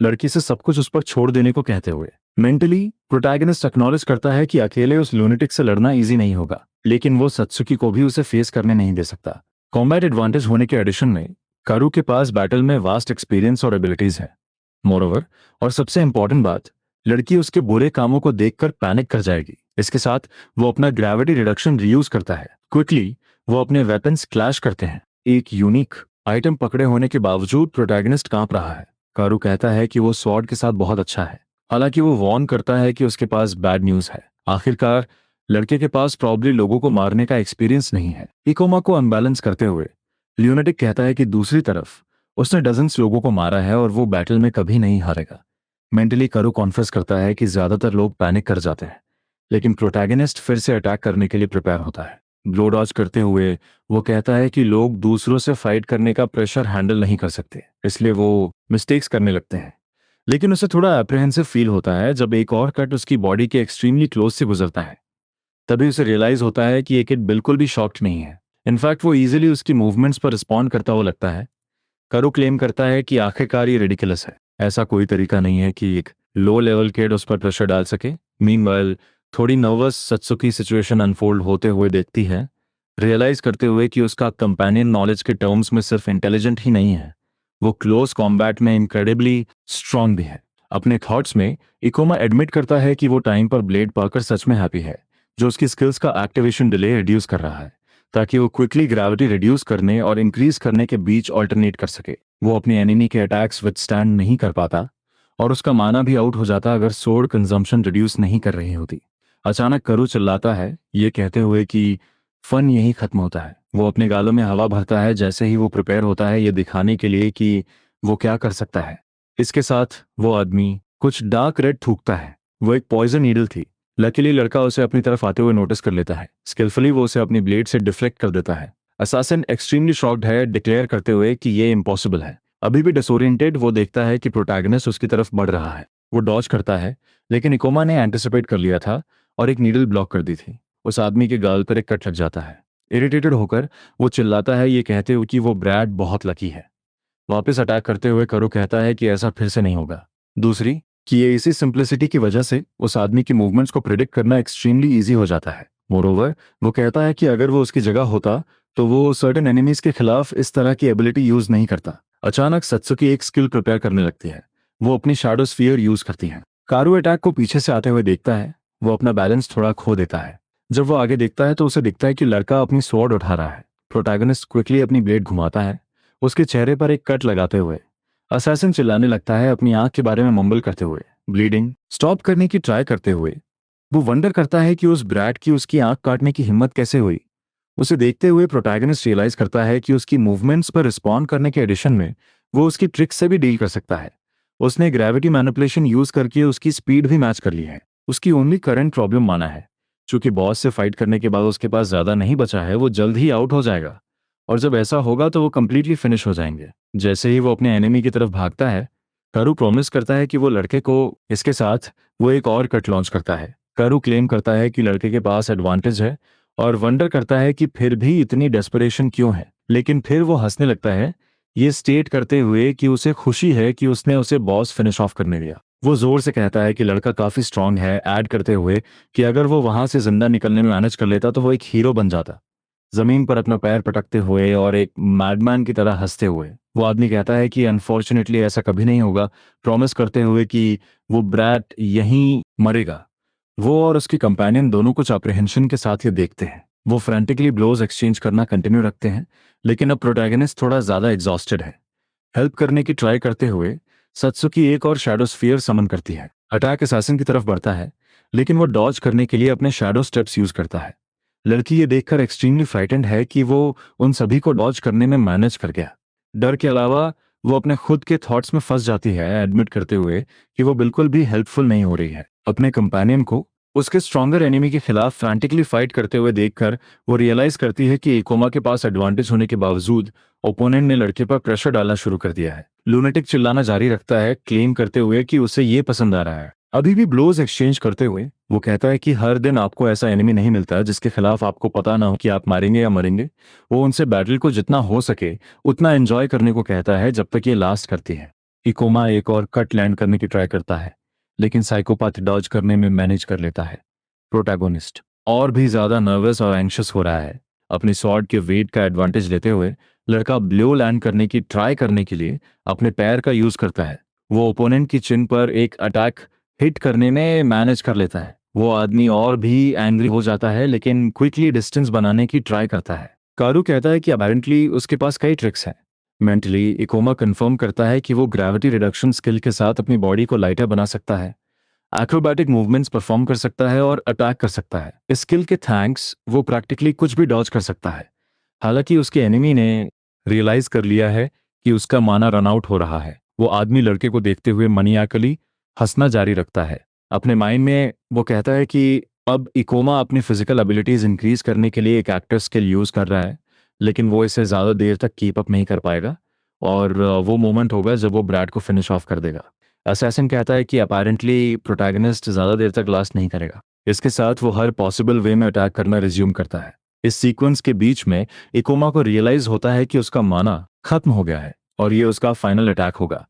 लड़की से सब कुछ उस पर छोड़ देने को कहते हुए मेंटली प्रोटैगनिस्ट एक्नॉलेज करता है कि अकेले उस लूनेटिक से लड़ना इजी नहीं होगा, लेकिन वो सत्सुकी को भी उसे फेस करने नहीं दे सकता। कॉम्बैट एडवांटेज होने के एडिशन में कारू के पास बैटल में वास्ट एक्सपीरियंस और एबिलिटीज है। मोरओवर, और सबसे इंपॉर्टेंट बात, लड़की उसके बुरे कामों को देखकर पैनिक कर जाएगी। इसके साथ वो अपना ग्रेविटी रिडक्शन रीयूज करता है। क्विकली वो अपने वेपन्स क्लैश करते हैं। एक यूनिक आइटम पकड़े होने के बावजूद प्रोटैगनिस्ट कांप रहा है। कारू कहता है कि वो स्वॉर्ड के साथ बहुत अच्छा है, हालांकि वो वार्न करता है कि उसके पास बैड न्यूज है। आखिरकार लड़के के पास प्रॉब्ली लोगों को मारने का एक्सपीरियंस नहीं है। इकोमा को अनबैलेंस करते हुए ल्यूनेटिक कहता है कि दूसरी तरफ उसने डजन्स लोगों को मारा है और वो बैटल में कभी नहीं हारेगा। मेंटली कारू कॉन्फेस करता है कि ज्यादातर लोग पैनिक कर जाते हैं, लेकिन प्रोटैगनिस्ट फिर से अटैक करने के लिए प्रिपेयर होता है। ग्लो डॉज करते हुए वो कहता है कि लोग दूसरों से फाइट करने का प्रेशर हैंडल नहीं कर सकते, इसलिए वो मिस्टेक्स करने लगते हैं। लेकिन उसे थोड़ा अप्रिहेंसिव फील होता है जब एक और कट उसकी बॉडी के एक्सट्रीमली क्लोज से गुजरता है। तभी उसे रियलाइज होता है कि ये किड बिल्कुल भी शॉक्ड नहीं है। इनफैक्ट वो इजीली उसकी मूवमेंट्स पर रिस्पॉन्ड करता हुआ लगता है। करो क्लेम करता है कि आखिरकार ये रिडिकुलस है, ऐसा कोई तरीका नहीं है कि एक लो लेवल किड उस पर प्रेशर डाल सके। मीनवाइल थोड़ी नर्वस सत्सुकी सिचुएशन अनफोल्ड होते हुए देखती है, रियलाइज करते हुए कि उसका कंपेनियन नॉलेज के टर्म्स में सिर्फ इंटेलिजेंट ही नहीं है, वो क्लोज कॉम्बैट में इनक्रेडिबली स्ट्रांग भी है। अपने थॉट्स में इकोमा एडमिट करता है कि वो टाइम पर ब्लेड पाकर सच में हैप्पी है, जो उसकी स्किल्स का एक्टिवेशन डिले रिड्यूस कर रहा है, ताकि वो क्विकली ग्रेविटी रिड्यूस करने और इंक्रीज करने के बीच ऑल्टरनेट कर सके। वो अपने एनिमी के अटैक्स विथस्टैंड नहीं कर पाता और उसका माना भी आउट हो जाता अगर सोर्ड कंजम्पशन रिड्यूस नहीं कर रही होती। अचानक करू चिल्लाता है, ये कहते हुए कि फन यही खत्म होता है। वो अपने गालों में हवा भरता है जैसे ही वो प्रिपेयर होता है ये दिखाने के लिए कि वो क्या कर सकता है। इसके साथ वो आदमी कुछ डार्क रेड थूकता है। वो एक पॉइजन नीडल थी। लकीली लड़का उसे अपनी तरफ आते हुए नोटिस कर लेता है। स्किलफुली वो उसे अपनी ब्लेड से डिफ्लेक्ट कर देता है। असासिन एक्सट्रीमली शॉक्ड है, डिक्लेयर करते हुए कि ये इम्पॉसिबल है। अभी भी डिसोरिएंटेड वो देखता है कि प्रोटैगनिस्ट उसकी तरफ बढ़ रहा है। वो डॉज करता है, लेकिन इकोमा ने एंटिसिपेट कर लिया था और एक नीडल ब्लॉक कर दी थी। उस आदमी के गाल पर एक कट लग जाता है। इरिटेटेड होकर वो चिल्लाता है, ये कहते हुए कि वो ब्रैड बहुत लकी है। वापस अटैक करते हुए करो कहता है कि ऐसा फिर से नहीं होगा। दूसरी कि ये इसी सिंप्लिसिटी की वजह से उस आदमी की मूवमेंट्स को प्रिडिक्ट करना एक्सट्रीमली इजी हो जाता है। मोरोवर वो कहता है कि अगर वो उसकी जगह होता तो वो सर्टेन एनिमीज के खिलाफ इस तरह की एबिलिटी यूज नहीं करता। अचानक सत्सुकी एक स्किल प्रिपेयर करने लगती है। वो अपनी शैडो स्फीयर यूज करती है। कारू अटैक को पीछे से आते हुए देखता है। वो अपना बैलेंस थोड़ा खो देता है। जब वो आगे देखता है तो उसे दिखता है कि लड़का अपनी स्वॉर्ड उठा रहा है। प्रोटैगनिस्ट क्विकली अपनी ब्लेड घुमाता है, उसके चेहरे पर एक कट लगाते हुए। असैसिन चिल्लाने लगता है, अपनी आंख के बारे में मम्बल करते हुए, ब्लीडिंग स्टॉप करने की ट्राई करते हुए। वो वंडर करता है कि उस ब्रैट की उसकी आंख काटने की हिम्मत कैसे हुई। उसे देखते हुए प्रोटैगनिस्ट रियलाइज करता है कि उसकी मूवमेंट्स पर रिस्पॉन्ड करने के एडिशन में वो उसकी ट्रिक्स से भी डील कर सकता है। उसने ग्रेविटी मैनिपुलेशन यूज करके उसकी स्पीड भी मैच कर ली है। उसकी ओनली करंट प्रॉब्लम माना है, चूंकि बॉस से फाइट करने के बाद उसके पास ज्यादा नहीं बचा है, वो जल्द ही आउट हो जाएगा। और जब ऐसा होगा तो वो कंप्लीटली फिनिश हो जाएंगे। जैसे ही वो अपने एनिमी की तरफ भागता है, कारू प्रॉमिस करता है कि वो लड़के को इसके साथ वो एक और कट लॉन्च करता है। कारू क्लेम करता है कि लड़के के पास एडवांटेज है और वंडर करता है कि फिर भी इतनी डेस्परेशन क्यों है, लेकिन फिर वो हंसने लगता है, ये स्टेट करते हुए कि उसे खुशी है कि उसने उसे बॉस फिनिश ऑफ करने दिया। वो जोर से कहता है कि लड़का काफी स्ट्रांग है, ऐड करते हुए कि अगर वो वहां से जिंदा निकलने में मैनेज कर लेता तो वो एक हीरो बन जाता। जमीन पर अपना पैर पटकते हुए और एक मैडमैन की तरह हंसते हुए वो आदमी कहता है कि अनफॉर्चुनेटली ऐसा कभी नहीं होगा, प्रॉमिस करते हुए कि वो ब्रैट यहीं मरेगा। वो और उसकी कंपेनियन दोनों कुछ अप्रिहेंशन के साथ ये देखते हैं। वो फ्रेंटिकली ब्लोज एक्सचेंज करना कंटिन्यू रखते हैं, लेकिन अब प्रोटैगनिस्ट थोड़ा ज्यादा एग्जॉस्टेड है। हेल्प करने की ट्राई करते हुए सत्सुकी एक और शैडो स्फीयर समन करती है। अटैक असैसिन की तरफ बढ़ता है, लेकिन वो डॉज करने के लिए अपने शैडो स्टेप्स यूज करता है। लड़की ये देखकर एक्सट्रीमली फ्राइटेंड है कि वो उन सभी को डॉज करने में मैनेज कर गया। डर के अलावा वो अपने खुद के थॉट्स में फंस जाती है, एडमिट करते हुए कि वो बिल्कुल भी हेल्पफुल नहीं हो रही है। अपने कंपेनियन को उसके स्ट्रॉन्गर एनिमी के खिलाफ फ्रैंटिकली फाइट करते हुए देखकर वो रियलाइज करती है कि इकोमा के पास एडवांटेज होने के बावजूद ओपोनेंट ने लड़के पर प्रेशर डालना शुरू कर दिया है। लूनेटिक चिल्लाना जारी रखता है, क्लेम करते हुए कि उसे ये पसंद आ रहा है। अभी भी ब्लोज एक्सचेंज करते हुए वो कहता है कि हर दिन आपको ऐसा एनिमी नहीं मिलता जिसके खिलाफ आपको पता ना हो कि आप मारेंगे या मरेंगे। वो उनसे बैटल को जितना हो सके उतना एंजॉय करने को कहता है जब तक ये लास्ट करती है। इकोमा एक और कट लैंड करने की ट्राई करता है, लेकिन साइकोपाथ डॉज करने में मैनेज कर लेता है। प्रोटैगोनिस्ट और भी ज्यादा नर्वस और एंग्शियस हो रहा है। अपनी स्वॉर्ड के वेट का एडवांटेज लेते हुए लड़का ब्लो लैंड करने की ट्राई करने के लिए अपने पैर का यूज करता है। वो ओपोनेंट की चिन पर एक अटैक हिट करने में मैनेज कर लेता है। वो आदमी और भी एंग्री हो जाता है, लेकिन क्विकली डिस्टेंस बनाने की ट्राई करता है। कारू कहता है कि अपेरेंटली उसके पास कई ट्रिक्स हैं। मेंटली इकोमा कंफर्म करता है कि वो ग्रेविटी रिडक्शन स्किल के साथ अपनी बॉडी को लाइटर बना सकता है, एक्रोबैटिक मूवमेंट्स परफॉर्म कर सकता है और अटैक कर सकता है। इस स्किल के थैंक्स वो प्रैक्टिकली कुछ भी डॉज कर सकता है। हालांकि उसके एनिमी ने रियलाइज कर लिया है कि उसका माना रन आउट हो रहा है। वो आदमी लड़के को देखते हुए मनियाकली हंसना जारी रखता है। अपने माइंड में वो कहता है कि अब इकोमा अपनी फिजिकल एबिलिटीज इंक्रीज करने के लिए एक एक्टर स्किल यूज कर रहा है, लेकिन वो इसे ज्यादा देर तक कीप अप नहीं कर पाएगा और वो मोमेंट होगा जब वो ब्रैड को फिनिश ऑफ कर देगा। असैसिन कहता है कि अपेरेंटली प्रोटैगनिस्ट ज्यादा देर तक लास्ट नहीं करेगा। इसके साथ वो हर पॉसिबल वे में अटैक करना रिज्यूम करता है। इस सीक्वेंस के बीच में इकोमा को रियलाइज होता है कि उसका माना खत्म हो गया है और ये उसका फाइनल अटैक होगा।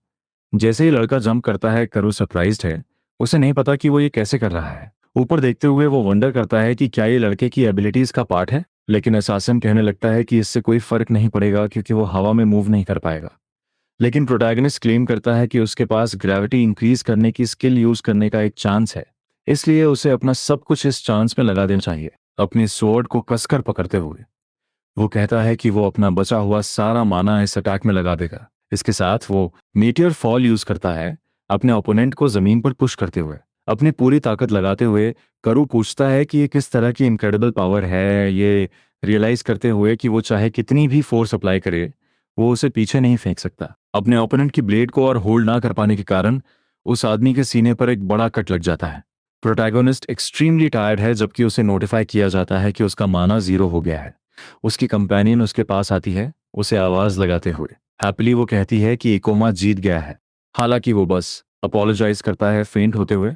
जैसे ही लड़का जंप करता है, करू सरप्राइज्ड है। उसे नहीं पता कि वो ये कैसे कर रहा है। ऊपर देखते हुए वो वंडर करता है कि क्या ये लड़के की एबिलिटीज का पार्ट है, लेकिन असैसिन कहने लगता है कि इससे कोई फर्क नहीं पड़ेगा क्योंकि वो हवा में मूव नहीं कर पाएगा। लेकिन प्रोटैगनिस्ट क्लेम करता है कि उसके पास ग्रेविटी इंक्रीज करने की स्किल यूज करने का एक चांस है, इसलिए उसे अपना सब कुछ इस चांस में लगा देना चाहिए। अपनी स्वॉर्ड को कसकर पकड़ते हुए वो कहता है कि वो अपना बचा हुआ सारा माना इस अटैक में लगा देगा। इसके साथ वो मीटियर फॉल यूज करता है, अपने ओपोनेंट को जमीन पर पुश करते हुए। अपनी पूरी ताकत लगाते हुए करू पूछता है कि ये किस तरह की इनक्रेडिबल पावर है, ये रियलाइज करते हुए कि वो चाहे कितनी भी फोर्स अप्लाई करे वो उसे पीछे नहीं फेंक सकता। अपने ओपोनेंट की ब्लेड को और होल्ड ना कर पाने के कारण उस आदमी के सीने पर एक बड़ा कट लग जाता है। प्रोटैगोनिस्ट एक्सट्रीमली टायर्ड है, जबकि उसे नोटिफाई किया जाता है कि उसका माना 0 हो गया है। उसकी कंपेनियन उसके पास आती है, उसे आवाज लगाते हुए। हैप्पीली वो कहती है कि इकोमा जीत गया है। हालांकि वो बस अपोलोजाइज करता है फेंट होते हुए।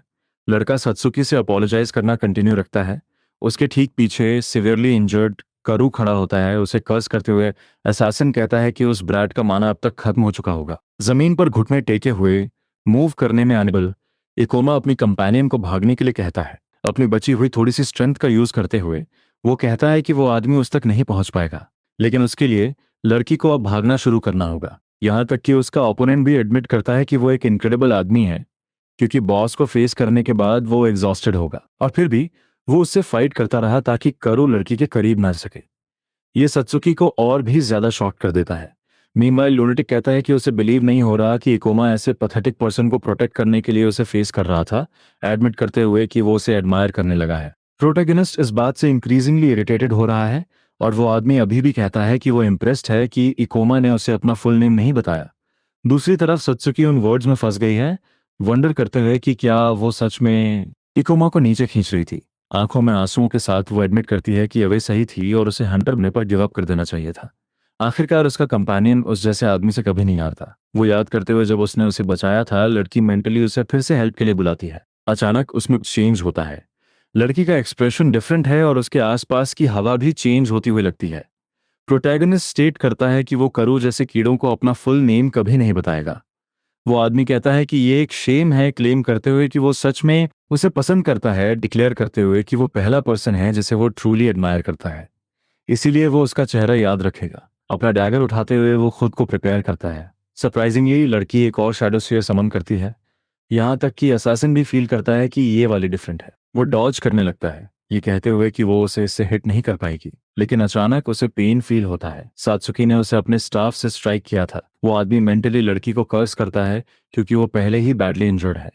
लड़का सत्सुकी से अपोलोजाइज करना कंटिन्यू रखता है। उसके ठीक पीछे सिवियरली इंजर्ड करू खड़ा होता है, उसे कर्स करते हुए। असैसिन कहता है कि उस ब्रैड का माना अब तक खत्म हो चुका होगा। जमीन पर घुटने टेके हुए मूव करने में अनेबल इकोमा अपनी कंपेनियन को भागने के लिए कहता है। अपनी बची हुई थोड़ी सी स्ट्रेंथ का यूज करते हुए वो कहता है कि वो आदमी उस तक नहीं पहुंच पाएगा, लेकिन उसके लिए लड़की को अब भागना शुरू करना होगा। यहां तक कि उसका ओपोनेंट भी एडमिट करता है कि वो एक इनक्रेडिबल आदमी है, क्योंकि बॉस को फेस करने के बाद वो एग्जॉस्टेड होगा, और फिर भी वो उससे फाइट करता रहा ताकि करू लड़की के करीब ना सके। ये सत्सुकी को और भी ज्यादा शॉक कर देता है। मीनवाइल लुनेटिक कहता है कि उसे बिलीव नहीं हो रहा कि इकोमा ऐसे पैथेटिक पर्सन को प्रोटेक्ट करने के लिए उसे फेस कर रहा था, एडमिट करते हुए कि वो उसे एडमायर करने लगा है। प्रोटैगनिस्ट इस बात से इंक्रीजिंगली इरिटेटेड हो रहा है और वो आदमी अभी भी कहता है कि वो इम्प्रेस्ड है कि इकोमा ने उसे अपना फुल नेम नहीं बताया। दूसरी तरफ सत्सुकी उन वर्ड्स में फंस गई है, वंडर करते हुए कि क्या वो सच में इकोमा को नीचे खींच रही थी। आंखों में आंसुओं के साथ वो एडमिट करती है कि ये सही थी और उसे हंटर बनने पर गिव अप कर देना चाहिए था। आखिरकार उसका कंपेनियन उस जैसे आदमी से कभी नहीं हारता। वो याद करते हुए जब उसने उसे बचाया था, लड़की मेंटली उसे फिर से हेल्प के लिए बुलाती है। अचानक उसमें चेंज होता है। लड़की का एक्सप्रेशन डिफरेंट है और उसके आसपास की हवा भी चेंज होती हुई लगती है। प्रोटैगनिस्ट स्टेट करता है कि वो करू जैसे कीड़ों को अपना फुल नेम कभी नहीं बताएगा। वो आदमी कहता है कि ये एक शेम है, क्लेम करते हुए कि वो सच में उसे पसंद करता है, डिक्लेयर करते हुए कि वो पहला पर्सन है जिसे वो ट्रूली एडमायर करता है। इसीलिए वो उसका चेहरा याद रखेगा। अपना डैगर उठाते हुए वो खुद को प्रिपेयर करता है। सरप्राइजिंगली लड़की एक और शैडो स्फीयर समन करती है। यहाँ तक कि असैसिन भी फील करता है कि ये वाली डिफरेंट है। वो डॉज करने लगता है, ये कहते हुए कि वो उसे इससे हिट नहीं कर पाएगी। लेकिन अचानक उसे पेन फील होता है। सात्सुकी ने उसे अपने स्टाफ से स्ट्राइक किया था। वो आदमी मेंटली लड़की को कर्स करता है क्योंकि वो पहले ही बैडली इंजर्ड है।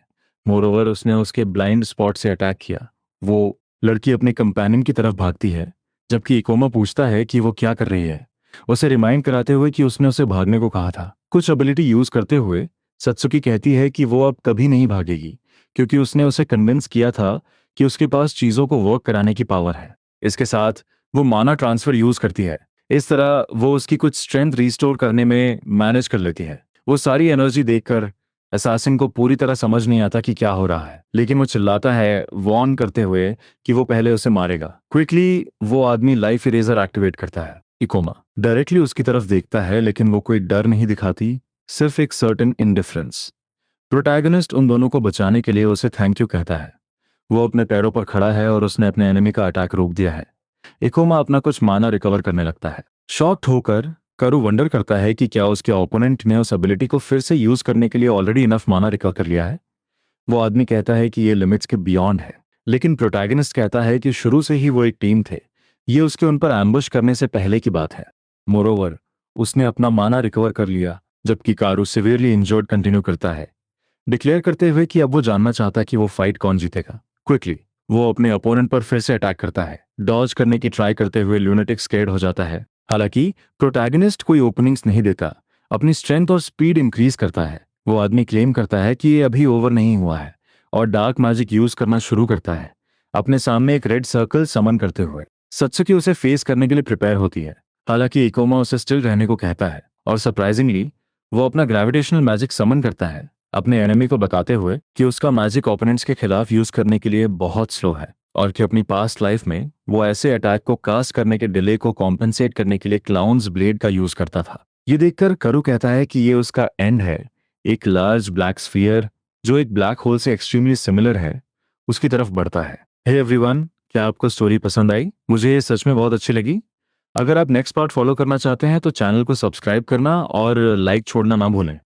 मोरओवर उसने उसके ब्लाइंड स्पॉट से अटैक किया। वो लड़की अपने कंपेनियन की तरफ भागती है, जबकि इकोमा पूछता है कि वो क्या कर रही है, उसे रिमाइंड कराते हुए कि उसने उसे भागने को कहा था। कुछ एबिलिटी यूज करते हुए सत्सुकी कहती है कि वो अब कभी नहीं भागेगी क्योंकि उसने उसे कन्विंस किया था कि उसके पास चीजों को वर्क कराने की पावर है। इसके साथ वो माना ट्रांसफर यूज करती है। इस तरह वो उसकी कुछ स्ट्रेंथ रिस्टोर करने में मैनेज कर लेती है। वो सारी एनर्जी देखकर असैसिन को पूरी तरह समझ नहीं आता कि क्या हो रहा है, लेकिन वो चिल्लाता है वॉर्न करते हुए कि वो पहले उसे मारेगा। क्विकली वो आदमी लाइफ इरेजर एक्टिवेट करता है। इकोमा डायरेक्टली उसकी तरफ देखता है, लेकिन वो कोई डर नहीं दिखाती, सिर्फ एक सर्टेन इंडिफरेंस। प्रोटैगनिस्ट उन दोनों को बचाने के लिए उसे थैंक यू कहता है। वो अपने पैरों पर खड़ा है और उसने अपने एनिमी का अटैक रोक दिया है। इकोमा अपना कुछ माना रिकवर करने लगता है। शॉक्ड होकर करू वंडर करता है कि क्या उसके ओपोनेंट ने उस एबिलिटी को फिर से यूज करने के लिए ऑलरेडी इनफ माना रिकवर कर लिया है। वो आदमी कहता है कि ये लिमिट्स के बियॉन्ड है, लेकिन प्रोटैगनिस्ट कहता है कि शुरू से ही वो एक टीम थे। ये उसके उन पर एम्बुश करने से पहले की बात है। मोरोवर उसने अपना माना रिकवर कर लिया, जबकि कारू सिवियरली इंजर्ड कंटिन्यू करता है, डिक्लेयर करते हुए कि अब वो जानना चाहता है कि वो फाइट कौन जीतेगा। क्विकली वो अपने अपोनेंट पर फिर से अटैक करता है। डॉज करने की ट्राई करते हुए ल्यूनेटिक स्केर्ड हो जाता है। हालांकि प्रोटैगनिस्ट कोई ओपनिंग्स नहीं देता, अपनी स्ट्रेंथ और स्पीड इंक्रीज करता है। वो आदमी क्लेम करता है कि ये अभी ओवर नहीं हुआ है और डार्क मैजिक यूज करना शुरू करता है, अपने सामने एक रेड सर्कल समन करते हुए। सत्सुकी उसे फेस करने के लिए प्रिपेयर होती है। हालांकि इकोमा उसे स्टिल रहने को कहता है और सरप्राइजिंगली वो अपना ग्रेविटेशनल मैजिक समन करता है, अपने एनिमी को बताते हुए कि उसका मैजिक ओपोनेंट्स के खिलाफ यूज करने के लिए बहुत स्लो है और कि अपनी पास्ट लाइफ में वो ऐसे अटैक को कास्ट करने के डिले को कॉम्पेंसेट करने के लिए क्लाउन्स ब्लेड का यूज करता था। ये देखकर करू कहता है कि ये उसका एंड है। एक लार्ज ब्लैक स्फीयर जो एक ब्लैक होल से एक्सट्रीमली सिमिलर है, उसकी तरफ बढ़ता है। हे एवरीवन, क्या आपको स्टोरी पसंद आई? मुझे ये सच में बहुत अच्छी लगी। अगर आप नेक्स्ट पार्ट फॉलो करना चाहते हैं तो चैनल को सब्सक्राइब करना और लाइक छोड़ना ना भूलें।